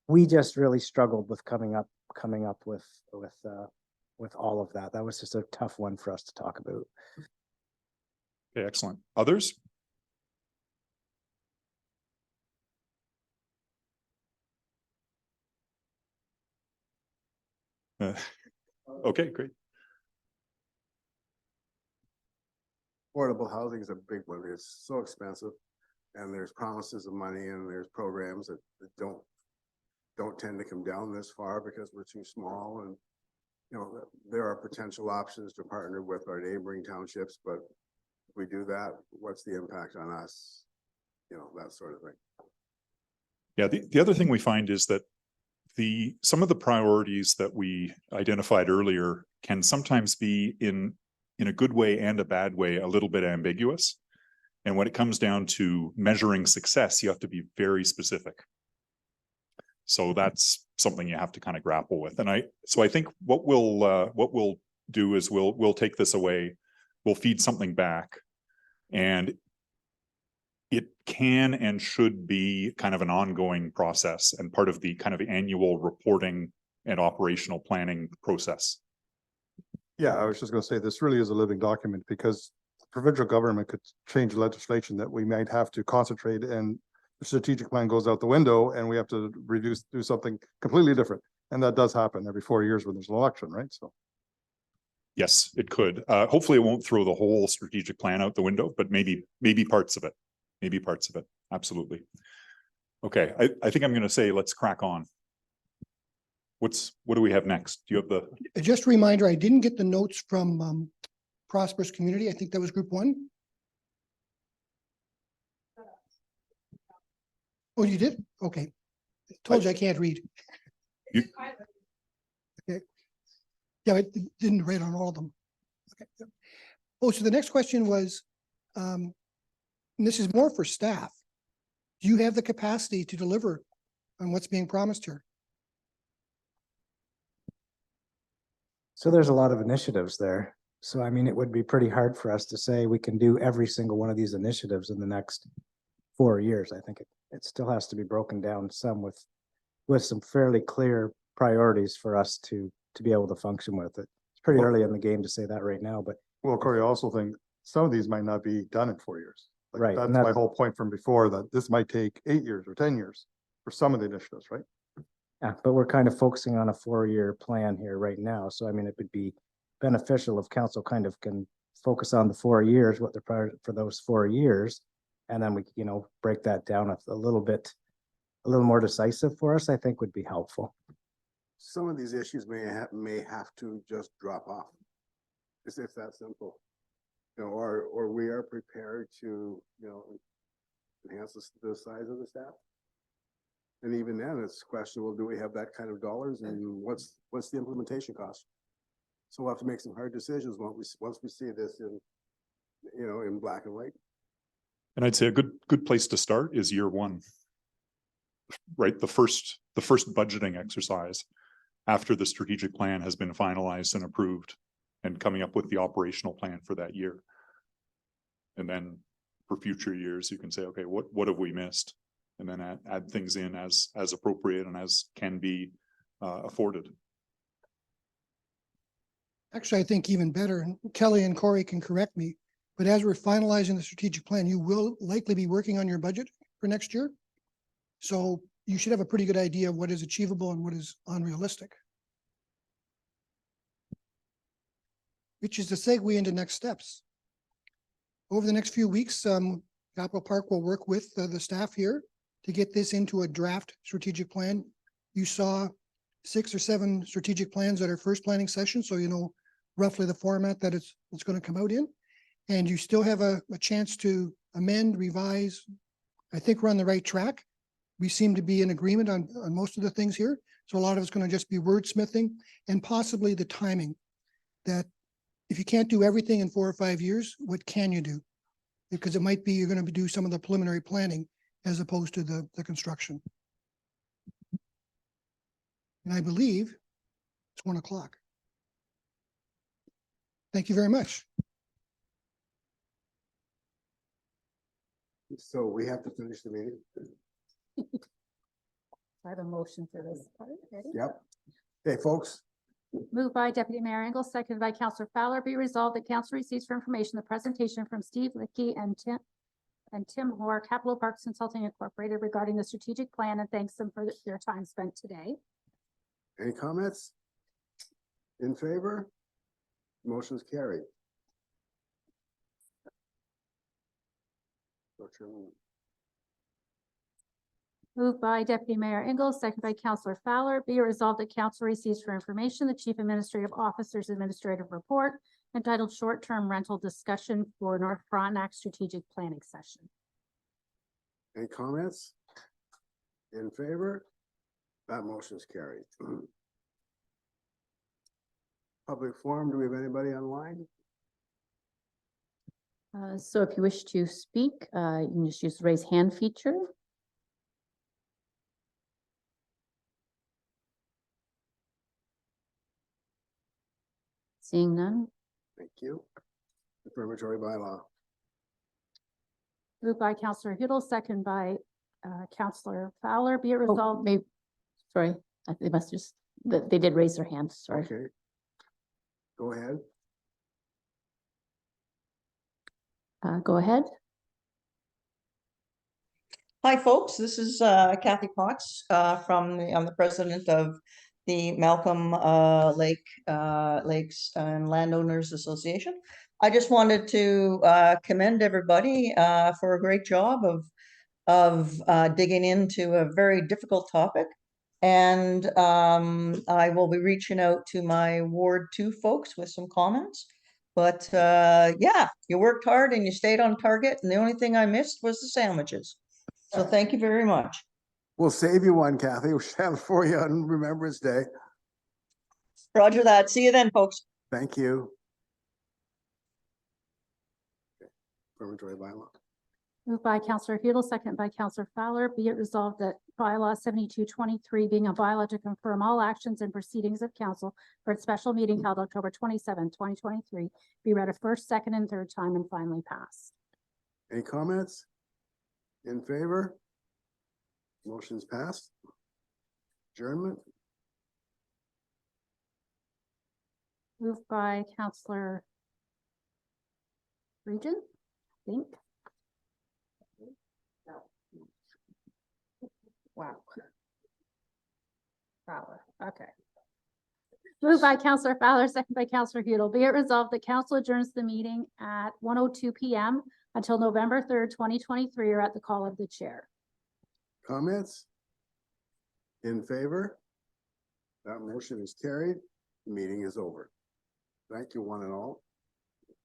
we just really struggled with coming up with all of that. That was just a tough one for us to talk about. Okay, excellent. Others? Okay, great. Affordable housing is a big one. It's so expensive. And there's promises of money and there's programs that don't tend to come down this far because we're too small. And, you know, there are potential options to partner with our neighboring townships, but if we do that, what's the impact on us? You know, that sort of thing. Yeah, the other thing we find is that some of the priorities that we identified earlier can sometimes be in a good way and a bad way, a little bit ambiguous. And when it comes down to measuring success, you have to be very specific. So that's something you have to kind of grapple with. And I think what we'll do is we'll take this away, we'll feed something back, and it can and should be kind of an ongoing process and part of the kind of annual reporting and operational planning process. Yeah, I was just gonna say, this really is a living document because the provincial government could change legislation that we might have to concentrate, and the strategic plan goes out the window and we have to do something completely different. And that does happen every 4 years when there's an election, right? So. Yes, it could. Hopefully it won't throw the whole strategic plan out the window, but maybe parts of it. Maybe parts of it. Absolutely. Okay, I think I'm going to say, let's crack on. What do we have next? Do you have the? Just a reminder, I didn't get the notes from Prosperous Community. I think that was group 1. Oh, you did? Okay. Told you I can't read. Okay. Yeah, I didn't write on all of them. Okay. Oh, so the next question was, and this is more for staff. Do you have the capacity to deliver on what's being promised here? So there's a lot of initiatives there. So I mean, it would be pretty hard for us to say we can do every single one of these initiatives in the next 4 years. I think it still has to be broken down some with some fairly clear priorities for us to be able to function with it. It's pretty Well- early in the game to say that right now, but Well, Corey, I also think some of these might not be done in 4 years. Like, Right, and That's my that- whole point from before, that this might take 8 years or 10 years for some of the initiatives, right? yeah, but we're kind of focusing on a 4-year plan here right now. So I mean, it would be beneficial if council kind of can focus on the 4 years, what they're prior for those 4 years. And then we, break that down a little bit, a little more decisive for us, I think would be helpful. Some of these issues may have to just drop off. It's that simple. Or we are prepared to, enhance the size of the staff. And even then, it's questionable, do we have that kind of dollars and what's the implementation cost? So we'll have to make some hard decisions once we see this in black and white. And I'd say a good place to start is year one. Right, the first budgeting exercise after the strategic plan has been finalized and approved, and coming up with the operational plan for that year. And then for future years, you can say, okay, what have we missed? And then add things in as appropriate and as can be afforded. Actually, I think even better, and Kelly and Corey can correct me, but as we're finalizing the strategic plan, you will likely be working on your budget for next year. So you should have a pretty good idea of what is achievable and what is unrealistic. Which is the segue into next steps. Over the next few weeks, Capital Park will work with the staff here to get this into a draft strategic plan. You saw 6 or 7 strategic plans at our first planning session, so you know roughly the format that it's going to come out in. And you still have a chance to amend, revise. I think we're on the right track. We seem to be in agreement on most of the things here. So a lot of it's going to just be wordsmithing and possibly the timing, that if you can't do everything in 4 or 5 years, what can you do? Because it might be you're going to do some of the preliminary planning as opposed to the construction. And I believe it's 1 o'clock. Thank you very much. So we have to finish the meeting. I have a motion for this part. Ready? Yep. Hey, folks, Moved by Deputy Mayor Engel, seconded by Councillor Fowler. Be resolved that council receives for information the presentation from Steve Licky and Tim Hoare, Capital Parks Consulting Incorporated, regarding the strategic plan, and thanks them for their time spent today. any comments? In favor? Motion's carried. Moved by Deputy Mayor Engel, seconded by Councillor Fowler. Be it resolved that council receives for information the Chief Administrative Officer's administrative report entitled Short-Term Rental Discussion for North Frontenac Strategic Planning Session. Any comments? In favor? That motion's carried. Public forum, do we have anybody online? So if you wish to speak, you can just use the raise hand feature. Seeing none. Thank you. Confirmatory bylaw. Moved by Councillor Hudel, second by Councillor Fowler. Be it resolved. Maybe, sorry, they must just, they did raise their hands, sorry. Okay. Go ahead. Go ahead. Hi, folks. This is Kathy Potts I'm the president of the Malcolm Lakes and Landowners Association. I just wanted to commend everybody for a great job of digging into a very difficult topic. And I will be reaching out to my Ward 2 folks with some comments. But yeah, you worked hard and you stayed on target. And the only thing I missed was the sandwiches. So thank you very much. We'll save you one, Kathy. We'll have it for you on Remembrance Day. Roger that. See you then, folks. Thank you. Confirmatory bylaw. Moved by Counselor Hudel, second by Counselor Fowler. Be it resolved that bylaw 7223 being a bylaw to confirm all actions and proceedings of council for its special meeting held October 27, 2023, be read a first, second, and third time and finally passed. Any comments? In favor? Motion's passed. Adjournment. Moved by Counselor Regent, I think. Wow. Fowler, okay. Moved by Counselor Fowler, second by Counselor Hudel. Be it resolved that council adjourns the meeting at 1:02 PM until November 3rd, 2023, or at the call of the chair. Comments? In favor? That motion is carried. Meeting is over. Thank you, one and all.